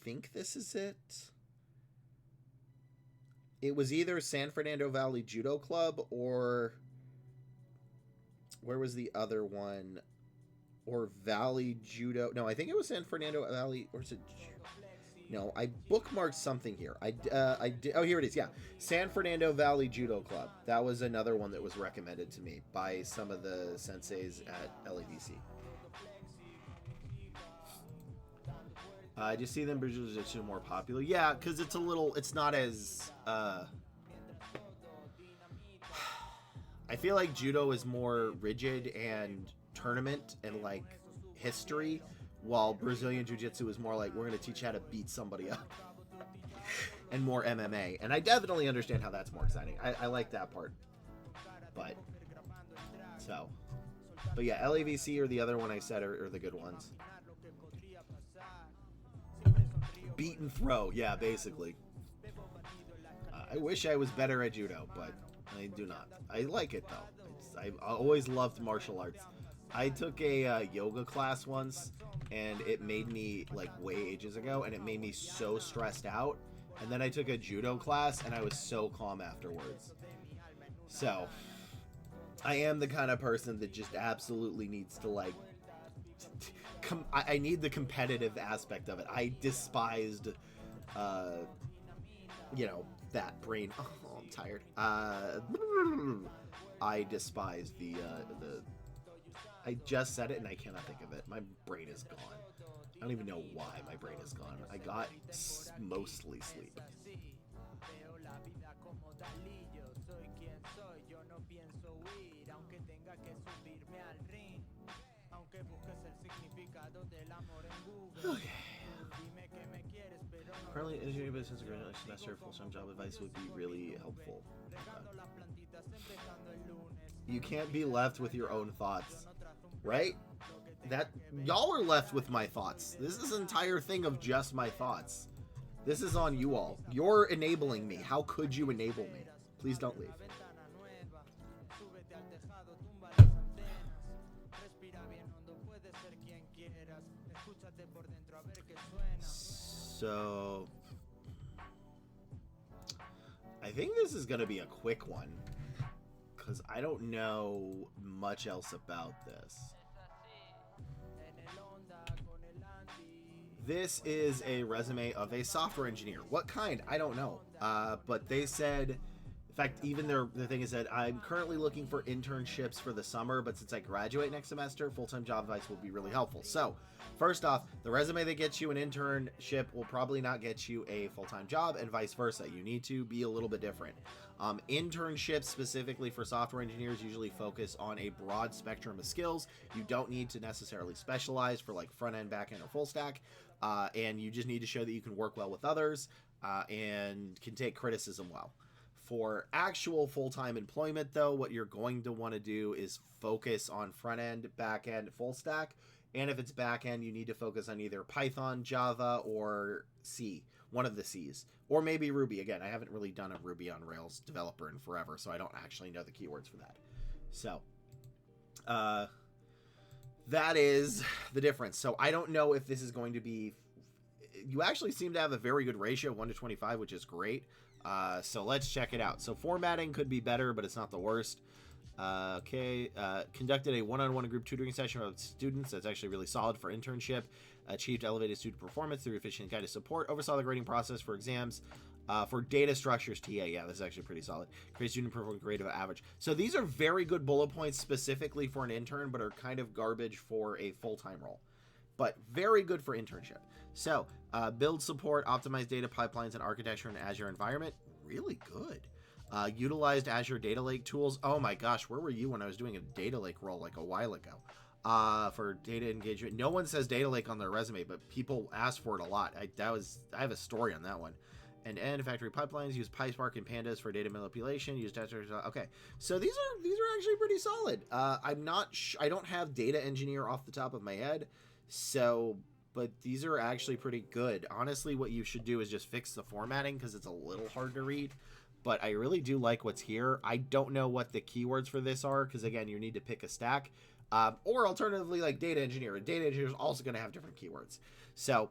think this is it. It was either San Fernando Valley Judo Club, or where was the other one? Or Valley Judo. No, I think it was San Fernando Valley, or is it? No, I bookmarked something here. I did. Oh, here it is. Yeah, San Fernando Valley Judo Club. That was another one that was recommended to me by some of the senseis at LAVC. I just see them visualization more popular. Yeah, because it's a little. It's not as. I feel like judo is more rigid and tournament and like history, while Brazilian Jiu-Jitsu is more like, we're going to teach you how to beat somebody up, and more MMA. And I definitely understand how that's more exciting. I like that part. But yeah, LAVC or the other one I said are the good ones. Beat and throw, yeah, basically. I wish I was better at judo, but I do not. I like it though. I've always loved martial arts. I took a yoga class once, and it made me, like, way ages ago, and it made me so stressed out. And then I took a judo class, and I was so calm afterwards. So, I am the kind of person that just absolutely needs to, like, I need the competitive aspect of it. I despised, that brain. Oh, I'm tired. I despise the I just said it and I cannot think of it. My brain is gone. I don't even know why my brain is gone. I got mostly sleep. Okay. Currently, engineering business agreement semester full-time job advice would be really helpful. You can't be left with your own thoughts, right? That y'all are left with my thoughts. This is an entire thing of just my thoughts. This is on you all. You're enabling me. How could you enable me? Please don't leave. So I think this is going to be a quick one because I don't know much else about this. This is a resume of a software engineer. What kind? I don't know. But they said, in fact, even their thing is that I'm currently looking for internships for the summer, but since I graduate next semester, full-time job advice will be really helpful. So, first off, the resume that gets you an internship will probably not get you a full-time job, and vice versa. You need to be a little bit different. Internships specifically for software engineers usually focus on a broad spectrum of skills. You don't need to necessarily specialize for like front-end, back-end, or full stack. And you just need to show that you can work well with others and can take criticism well. For actual full-time employment, though, what you're going to want to do is focus on front-end, back-end, full stack. And if it's back-end, you need to focus on either Python, Java, or C, one of the Cs. Or maybe Ruby. Again, I haven't really done a Ruby on Rails developer in forever, so I don't actually know the keywords for that. So, that is the difference. So I don't know if this is going to be... You actually seem to have a very good ratio, 1 to 25, which is great. So let's check it out. So formatting could be better, but it's not the worst. Conducted a one-on-one group tutoring session with students. That's actually really solid for internship. Achieved elevated student performance through efficient guided support. Oversaw the grading process for exams. For data structures, TA, yeah, this is actually pretty solid. Create student performance grade of average. So these are very good bullet points specifically for an intern, but are kind of garbage for a full-time role. But very good for internship. So, build, support, optimize data pipelines and architecture in Azure environment. Really good. Utilized Azure Data Lake tools. Oh my gosh, where were you when I was doing a Data Lake role like a while ago? For data engagement. No one says Data Lake on their resume, but people ask for it a lot. I have a story on that one. And factory pipelines, use PySpark and Pandas for data manipulation, use data. Okay, so these are actually pretty solid. I don't have data engineer off the top of my head, so, but these are actually pretty good. Honestly, what you should do is just fix the formatting because it's a little hard to read, but I really do like what's here. I don't know what the keywords for this are because, again, you need to pick a stack, or alternatively, like data engineer. A data engineer is also going to have different keywords. So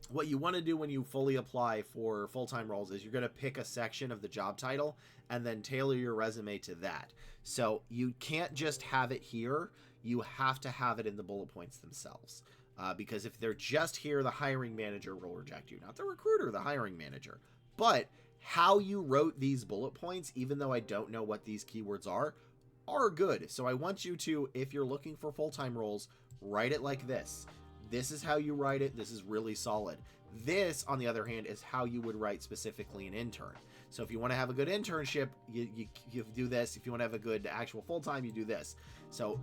what you want to do when you fully apply for full-time roles is you're going to pick a section of the job title and then tailor your resume to that. So you can't just have it here. You have to have it in the bullet points themselves. Because if they're just here, the hiring manager will reject you. Not the recruiter, the hiring manager. But how you wrote these bullet points, even though I don't know what these keywords are good. So I want you to, if you're looking for full-time roles, write it like this. This is how you write it. This is really solid. This, on the other hand, is how you would write specifically an intern. So if you want to have a good internship, you do this. If you want to have a good actual full-time, you do this. So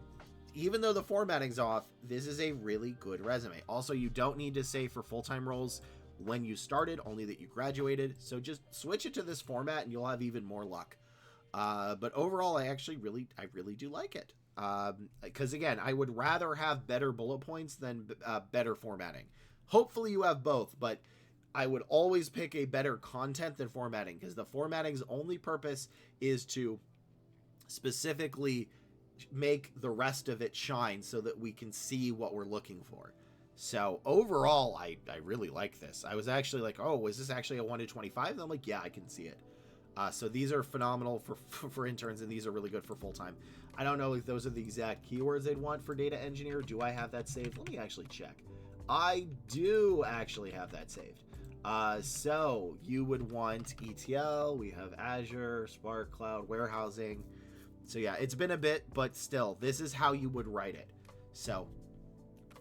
even though the formatting's off, this is a really good resume. Also, you don't need to say for full-time roles when you started, only that you graduated. So just switch it to this format and you'll have even more luck. But overall, I really do like it. Because again, I would rather have better bullet points than better formatting. Hopefully you have both, but I would always pick a better content than formatting, because the formatting's only purpose is to specifically make the rest of it shine so that we can see what we're looking for. So overall, I really like this. I was actually like, oh, is this actually a 1 to 25? And I'm like, yeah, I can see it. So these are phenomenal for interns, and these are really good for full-time. I don't know if those are the exact keywords they'd want for data engineer. Do I have that saved? Let me actually check. I do actually have that saved. So you would want ETL. We have Azure, Spark, Cloud, warehousing. So yeah, it's been a bit, but still, this is how you would write it. So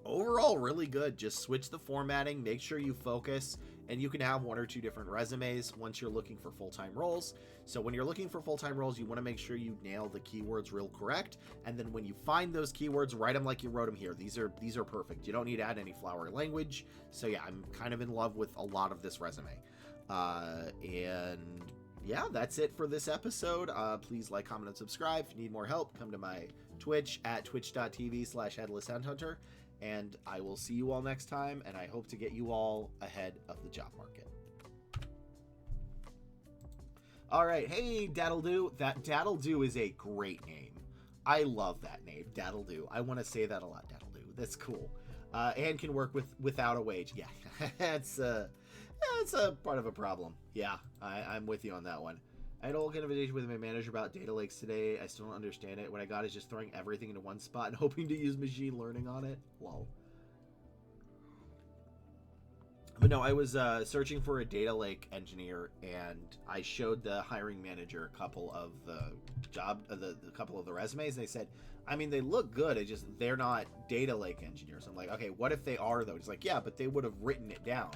overall, really good. Just switch the formatting, make sure you focus, and you can have 1 or 2 different resumes once you're looking for full-time roles. So when you're looking for full-time roles, you want to make sure you nail the keywords real correct. And then when you find those keywords, write them like you wrote them here. These are perfect. You don't need to add any flowery language. So yeah, I'm kind of in love with a lot of this resume. And yeah, that's it for this episode. Please like, comment, and subscribe. If you need more help, come to my Twitch at twitch.tv/Headless Headhunter. And I will see you all next time, and I hope to get you all ahead of the job market. All right, hey, Daddle-Do. That Daddle-Do is a great name. I love that name, Daddle-Do. I want to say that a lot, Daddle-Do. That's cool. and can work without a wage. Yeah, that's a part of a problem. Yeah, I'm with you on that one. I had a whole conversation with my manager about data lakes today. I still don't understand it. What I got is just throwing everything into one spot and hoping to use machine learning on it. Lol. But no, I was searching for a data lake engineer, and I showed the hiring manager a couple of the couple of the resumes. And they said, I mean, they look good. It just they're not data lake engineers. I'm like, okay, what if they are though? He's like, yeah, but they would have written it down.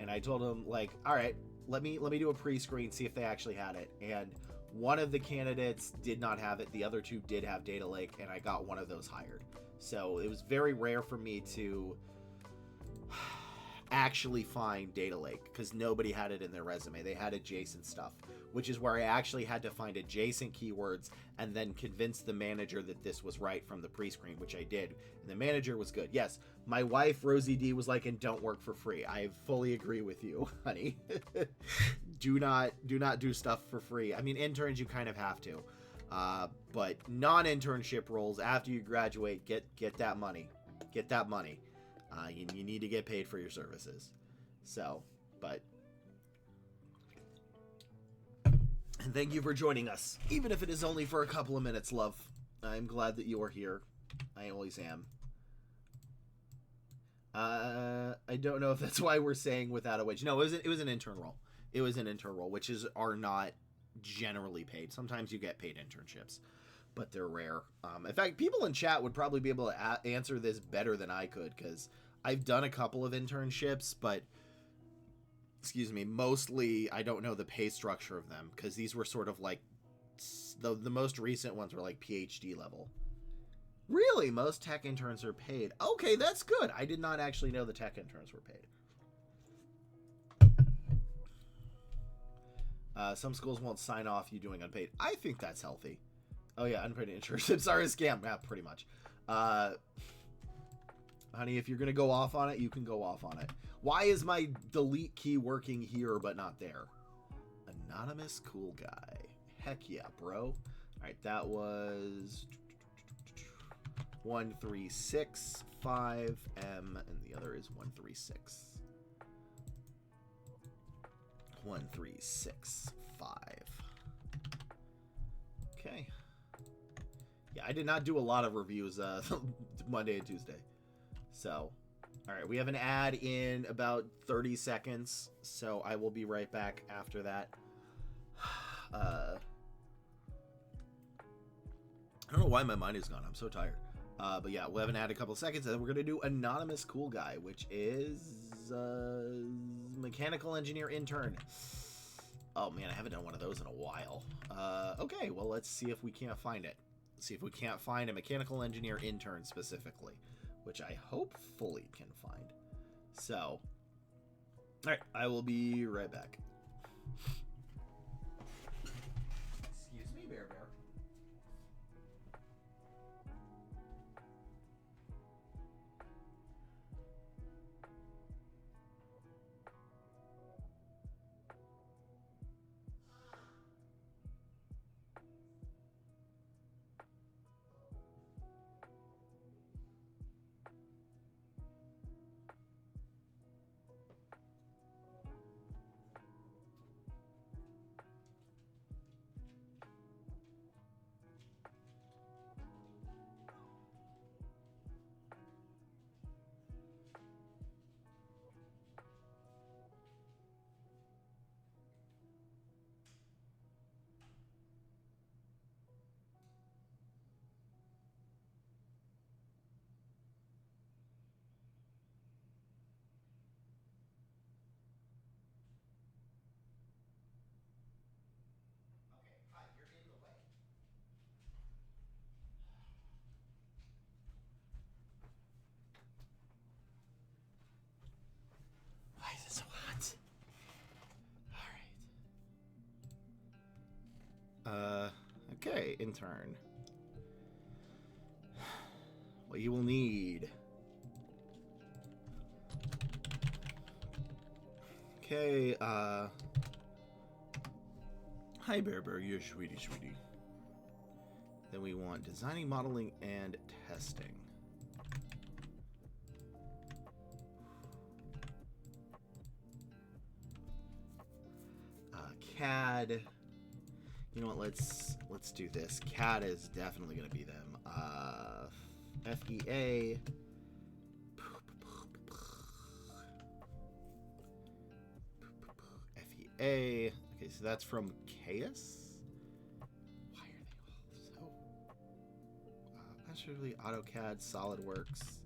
And I told him like, all right, let me do a pre-screen, see if they actually had it. And one of the candidates did not have it. The other two did have data lake, and I got one of those hired. So it was very rare for me to actually find data lake because nobody had it in their resume. They had adjacent stuff, which is where I actually had to find adjacent keywords and then convince the manager that this was right from the pre-screen, which I did. And the manager was good. Yes, my wife Rosie D was like, and don't work for free. I fully agree with you, honey. do not do stuff for free. I mean, interns you kind of have to, but non-internship roles after you graduate, get that money. Get that money. You need to get paid for your services. So, but... And thank you for joining us. Even if it is only for a couple of minutes, love. I'm glad that you are here. I always am. I don't know if that's why we're saying without a wage. No, it was an intern role. It was an intern role, which are not generally paid. Sometimes you get paid internships, but they're rare. In fact, people in chat would probably be able to answer this better than I could, because I've done a couple of internships, but excuse me, mostly I don't know the pay structure of them, because these were sort of like the most recent ones were like PhD level. Really, most tech interns are paid. Okay, that's good. I did not actually know the tech interns were paid. Some schools won't sign off you doing unpaid. I think that's healthy. Oh yeah, unpaid internships are a scam. Yeah, pretty much. Honey, if you're going to go off on it, you can go off on it. Why is my delete key working here but not there? Anonymous cool guy. Heck yeah, bro. All right, that was 1365M, and the other is 136. 1365. Okay. Yeah, I did not do a lot of reviews Monday and Tuesday. So, all right, we have an ad in about 30 seconds, so I will be right back after that. I don't know why my mind is gone. I'm so tired. But yeah, we'll have an ad in a couple of seconds, and then we're going to do Anonymous Cool Guy, which is Mechanical Engineer Intern. Oh, man, I haven't done one of those in a while. Okay, well, let's see if we can't find it. Let's see if we can't find a Mechanical Engineer Intern specifically, which I hopefully can find. So, all right, I will be right back. Excuse me, Bear Bear. Why is it so hot? Alright. Okay, intern. What you will need. Okay, hi Bear Bear, you're sweetie. Then we want designing, modeling, and testing. CAD. You know what? Let's do this. CAD is definitely gonna be them. FEA. FEA. Okay, so that's from Chaos. Why are they all so? Naturally, AutoCAD, SolidWorks.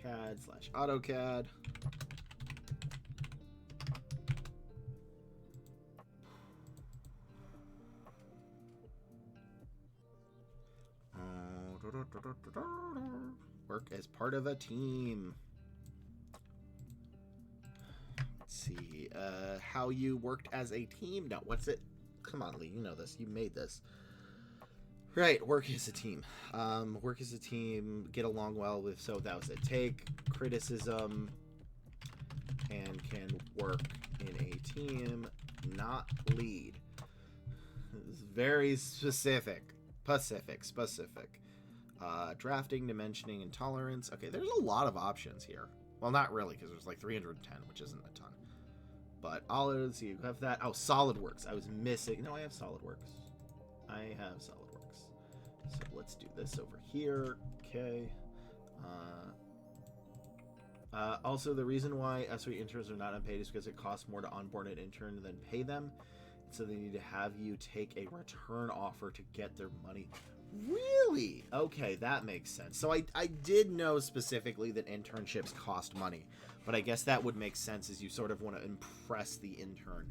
CAD/AutoCAD. Work as part of a team. Let's see. How you worked as a team? No, what's it? Come on, Lee. You know this. You made this. Right. Work as a team. Work as a team. Get along well with. So that was it. Take criticism and can work in a team, not lead. It's very specific. Specific. Drafting, dimensioning, and tolerance. Okay, there's a lot of options here. Well, not really, because there's like 310, which isn't a ton. But let's see, you have that. Oh, SolidWorks. I was missing. No, I have SolidWorks. So let's do this over here. Okay. Also, the reason why SOE interns are not unpaid is because it costs more to onboard an intern than pay them. So they need to have you take a return offer to get their money. Really? Okay, that makes sense. So I did know specifically that internships cost money, but I guess that would make sense as you sort of want to impress the intern.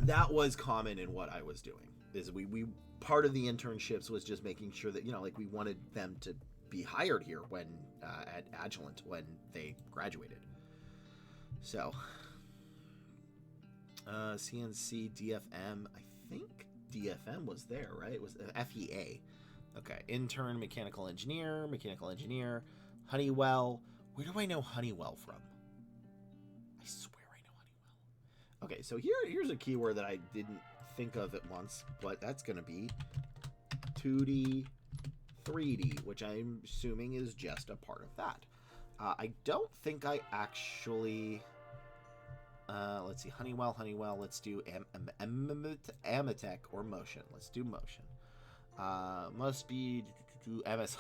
That was common in what I was doing. Is we part of the internships was just making sure that, you know, like we wanted them to be hired here when at Agilent when they graduated. So CNC DFM, I think DFM was there, right? It was FEA. Okay, intern, mechanical engineer, Honeywell. Where do I know Honeywell from? I swear I know Honeywell. Okay, so here's a keyword that I didn't think of at once, but that's going to be 2D, 3D, which I'm assuming is just a part of that. I don't think I actually... let's see, Honeywell. Let's do Amatec or Motion. Let's do Motion. Must be MS.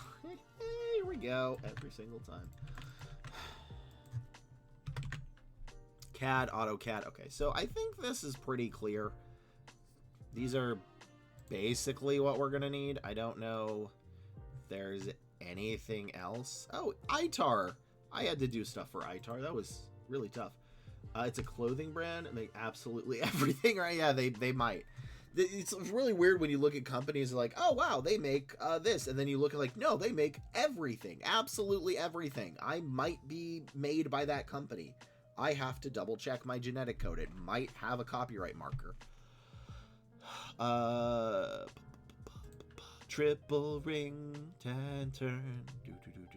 Here we go. Every single time. CAD, AutoCAD. Okay, so I think this is pretty clear. These are basically what we're gonna need. I don't know if there's anything else. Oh, ITAR. I had to do stuff for ITAR. That was really tough. It's a clothing brand and they absolutely everything, right? Yeah, they might. It's really weird when you look at companies like, oh wow, they make this, and then you look at like, no, they make everything, absolutely everything. I might be made by that company. I have to double check my genetic code. It might have a copyright marker. Triple ring, 10 turn,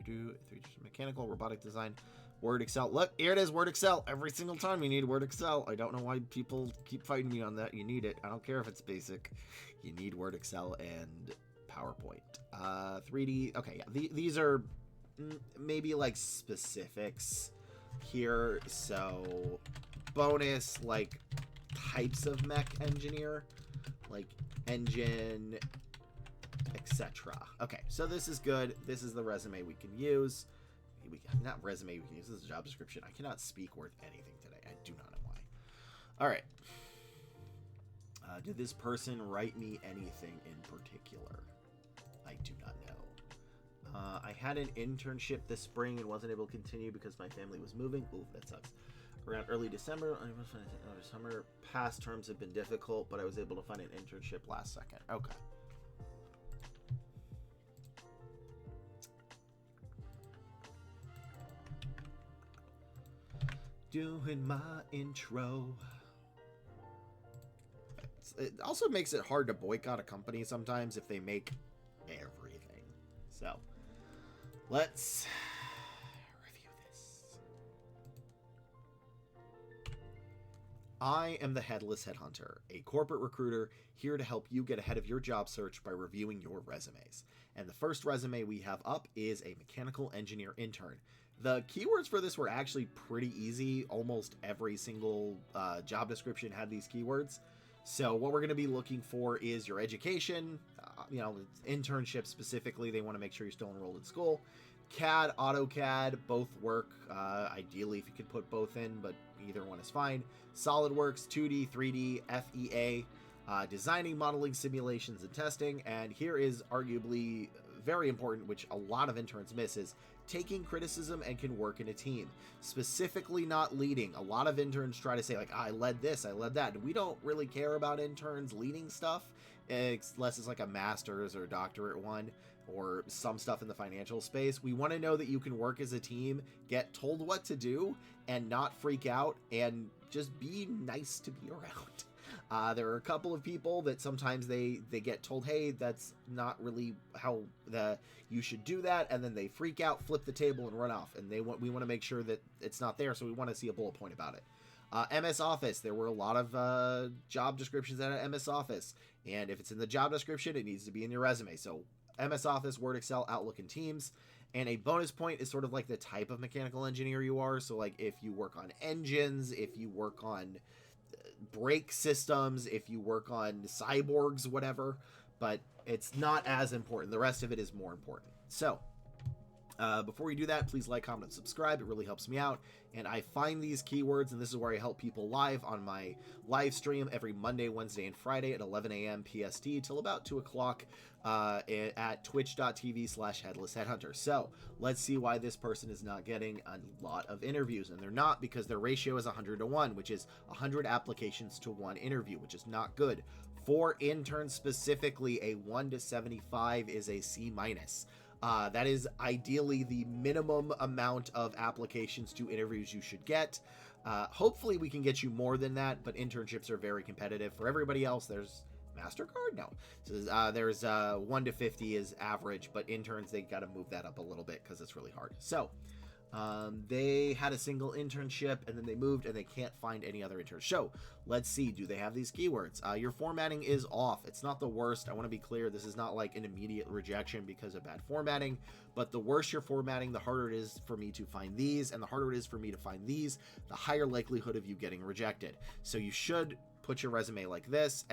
do. 3 mechanical, robotic design. Word Excel. Look, here it is, Word Excel. Every single time you need Word Excel. I don't know why people keep fighting me on that. You need it. I don't care if it's basic. You need Word Excel and PowerPoint. 3D. Okay, yeah. These are maybe like specifics here. So bonus like types of mech engineer, like engine, etc. Okay, so this is good. This is the resume we can use. Not resume we can use. This is a job description. I cannot speak worth anything today. I do not know why. All right. Did this person write me anything in particular? I do not know. I had an internship this spring and wasn't able to continue because my family was moving. Ooh, that sucks. Around early December, summer. Past terms have been difficult, but I was able to find an internship last second. Okay. Doing my intro. It also makes it hard to boycott a company sometimes if they make everything. So, let's review this. I am the Headless Headhunter, a corporate recruiter here to help you get ahead of your job search by reviewing your resumes. And the first resume we have up is a mechanical engineer intern. The keywords for this were actually pretty easy. Almost every single job description had these keywords. So what we're going to be looking for is your education, internship specifically. They want to make sure you're still enrolled in school. CAD, AutoCAD, both work. Ideally, if you could put both in, but either one is fine. SolidWorks, 2D, 3D, FEA, designing, modeling, simulations, and testing. And here is arguably very important, which a lot of interns miss, is taking criticism and can work in a team. Specifically not leading. A lot of interns try to say, like, I led this, I led that. And we don't really care about interns leading stuff, unless it's like a master's or doctorate one, or some stuff in the financial space. We want to know that you can work as a team, get told what to do, and not freak out, and just be nice to be around. There are a couple of people that sometimes they get told, hey, that's not really how you should do that, and then they freak out, flip the table, and run off. And we want to make sure that it's not there, so we want to see a bullet point about it. MS Office. There were a lot of job descriptions at MS Office, and if it's in the job description, it needs to be in your resume. So MS Office, Word, Excel, Outlook, and Teams. And a bonus point is sort of like the type of mechanical engineer you are. So like if you work on engines, if you work on brake systems, if you work on cyborgs, whatever, but it's not as important. The rest of it is more important. So before you do that, please like, comment, and subscribe. It really helps me out. And I find these keywords, and this is where I help people live on my live stream every Monday, Wednesday, and Friday at 11 a.m. PST till about 2 o'clock at twitch.tv/headlessheadhunter. So let's see why this person is not getting a lot of interviews. And they're not, because their ratio is 100 to 1, which is 100 applications to 1 interview, which is not good. For interns specifically, a 1 to 75 is a C-. That is ideally the minimum amount of applications to interviews you should get. Hopefully we can get you more than that, but internships are very competitive. For everybody else, there's MasterCard? No. So, there's 1 to 50 is average, but interns, they got to move that up a little bit because it's really hard. So they had a single internship, and then they moved, and they can't find any other interns. So let's see, do they have these keywords? Your formatting is off. It's not the worst. I want to be clear. This is not like an immediate rejection because of bad formatting, but the worse your formatting, the harder it is for me to find these, and the harder it is for me to find these, the higher likelihood of you getting rejected. So you should put your resume like this,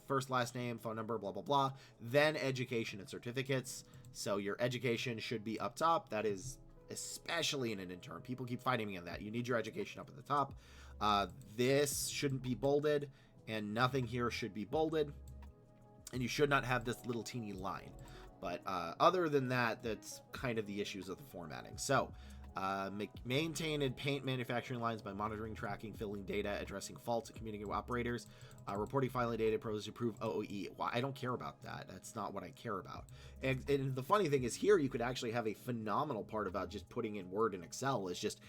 first, last name, phone number, blah, blah, blah, then education and certificates. So your education should be up top. That is especially in an intern. People keep fighting me on that. You need your education up at the top. This shouldn't be bolded, and nothing here should be bolded, and you should not have this little teeny line. But other than that, that's kind of the issues of the formatting. So maintain and paint manufacturing lines by monitoring, tracking, filling data, addressing faults, and communicating with operators, reporting, filing data, pros to prove OOE. Well, I don't care about that. That's not what I care about. And the funny thing is, here you could actually have a phenomenal part about just putting in Word and Excel, is just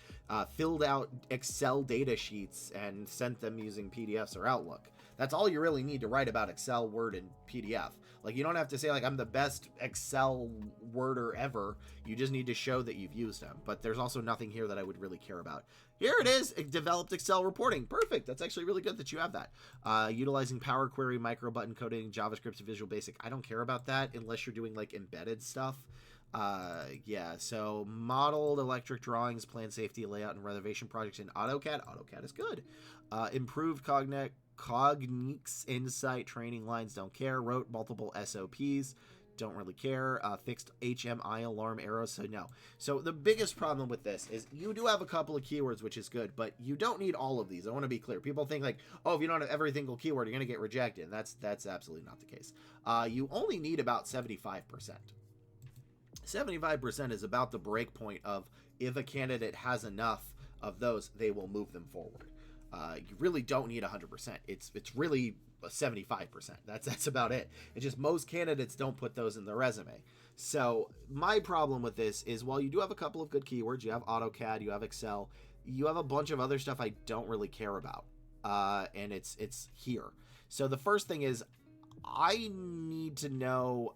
filled out Excel data sheets and sent them using PDFs or Outlook. That's all you really need to write about Excel, Word, and PDF. Like, you don't have to say, like, I'm the best Excel worder ever. You just need to show that you've used them. But there's also nothing here that I would really care about. Here it is, developed Excel reporting. Perfect. That's actually really good that you have that. Utilizing Power Query, micro button coding, JavaScript, Visual Basic. I don't care about that unless you're doing, like, embedded stuff. Yeah, so modeled electric drawings, plan safety, layout, and renovation projects in AutoCAD. AutoCAD is good. Improved Cognics Insight training lines, don't care. Wrote multiple SOPs, don't really care. Fixed HMI alarm arrows, so no. So the biggest problem with this is you do have a couple of keywords, which is good, but you don't need all of these. I want to be clear. People think like, oh, if you don't have every single keyword, you're going to get rejected. And that's absolutely not the case. You only need about 75%. 75% is about the break point of if a candidate has enough of those, they will move them forward. You really don't need 100%. It's really 75%. That's about it. It's just most candidates don't put those in their resume. So my problem with this is, while you do have a couple of good keywords, you have AutoCAD, you have Excel, you have a bunch of other stuff I don't really care about. And it's here. So the first thing is, I need to know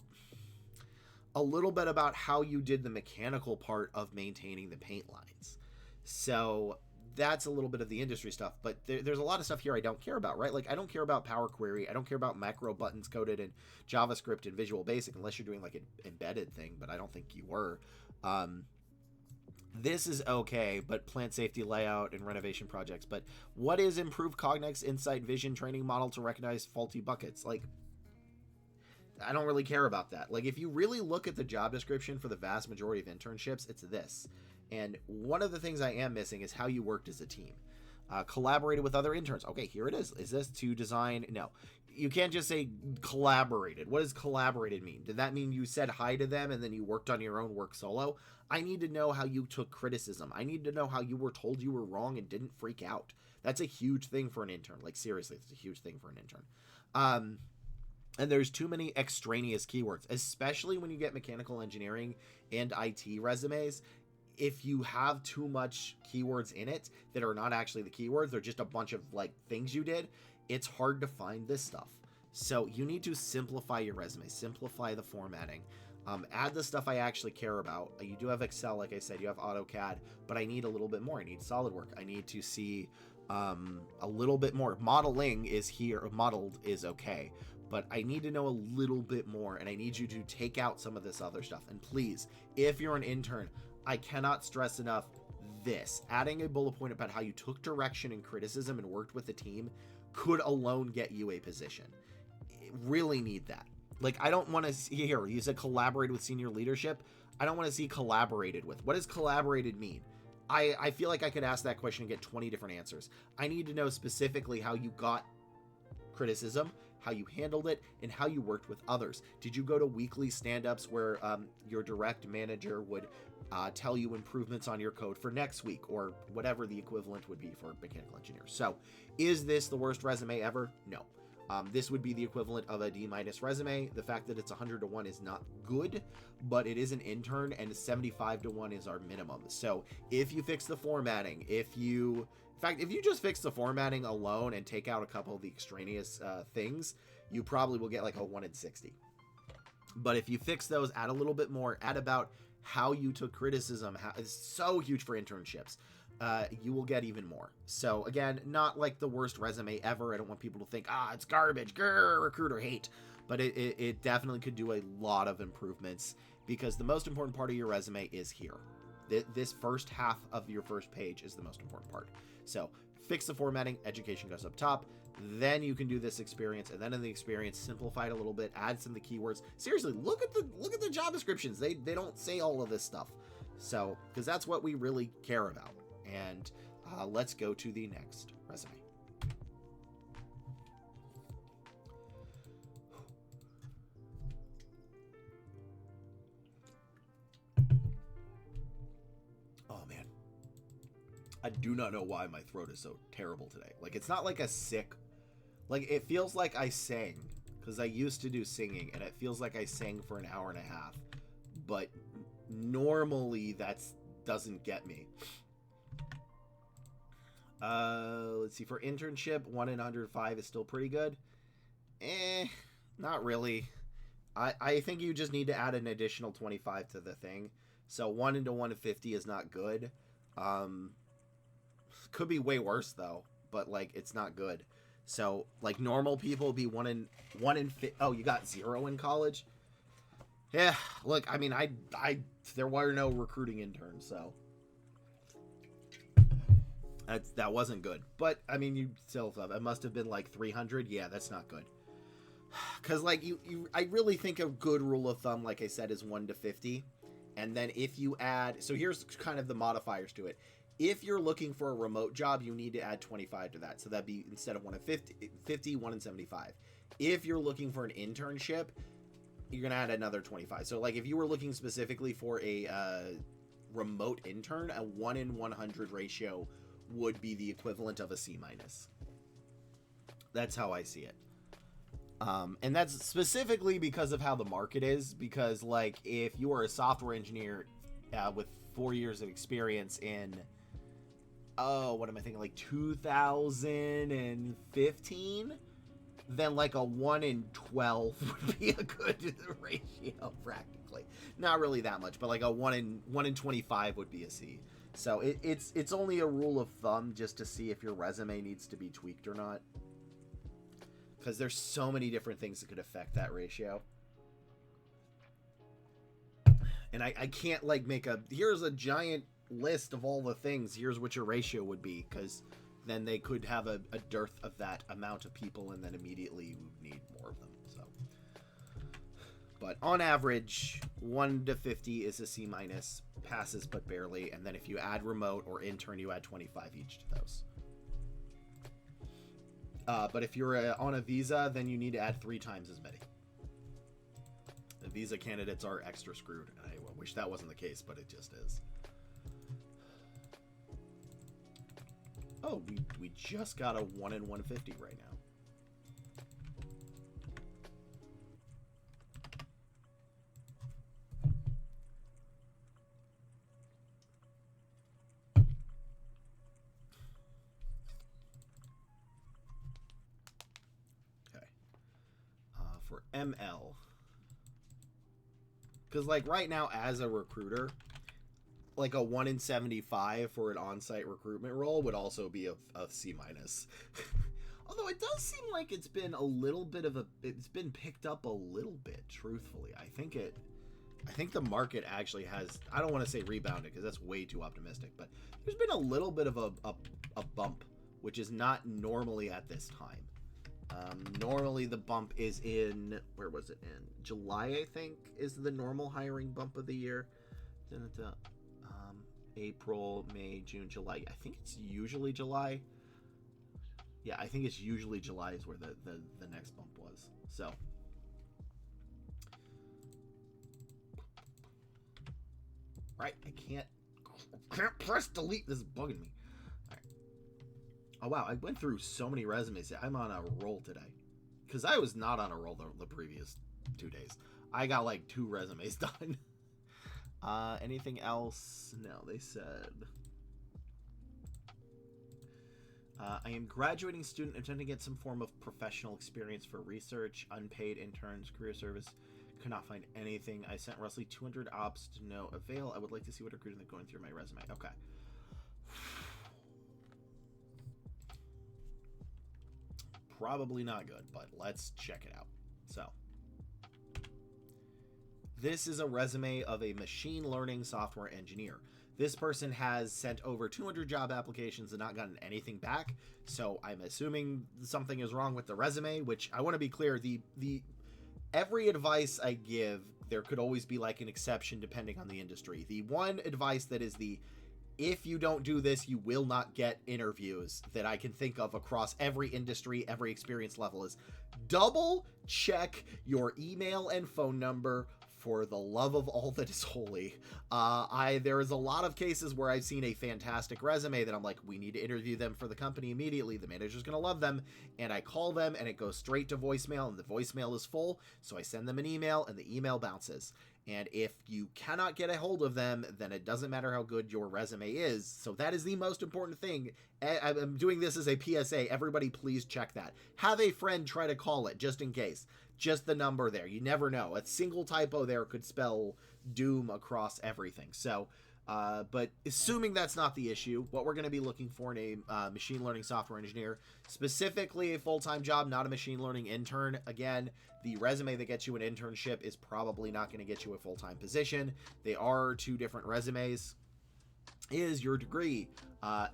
a little bit about how you did the mechanical part of maintaining the paint lines. So that's a little bit of the industry stuff, but there's a lot of stuff here I don't care about, right? Like, I don't care about Power Query. I don't care about macro buttons coded in JavaScript and Visual Basic, unless you're doing like an embedded thing, but I don't think you were. This is okay, but plant safety layout and renovation projects. But what is improved Cognex Insight Vision training model to recognize faulty buckets? Like, I don't really care about that. Like, if you really look at the job description for the vast majority of internships, it's this. And one of the things I am missing is how you worked as a team. Collaborated with other interns. Okay, here it is. Is this to design? No. You can't just say collaborated. What does collaborated mean? Did that mean you said hi to them and then you worked on your own work solo? I need to know how you took criticism. I need to know how you were told you were wrong and didn't freak out. That's a huge thing for an intern. Like, seriously, it's a huge thing for an intern. And there's too many extraneous keywords, especially when you get mechanical engineering and IT resumes. If you have too much keywords in it that are not actually the keywords, they're just a bunch of like things you did, it's hard to find this stuff. So you need to simplify your resume, simplify the formatting, add the stuff I actually care about. You do have Excel, like I said, you have AutoCAD, but I need a little bit more. I need SolidWorks. I need to see a little bit more. Modeling is here, modeled is okay, but I need to know a little bit more, and I need you to take out some of this other stuff. And please, if you're an intern, I cannot stress enough this. Adding a bullet point about how you took direction and criticism and worked with the team could alone get you a position. Really need that. Like, I don't want to see here, you said collaborated with senior leadership. I don't want to see collaborated with. What does collaborated mean? I feel like I could ask that question and get 20 different answers. I need to know specifically how you got criticism, how you handled it, and how you worked with others. Did you go to weekly stand-ups where your direct manager would tell you improvements on your code for next week, or whatever the equivalent would be for mechanical engineers? So, is this the worst resume ever? No. This would be the equivalent of a D- resume. The fact that it's 100 to 1 is not good, but it is an intern, and 75 to 1 is our minimum. So if you fix the formatting, if you just fix the formatting alone and take out a couple of the extraneous things, you probably will get like a 1 in 60. But if you fix those, add a little bit more, add about how you took criticism, it's so huge for internships. You will get even more. So again, not like the worst resume ever. I don't want people to think, it's garbage, grr, recruiter hate. But it definitely could do a lot of improvements, because the most important part of your resume is here. This first half of your first page is the most important part. So fix the formatting, education goes up top. Then you can do this experience, and then in the experience, simplify it a little bit, add some of the keywords. Seriously, look at the job descriptions. They don't say all of this stuff. So, because that's what we really care about. And let's go to the next resume. Oh, man. I do not know why my throat is so terrible today. Like, it's not like a sick... Like, it feels like I sang, because I used to do singing, and it feels like I sang for an hour and a half. But normally, that doesn't get me. Let's see, for internship, 1 in 105 is still pretty good. Not really. I think you just need to add an additional 25 to the thing. So 1 into 150 is not good. Could be way worse though, but like, it's not good. So like, normal people would be 1 in 50. Oh, you got 0 in college? Yeah, look, I mean, there were no recruiting interns, so that wasn't good. But I mean, you still thought it must have been like 300. Yeah, that's not good. Because like I really think a good rule of thumb, like I said, is 1 to 50. And then if you add, so here's kind of the modifiers to it. If you're looking for a remote job, you need to add 25 to that. So that'd be, instead of 1 in 50, 1 in 75. If you're looking for an internship, you're going to add another 25. So like, if you were looking specifically for a remote intern, a 1 in 100 ratio would be the equivalent of a C-. That's how I see it. And that's specifically because of how the market is, because like, if you are a software engineer with 4 years of experience in, what am I thinking, like 2015, then like a 1 in 12 would be a good ratio, practically. Not really that much, but like a 1 in 25 would be a C. So it's only a rule of thumb just to see if your resume needs to be tweaked or not. Because there's so many different things that could affect that ratio. And I can't like make here's a giant list of all the things, here's what your ratio would be, because then they could have a dearth of that amount of people and then immediately you need more of them. So, but on average, 1 to 50 is a C-, passes but barely, and then if you add remote or intern, you add 25 each to those. But if you're on a visa, then you need to add 3 times as many. The visa candidates are extra screwed. I wish that wasn't the case, but it just is. Oh, we just got a 1 in 150 right now. Okay. For ML. Because, like, right now, as a recruiter, like a 1 in 75 for an on-site recruitment role would also be a C-. Although it does seem like it's been a little bit of it's been picked up a little bit, truthfully. I think the market actually has, I don't want to say rebounded because that's way too optimistic, but there's been a little bit of a bump, which is not normally at this time. Normally the bump is in, where was it in? July, I think, is the normal hiring bump of the year. April, May, June, July. I think it's usually July. Yeah, I think it's usually July is where the next bump was. So. Right, I can't press delete. This is bugging me. All right. Oh, wow, I went through so many resumes. I'm on a roll today. Because I was not on a roll the previous 2 days. I got like 2 resumes done. Anything else? No, they said. I am graduating student intending to get some form of professional experience for research, unpaid interns, career service. Could not find anything. I sent roughly 200 ops to no avail. I would like to see what recruiting they're going through my resume. Okay. Probably not good, but let's check it out. So. This is a resume of a machine learning software engineer. This person has sent over 200 job applications and not gotten anything back. So I'm assuming something is wrong with the resume, which I want to be clear. Every advice I give, there could always be like an exception depending on the industry. The one advice that is if you don't do this, you will not get interviews that I can think of across every industry, every experience level is double check your email and phone number for the love of all that is holy. There is a lot of cases where I've seen a fantastic resume that I'm like, we need to interview them for the company immediately. The manager's going to love them. And I call them and it goes straight to voicemail and the voicemail is full. So I send them an email and the email bounces. And if you cannot get a hold of them, then it doesn't matter how good your resume is. So that is the most important thing. I'm doing this as a PSA. Everybody please check that. Have a friend try to call it just in case. Just the number there. You never know. A single typo there could spell doom across everything. So, but assuming that's not the issue, what we're going to be looking for in a machine learning software engineer, specifically a full-time job, not a machine learning intern. Again, the resume that gets you an internship is probably not going to get you a full-time position. They are 2 different resumes. Is your degree.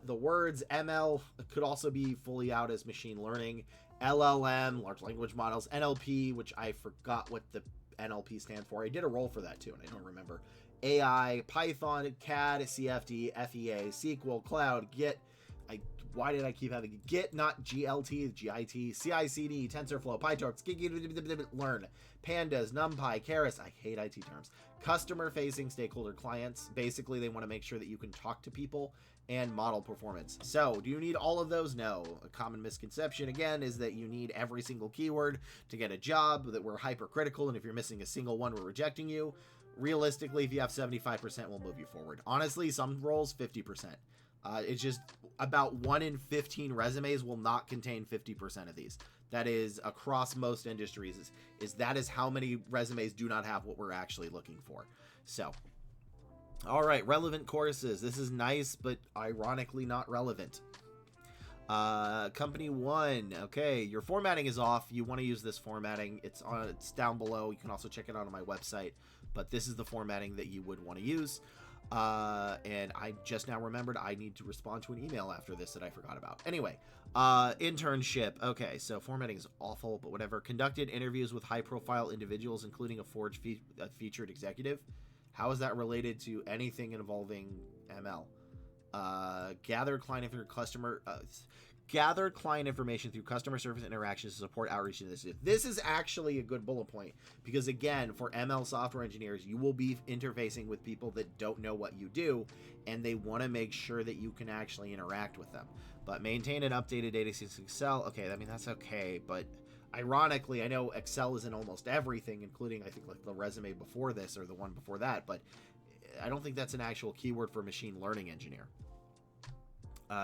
The words ML could also be fully out as machine learning. LLM, large language models, NLP, which I forgot what the NLP stand for. I did a role for that too, and I don't remember. AI, Python, CAD, CFD, FEA, SQL, Cloud, Git. Why did I keep having Git, not GLT, GIT, CI/CD, TensorFlow, PyTorch, Learn, Pandas, NumPy, Keras. I hate IT terms. Customer-facing stakeholder clients. Basically, they want to make sure that you can talk to people and model performance. So, do you need all of those? No. A common misconception, again, is that you need every single keyword to get a job, that we're hypercritical, and if you're missing a single one, we're rejecting you. Realistically, if you have 75%, we'll move you forward. Honestly, some roles, 50%. It's just about 1 in 15 resumes will not contain 50% of these. That is across most industries, is that is how many resumes do not have what we're actually looking for. So, All right, relevant courses. This is nice, but ironically not relevant. Company 1. Okay, your formatting is off. You want to use this formatting. It's down below. You can also check it out on my website. But this is the formatting that you would want to use. And I just now remembered I need to respond to an email after this that I forgot about. Anyway, internship. Okay, so formatting is awful, but whatever. Conducted interviews with high-profile individuals, including a featured executive. How is that related to anything involving ML? Gathered client information through customer service interactions to support outreach initiatives. This is actually a good bullet point because, again, for ML software engineers, you will be interfacing with people that don't know what you do, and they want to make sure that you can actually interact with them. But maintain an updated data in Excel. Okay, I mean, that's okay, but ironically, I know Excel is in almost everything, including, I think, like the resume before this or the one before that, but I don't think that's an actual keyword for machine learning engineer.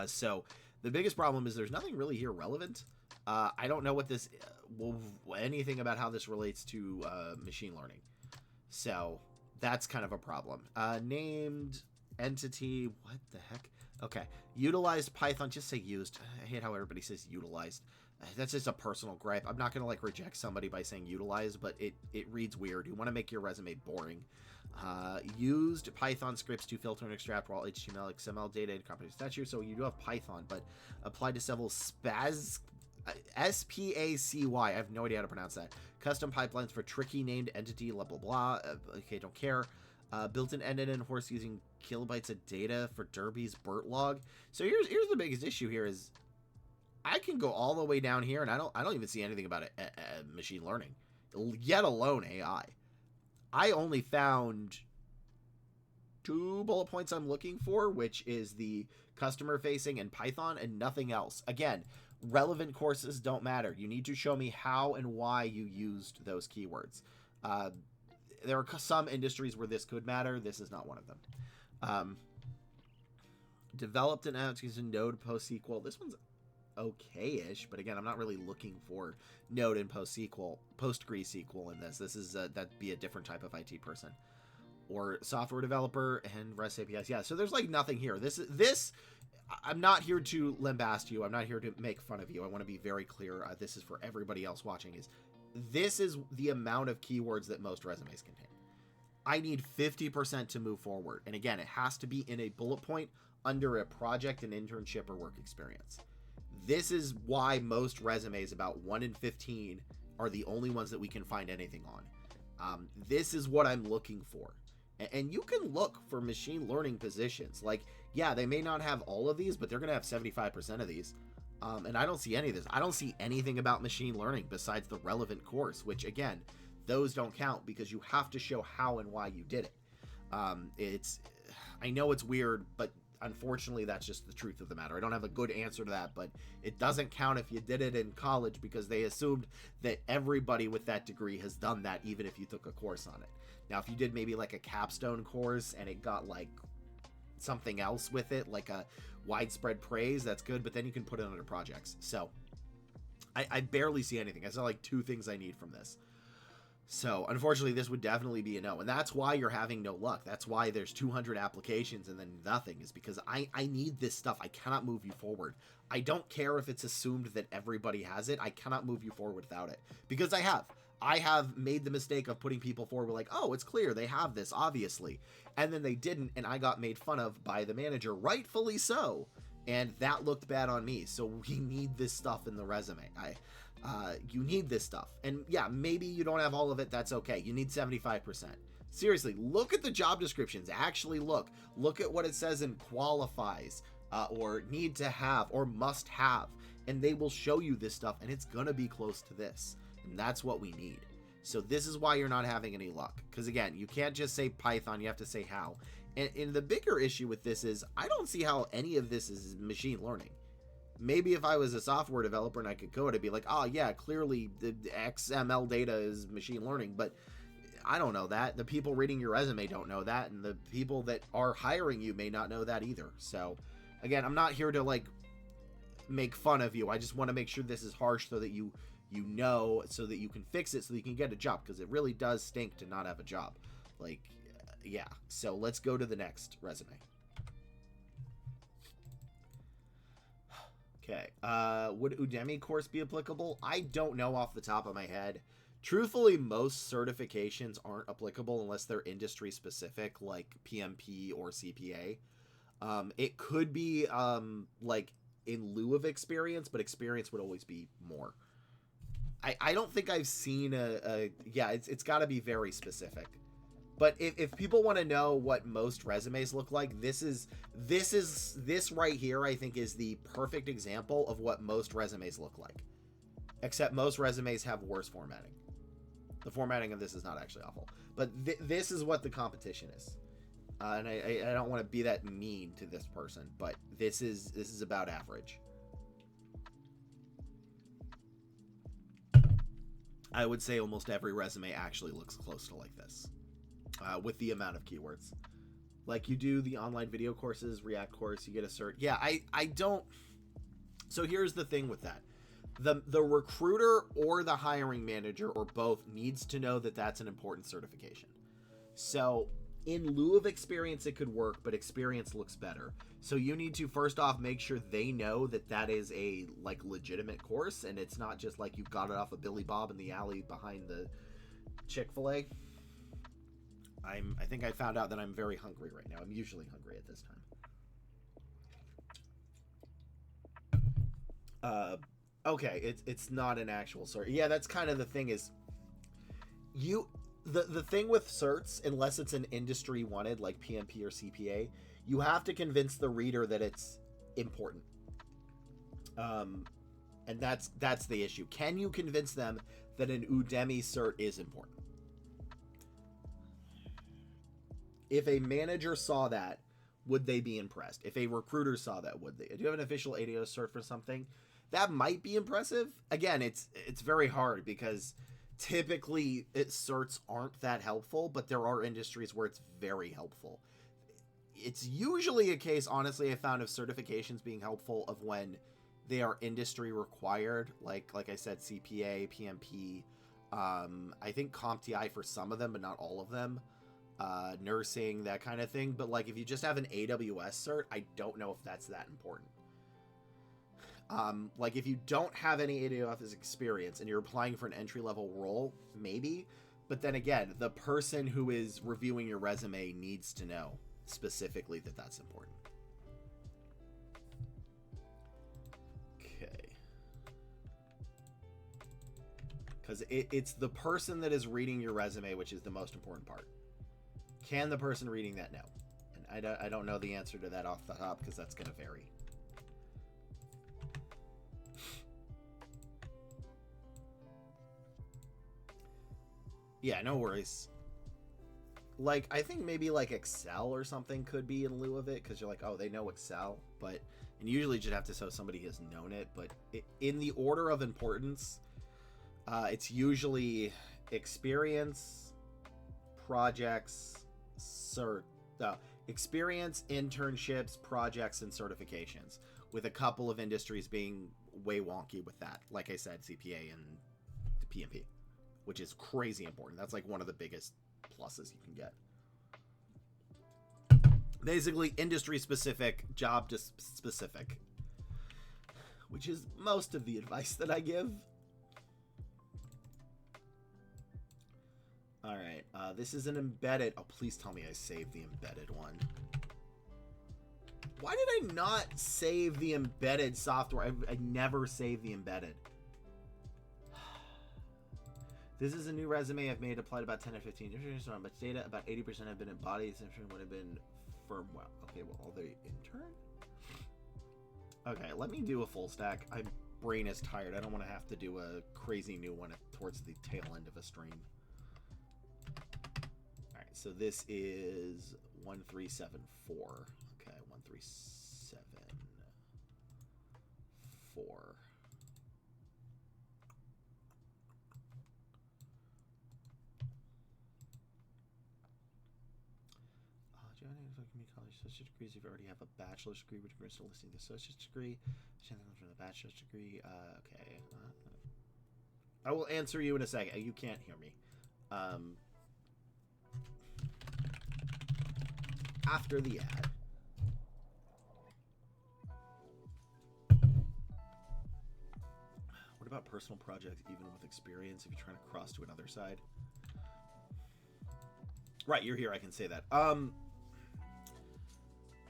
So the biggest problem is there's nothing really here relevant. I don't know what this, anything about how this relates to machine learning. So that's kind of a problem. Named entity, what the heck? Okay, utilized Python, just say used. I hate how everybody says utilized. That's just a personal gripe. I'm not going to like reject somebody by saying utilized, but it reads weird. You want to make your resume boring. Used Python scripts to filter and extract raw HTML, XML data and company statute. So you do have Python, but applied to several SPACY. I have no idea how to pronounce that. Custom pipelines for tricky named entity, blah, blah, blah. Okay, don't care. Built an end-to-end horse using kilobytes of data for Derby's BERT log. So here's the biggest issue here is I can go all the way down here and I don't even see anything about machine learning, yet alone AI. I only found 2 bullet points I'm looking for, which is the customer facing and Python and nothing else. Again, relevant courses don't matter. You need to show me how and why you used those keywords. There are some industries where this could matter. This is not one of them. Developed an app using Node PostSQL. This one's okay-ish, but again, I'm not really looking for Node and PostgreSQL in this. This is that'd be a different type of IT person or software developer and REST APIs. Yeah, so there's like nothing here. This I'm not here to lambast you. I'm not here to make fun of you. I want to be very clear. This is for everybody else watching. This is the amount of keywords that most resumes contain. I need 50% to move forward, and again, it has to be in a bullet point under a project, an internship, or work experience. This is why most resumes, about 1 in 15, are the only ones that we can find anything on. This is what I'm looking for. And you can look for machine learning positions. Like, yeah, they may not have all of these, but they're going to have 75% of these. And I don't see any of this. I don't see anything about machine learning besides the relevant course, which, again, those don't count because you have to show how and why you did it. I know it's weird, but unfortunately, that's just the truth of the matter. I don't have a good answer to that, but it doesn't count if you did it in college because they assumed that everybody with that degree has done that, even if you took a course on it. Now, if you did maybe like a capstone course and it got like something else with it, like a widespread praise, that's good, but then you can put it under projects. So I barely see anything. I saw like 2 things I need from this. So, unfortunately, this would definitely be a no. And that's why you're having no luck. That's why there's 200 applications and then nothing, is because I need this stuff. I cannot move you forward. I don't care if it's assumed that everybody has it. I cannot move you forward without it. Because I have made the mistake of putting people forward like, oh, it's clear they have this, obviously. And then they didn't, and I got made fun of by the manager, rightfully so. And that looked bad on me. So we need this stuff in the resume. You need this stuff. And yeah, maybe you don't have all of it. That's okay. You need 75%. Seriously, look at the job descriptions. Actually look at what it says in qualifies, or need to have, or must have. And they will show you this stuff, and it's going to be close to this. And that's what we need. So this is why you're not having any luck. Because again, you can't just say Python. You have to say how. And the bigger issue with this is I don't see how any of this is machine learning. Maybe if I was a software developer and I could code, I'd be like, oh yeah, clearly the XML data is machine learning, but I don't know that. The people reading your resume don't know that, and the people that are hiring you may not know that either. So again, I'm not here to like make fun of you. I just want to make sure this is harsh so that you know, so that you can fix it, so that you can get a job, because it really does stink to not have a job. Like, yeah, so let's go to the next resume. Okay, would Udemy course be applicable? I don't know off the top of my head. Truthfully, most certifications aren't applicable unless they're industry specific, like PMP or CPA. It could be like in lieu of experience, but experience would always be more. I don't think I've seen yeah, it's got to be very specific. But if people want to know what most resumes look like, this right here, I think, is the perfect example of what most resumes look like. Except most resumes have worse formatting. The formatting of this is not actually awful, but this is what the competition is. And I don't want to be that mean to this person, but this is about average. I would say almost every resume actually looks close to like this. With the amount of keywords. Like you do the online video courses, React course, you get a cert. Yeah, I don't. So here's the thing with that. The recruiter or the hiring manager or both needs to know that that's an important certification. So in lieu of experience, it could work, but experience looks better. So you need to first off make sure they know that that is a like legitimate course and it's not just like you got it off of Billy Bob in the alley behind the Chick-fil-A. I think I found out that I'm very hungry right now. I'm usually hungry at this time. Okay, it's not an actual cert. Yeah, that's kind of the thing is the thing with certs, unless it's an industry wanted like PMP or CPA, you have to convince the reader that it's important. And that's the issue. Can you convince them that an Udemy cert is important? If a manager saw that, would they be impressed? If a recruiter saw that, would they? Do you have an official ADO cert for something? That might be impressive. Again, it's very hard because typically certs aren't that helpful, but there are industries where it's very helpful. It's usually a case, honestly, I found of certifications being helpful of when they are industry required, like I said, CPA, PMP, I think CompTI for some of them, but not all of them. Nursing, that kind of thing. But like if you just have an AWS cert, I don't know if that's that important. Like if you don't have any AWS experience and you're applying for an entry-level role, maybe. But then again, the person who is reviewing your resume needs to know specifically that that's important. Okay. Because it's the person that is reading your resume which is the most important part. Can the person reading that know? And I don't know the answer to that off the top because that's going to vary. Yeah, no worries. Like, I think maybe like Excel or something could be in lieu of it because you're like, oh, they know Excel. But, and usually you just have to show somebody has known it. But in the order of importance, it's usually experience, projects, experience, internships, projects, and certifications, with a couple of industries being way wonky with that. Like I said, CPA and PMP, which is crazy important. That's like one of the biggest pluses you can get. Basically, industry specific, job specific, which is most of the advice that I give. All right, this is an embedded. Oh, please tell me I saved the embedded one. Why did I not save the embedded software? I never save the embedded. This is a new resume I've made, applied about 10 or 15 years on much data. About 80% have been embodied. Essentially would have been firmware. Okay, well, are they intern? Okay, let me do a full stack. My brain is tired. I don't want to have to do a crazy new one towards the tail end of a stream. So this is 1374. Okay, 1374. Do you have any community college associate degrees? If you already have a bachelor's degree, which you're still listing the associate's degree, from the bachelor's degree. Okay. I will answer you in a second. You can't hear me. after the ad. What about personal projects, even with experience, if you're trying to cross to another side? Right, you're here, I can say that.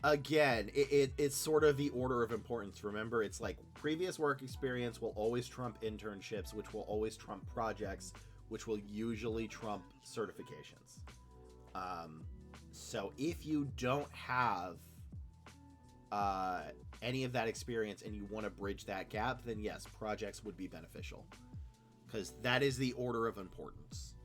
Again, it's sort of the order of importance. Remember, it's like previous work experience will always trump internships, which will always trump projects, which will usually trump certifications. So if you don't have any of that experience and you want to bridge that gap, then yes, projects would be beneficial, because that is the order of importance.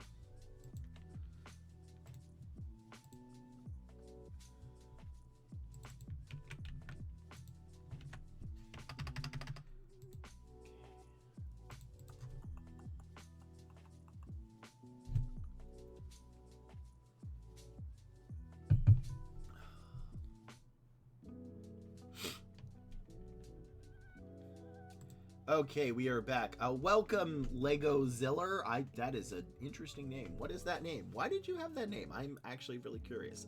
Okay, we are back. Welcome, Lego Ziller. That is an interesting name. What is that name? Why did you have that name? I'm actually really curious.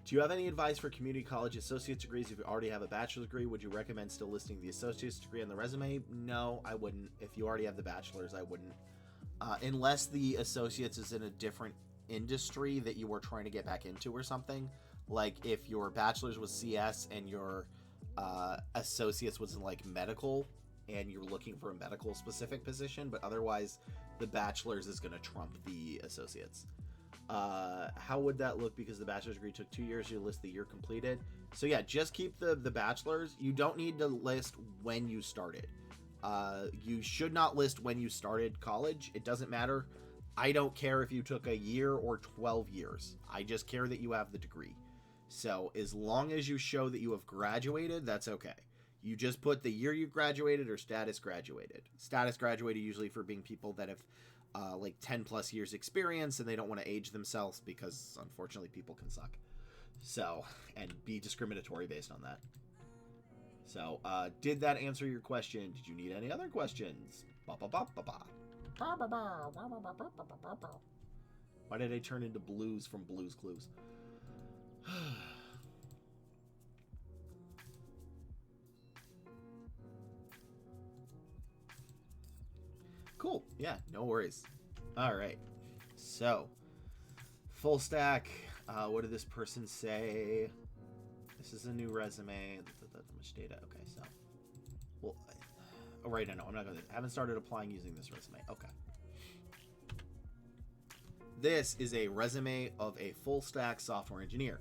Do you have any advice for community college associate's degrees if you already have a bachelor's degree? Would you recommend still listing the associate's degree on the resume? No, I wouldn't. If you already have the bachelor's, I wouldn't. Unless the associate's is in a different industry that you were trying to get back into or something. Like if your bachelor's was CS and your associate's was in like medical, and you're looking for a medical specific position, but otherwise the bachelor's is going to trump the associates. How would that look? Because the bachelor's degree took 2 years, you list the year completed. So yeah, just keep the bachelor's. You don't need to list when you started. You should not list when you started college. It doesn't matter. I don't care if you took a year or 12 years. I just care that you have the degree. So as long as you show that you have graduated, that's okay. You just put the year you graduated or status graduated. Status graduated usually for being people that have like 10 plus years experience and they don't want to age themselves, because unfortunately people can suck. So, and be discriminatory based on that. So, did that answer your question? Did you need any other questions? Why did I turn into Blues from Blue's Clues? Cool. Yeah, no worries. All right. So, full stack. What did this person say? This is a new resume. That's much data. Okay, so. Well, oh, right. No, I'm not going to. Haven't started applying using this resume. Okay. This is a resume of a full stack software engineer.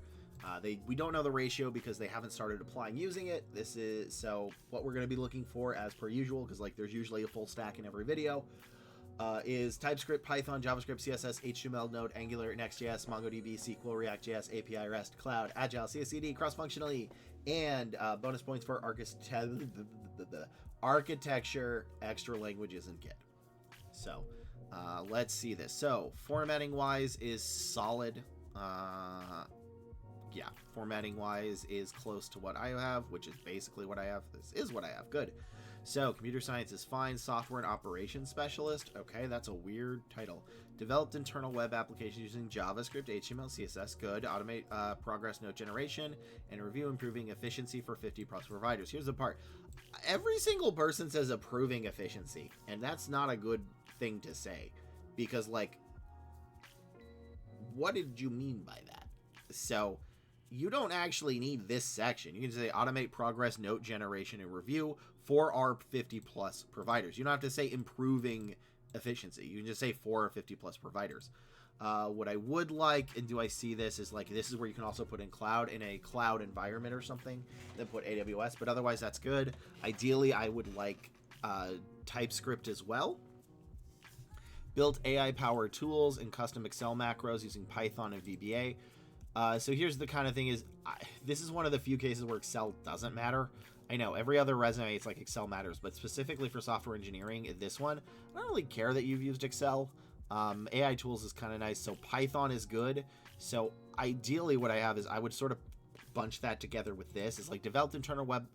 We don't know the ratio because they haven't started applying using it. This is so what we're going to be looking for, as per usual, because like there's usually a full stack in every video, is TypeScript, Python, JavaScript, CSS, HTML, Node, Angular, Next.js, MongoDB, SQL, React.js, API, REST, Cloud, Agile, CI/CD, cross-functionally, and bonus points for architecture, extra languages, and Git. So let's see this. So formatting wise is solid. Yeah, formatting wise is close to what I have, which is basically what I have. This is what I have. Good. So computer science is fine. Software and operations specialist. Okay, that's a weird title. Developed internal web applications using JavaScript, HTML, CSS. Good. Automate progress note generation and review, improving efficiency for 50 plus providers. Here's the part. Every single person says improving efficiency, and that's not a good thing to say, because like, what did you mean by that? So you don't actually need this section. You can say automate progress note generation and review for our 50 plus providers. You don't have to say improving efficiency. You can just say for our 50 plus providers. What I would like, and do I see this, is like this is where you can also put in cloud in a cloud environment or something, then put AWS, but otherwise that's good. Ideally, I would like TypeScript as well. Built AI-powered tools and custom Excel macros using Python and VBA. So here's the kind of thing is, this is one of the few cases where Excel doesn't matter. I know every other resume, it's like Excel matters, but specifically for software engineering, this one, I don't really care that you've used Excel. AI tools is kind of nice. So Python is good. So ideally what I have is I would sort of bunch that together with this. It's like developed internal web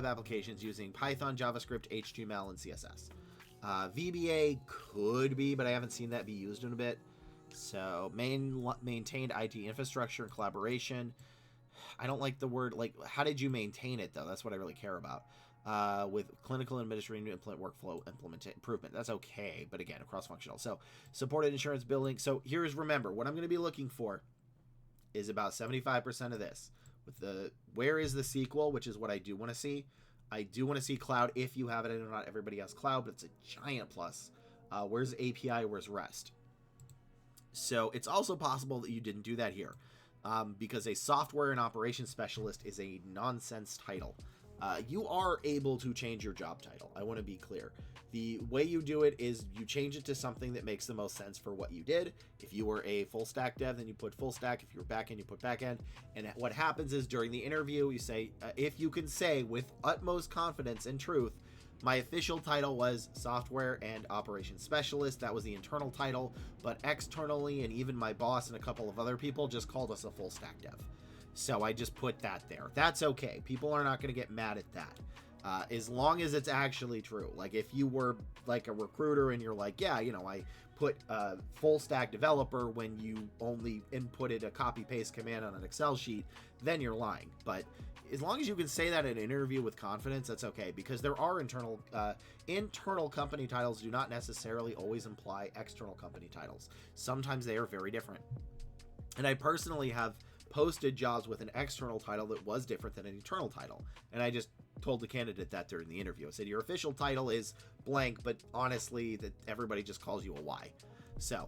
applications using Python, JavaScript, HTML, and CSS. VBA could be, but I haven't seen that be used in a bit. So maintained IT infrastructure and collaboration. I don't like the word, like, how did you maintain it, though? That's what I really care about. With clinical and administrative workflow improvement. That's okay, but again, cross-functional. So, supported insurance billing. So, remember, what I'm going to be looking for is about 75% of this. With the, where is the SQL, which is what I do want to see. I do want to see cloud if you have it. I know not everybody has cloud, but it's a giant plus. Where's API? Where's REST? So, it's also possible that you didn't do that here. Because a software and operations specialist is a nonsense title. You are able to change your job title. I want to be clear. The way you do it is you change it to something that makes the most sense for what you did. If you were a full stack dev, then you put full stack. If you were back end, you put back end. And what happens is during the interview, you say, if you can say with utmost confidence and truth, my official title was software and operations specialist. That was the internal title, but externally, and even my boss and a couple of other people just called us a full stack dev. So I just put that there. That's okay. People are not going to get mad at that. As long as it's actually true. Like if you were like a recruiter and you're like, yeah, you know, I put full stack developer when you only inputted a copy paste command on an Excel sheet, then you're lying. But as long as you can say that in an interview with confidence, that's okay, because there are internal company titles do not necessarily always imply external company titles. Sometimes they are very different. And I personally have posted jobs with an external title that was different than an internal title. And I just told the candidate that during the interview. I said, your official title is blank, but honestly, that everybody just calls you a Y. So,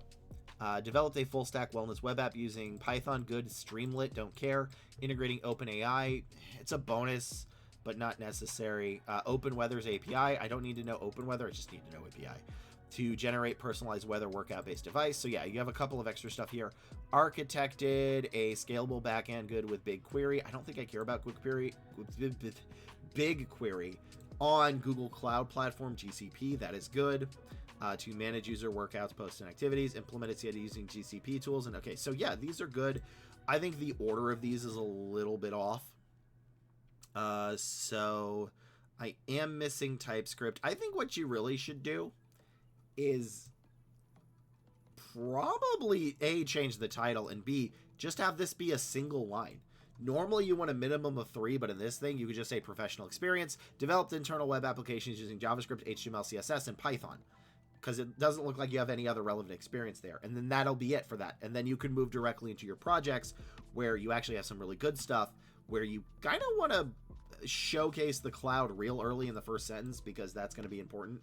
developed a full stack wellness web app using Python. Good. Streamlit. Don't care. Integrating OpenAI. It's a bonus, but not necessary. OpenWeather's API. I don't need to know OpenWeather. I just need to know API to generate personalized weather workout based device. So yeah, you have a couple of extra stuff here. Architected a scalable backend. Good with BigQuery. I don't think I care about BigQuery on Google Cloud Platform, GCP. That is good. To manage user workouts, posts, and activities. Implemented CI using GCP tools. And okay, so yeah, these are good. I think the order of these is a little bit off. So I am missing TypeScript. I think what you really should do is probably A, change the title, and B, just have this be a single line. Normally you want a minimum of 3, but in this thing you could just say professional experience, developed internal web applications using JavaScript, HTML, CSS, and Python, because it doesn't look like you have any other relevant experience there. And then that'll be it for that. And then you can move directly into your projects where you actually have some really good stuff, where you kind of want to showcase the cloud real early in the first sentence, because that's going to be important.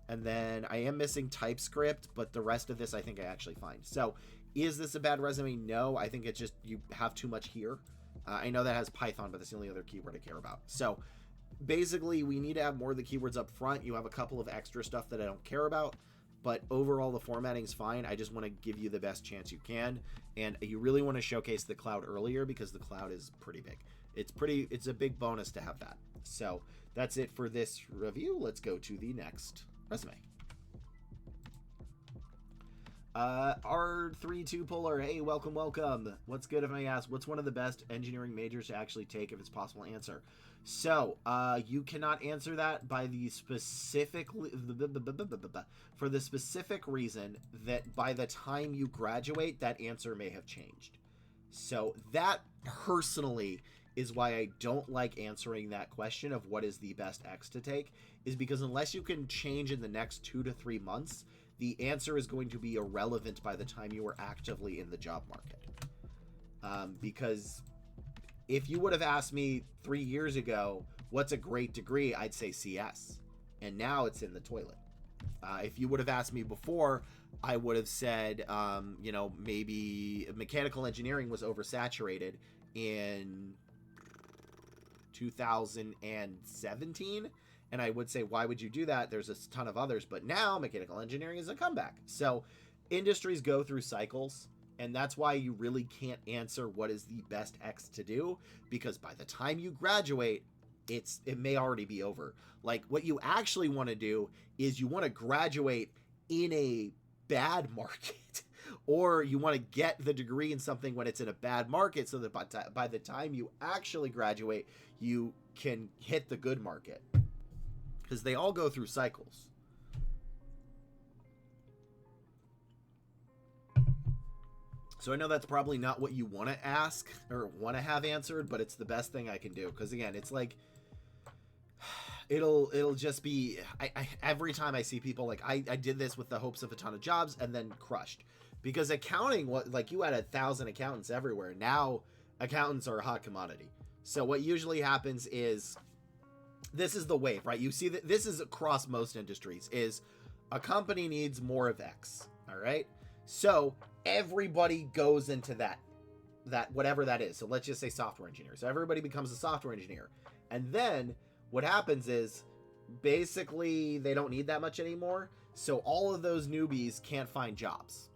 And then I am missing TypeScript, but the rest of this I think I actually find. So is this a bad resume? No, I think it's just you have too much here. I know that has Python, but that's the only other keyword I care about. So basically we need to have more of the keywords up front. You have a couple of extra stuff that I don't care about, but overall the formatting is fine. I just want to give you the best chance you can. And you really want to showcase the cloud earlier, because the cloud is pretty big. It's a big bonus to have that. So that's it for this review. Let's go to the next resume. R32 Polar, hey, welcome. What's good if I ask, what's one of the best engineering majors to actually take if it's possible? Answer. So, you cannot answer that by the specific, for the specific reason that by the time you graduate, that answer may have changed. So that personally is why I don't like answering that question of what is the best X to take, is because unless you can change in the next 2 to 3 months, the answer is going to be irrelevant by the time you are actively in the job market. Because if you would have asked me 3 years ago, what's a great degree, I'd say CS. And now it's in the toilet. If you would have asked me before, I would have said, maybe mechanical engineering was oversaturated in 2017. And I would say, why would you do that? There's a ton of others. But now mechanical engineering is a comeback. So industries go through cycles. And that's why you really can't answer what is the best X to do, because by the time you graduate, it may already be over. Like, what you actually want to do is you want to graduate in a bad market, or you want to get the degree in something when it's in a bad market, so that by the time you actually graduate, you can hit the good market, because they all go through cycles. So I know that's probably not what you want to ask or want to have answered, but it's the best thing I can do. Because again, it's like, it'll just be, I every time I see people, like I did this with the hopes of a ton of jobs and then crushed. Because accounting, what, like you had 1,000 accountants everywhere. Now accountants are a hot commodity. So what usually happens is, this is the wave, right? You see that this is across most industries, is a company needs more of X. All right. So everybody goes into that whatever that is. So let's just say software engineer. So everybody becomes a software engineer. And then what happens is, basically they don't need that much anymore. So all of those newbies can't find jobs.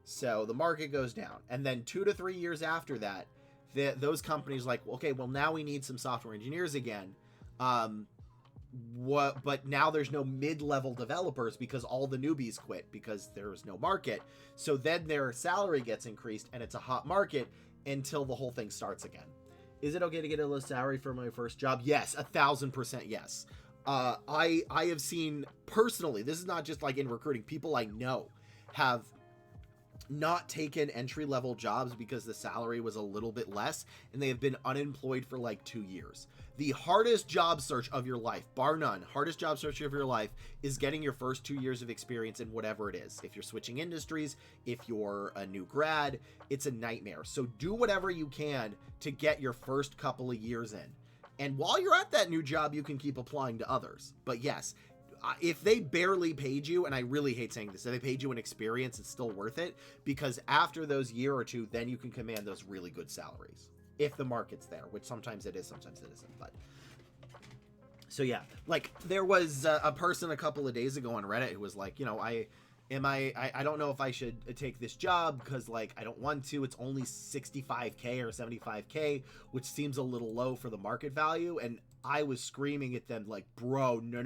So the market goes down. And then 2 to 3 years after that, those companies like, okay, well now we need some software engineers again. But now there's no mid-level developers because all the newbies quit because there's no market. So then their salary gets increased and it's a hot market until the whole thing starts again. Is it okay to get a low salary for my first job? Yes, 1,000% yes. I have seen personally, this is not just like in recruiting, people I know have not taken entry-level jobs because the salary was a little bit less, and they have been unemployed for like 2 years. The hardest job search of your life, bar none, hardest job search of your life is getting your first 2 years of experience in whatever it is. If you're switching industries, if you're a new grad, it's a nightmare. So do whatever you can to get your first couple of years in. And while you're at that new job, you can keep applying to others. But yes, if they barely paid you, and I really hate saying this, if they paid you an experience, it's still worth it, because after those year or two, then you can command those really good salaries if the market's there, which sometimes it is, sometimes it isn't. But so yeah, like there was a person a couple of days ago on Reddit who was like, you know, I don't know if I should take this job because like I don't want to. It's only 65K or 75K, which seems a little low for the market value. And I was screaming at them like, bro, no,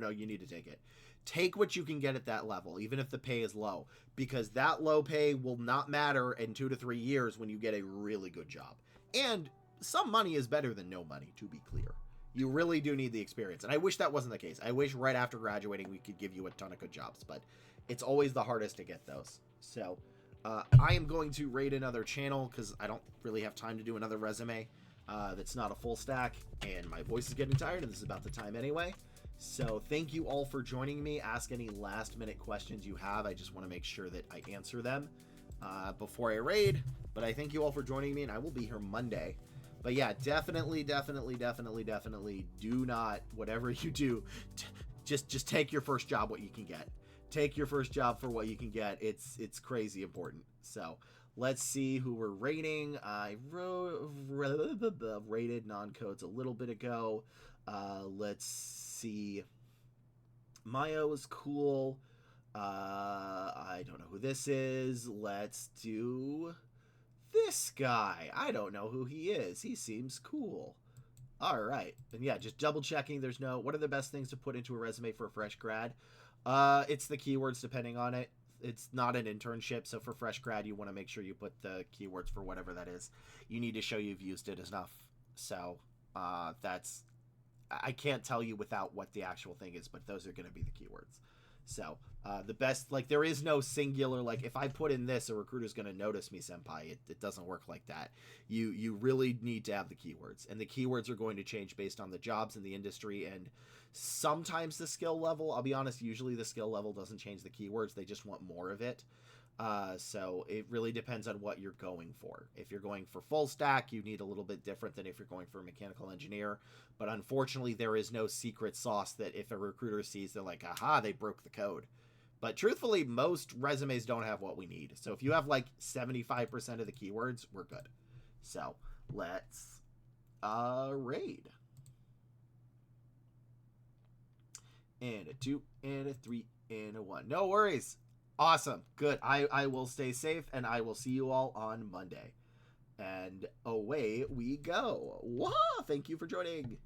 you need to take it. Take what you can get at that level, even if the pay is low, because that low pay will not matter in 2 to 3 years when you get a really good job. And some money is better than no money, to be clear. You really do need the experience. And I wish that wasn't the case. I wish right after graduating we could give you a ton of good jobs, but it's always the hardest to get those. So I am going to raid another channel because I don't really have time to do another resume that's not a full stack, and my voice is getting tired, and this is about the time anyway. So thank you all for joining me. Ask any last minute questions you have. I just want to make sure that I answer them before I raid. But I thank you all for joining me, and I will be here Monday. But yeah, definitely do not, whatever you do, just take your first job what you can get. Take your first job for what you can get. It's crazy important. So let's see who we're rating. I rated non-codes a little bit ago. Let's see. Mayo is cool. I don't know who this is. Let's do this guy. I don't know who he is. He seems cool. All right. And yeah, just double checking. There's no, what are the best things to put into a resume for a fresh grad? It's the keywords depending on it. It's not an internship. So for fresh grad, you want to make sure you put the keywords for whatever that is. You need to show you've used it enough. So, that's, I can't tell you without what the actual thing is, but those are going to be the keywords. So the best, like there is no singular, like if I put in this, a recruiter's going to notice me, senpai. It doesn't work like that. You really need to have the keywords, and the keywords are going to change based on the jobs in the industry and sometimes the skill level. I'll be honest, usually the skill level doesn't change the keywords. They just want more of it. So it really depends on what you're going for. If you're going for full stack, you need a little bit different than if you're going for a mechanical engineer. But unfortunately, there is no secret sauce that if a recruiter sees, they're like, aha, they broke the code. But truthfully, most resumes don't have what we need. So if you have like 75% of the keywords, we're good. So let's raid. And a 2 and a 3 and a 1. No worries. Awesome. Good. I will stay safe, and I will see you all on Monday. And away we go. Wah! Thank you for joining.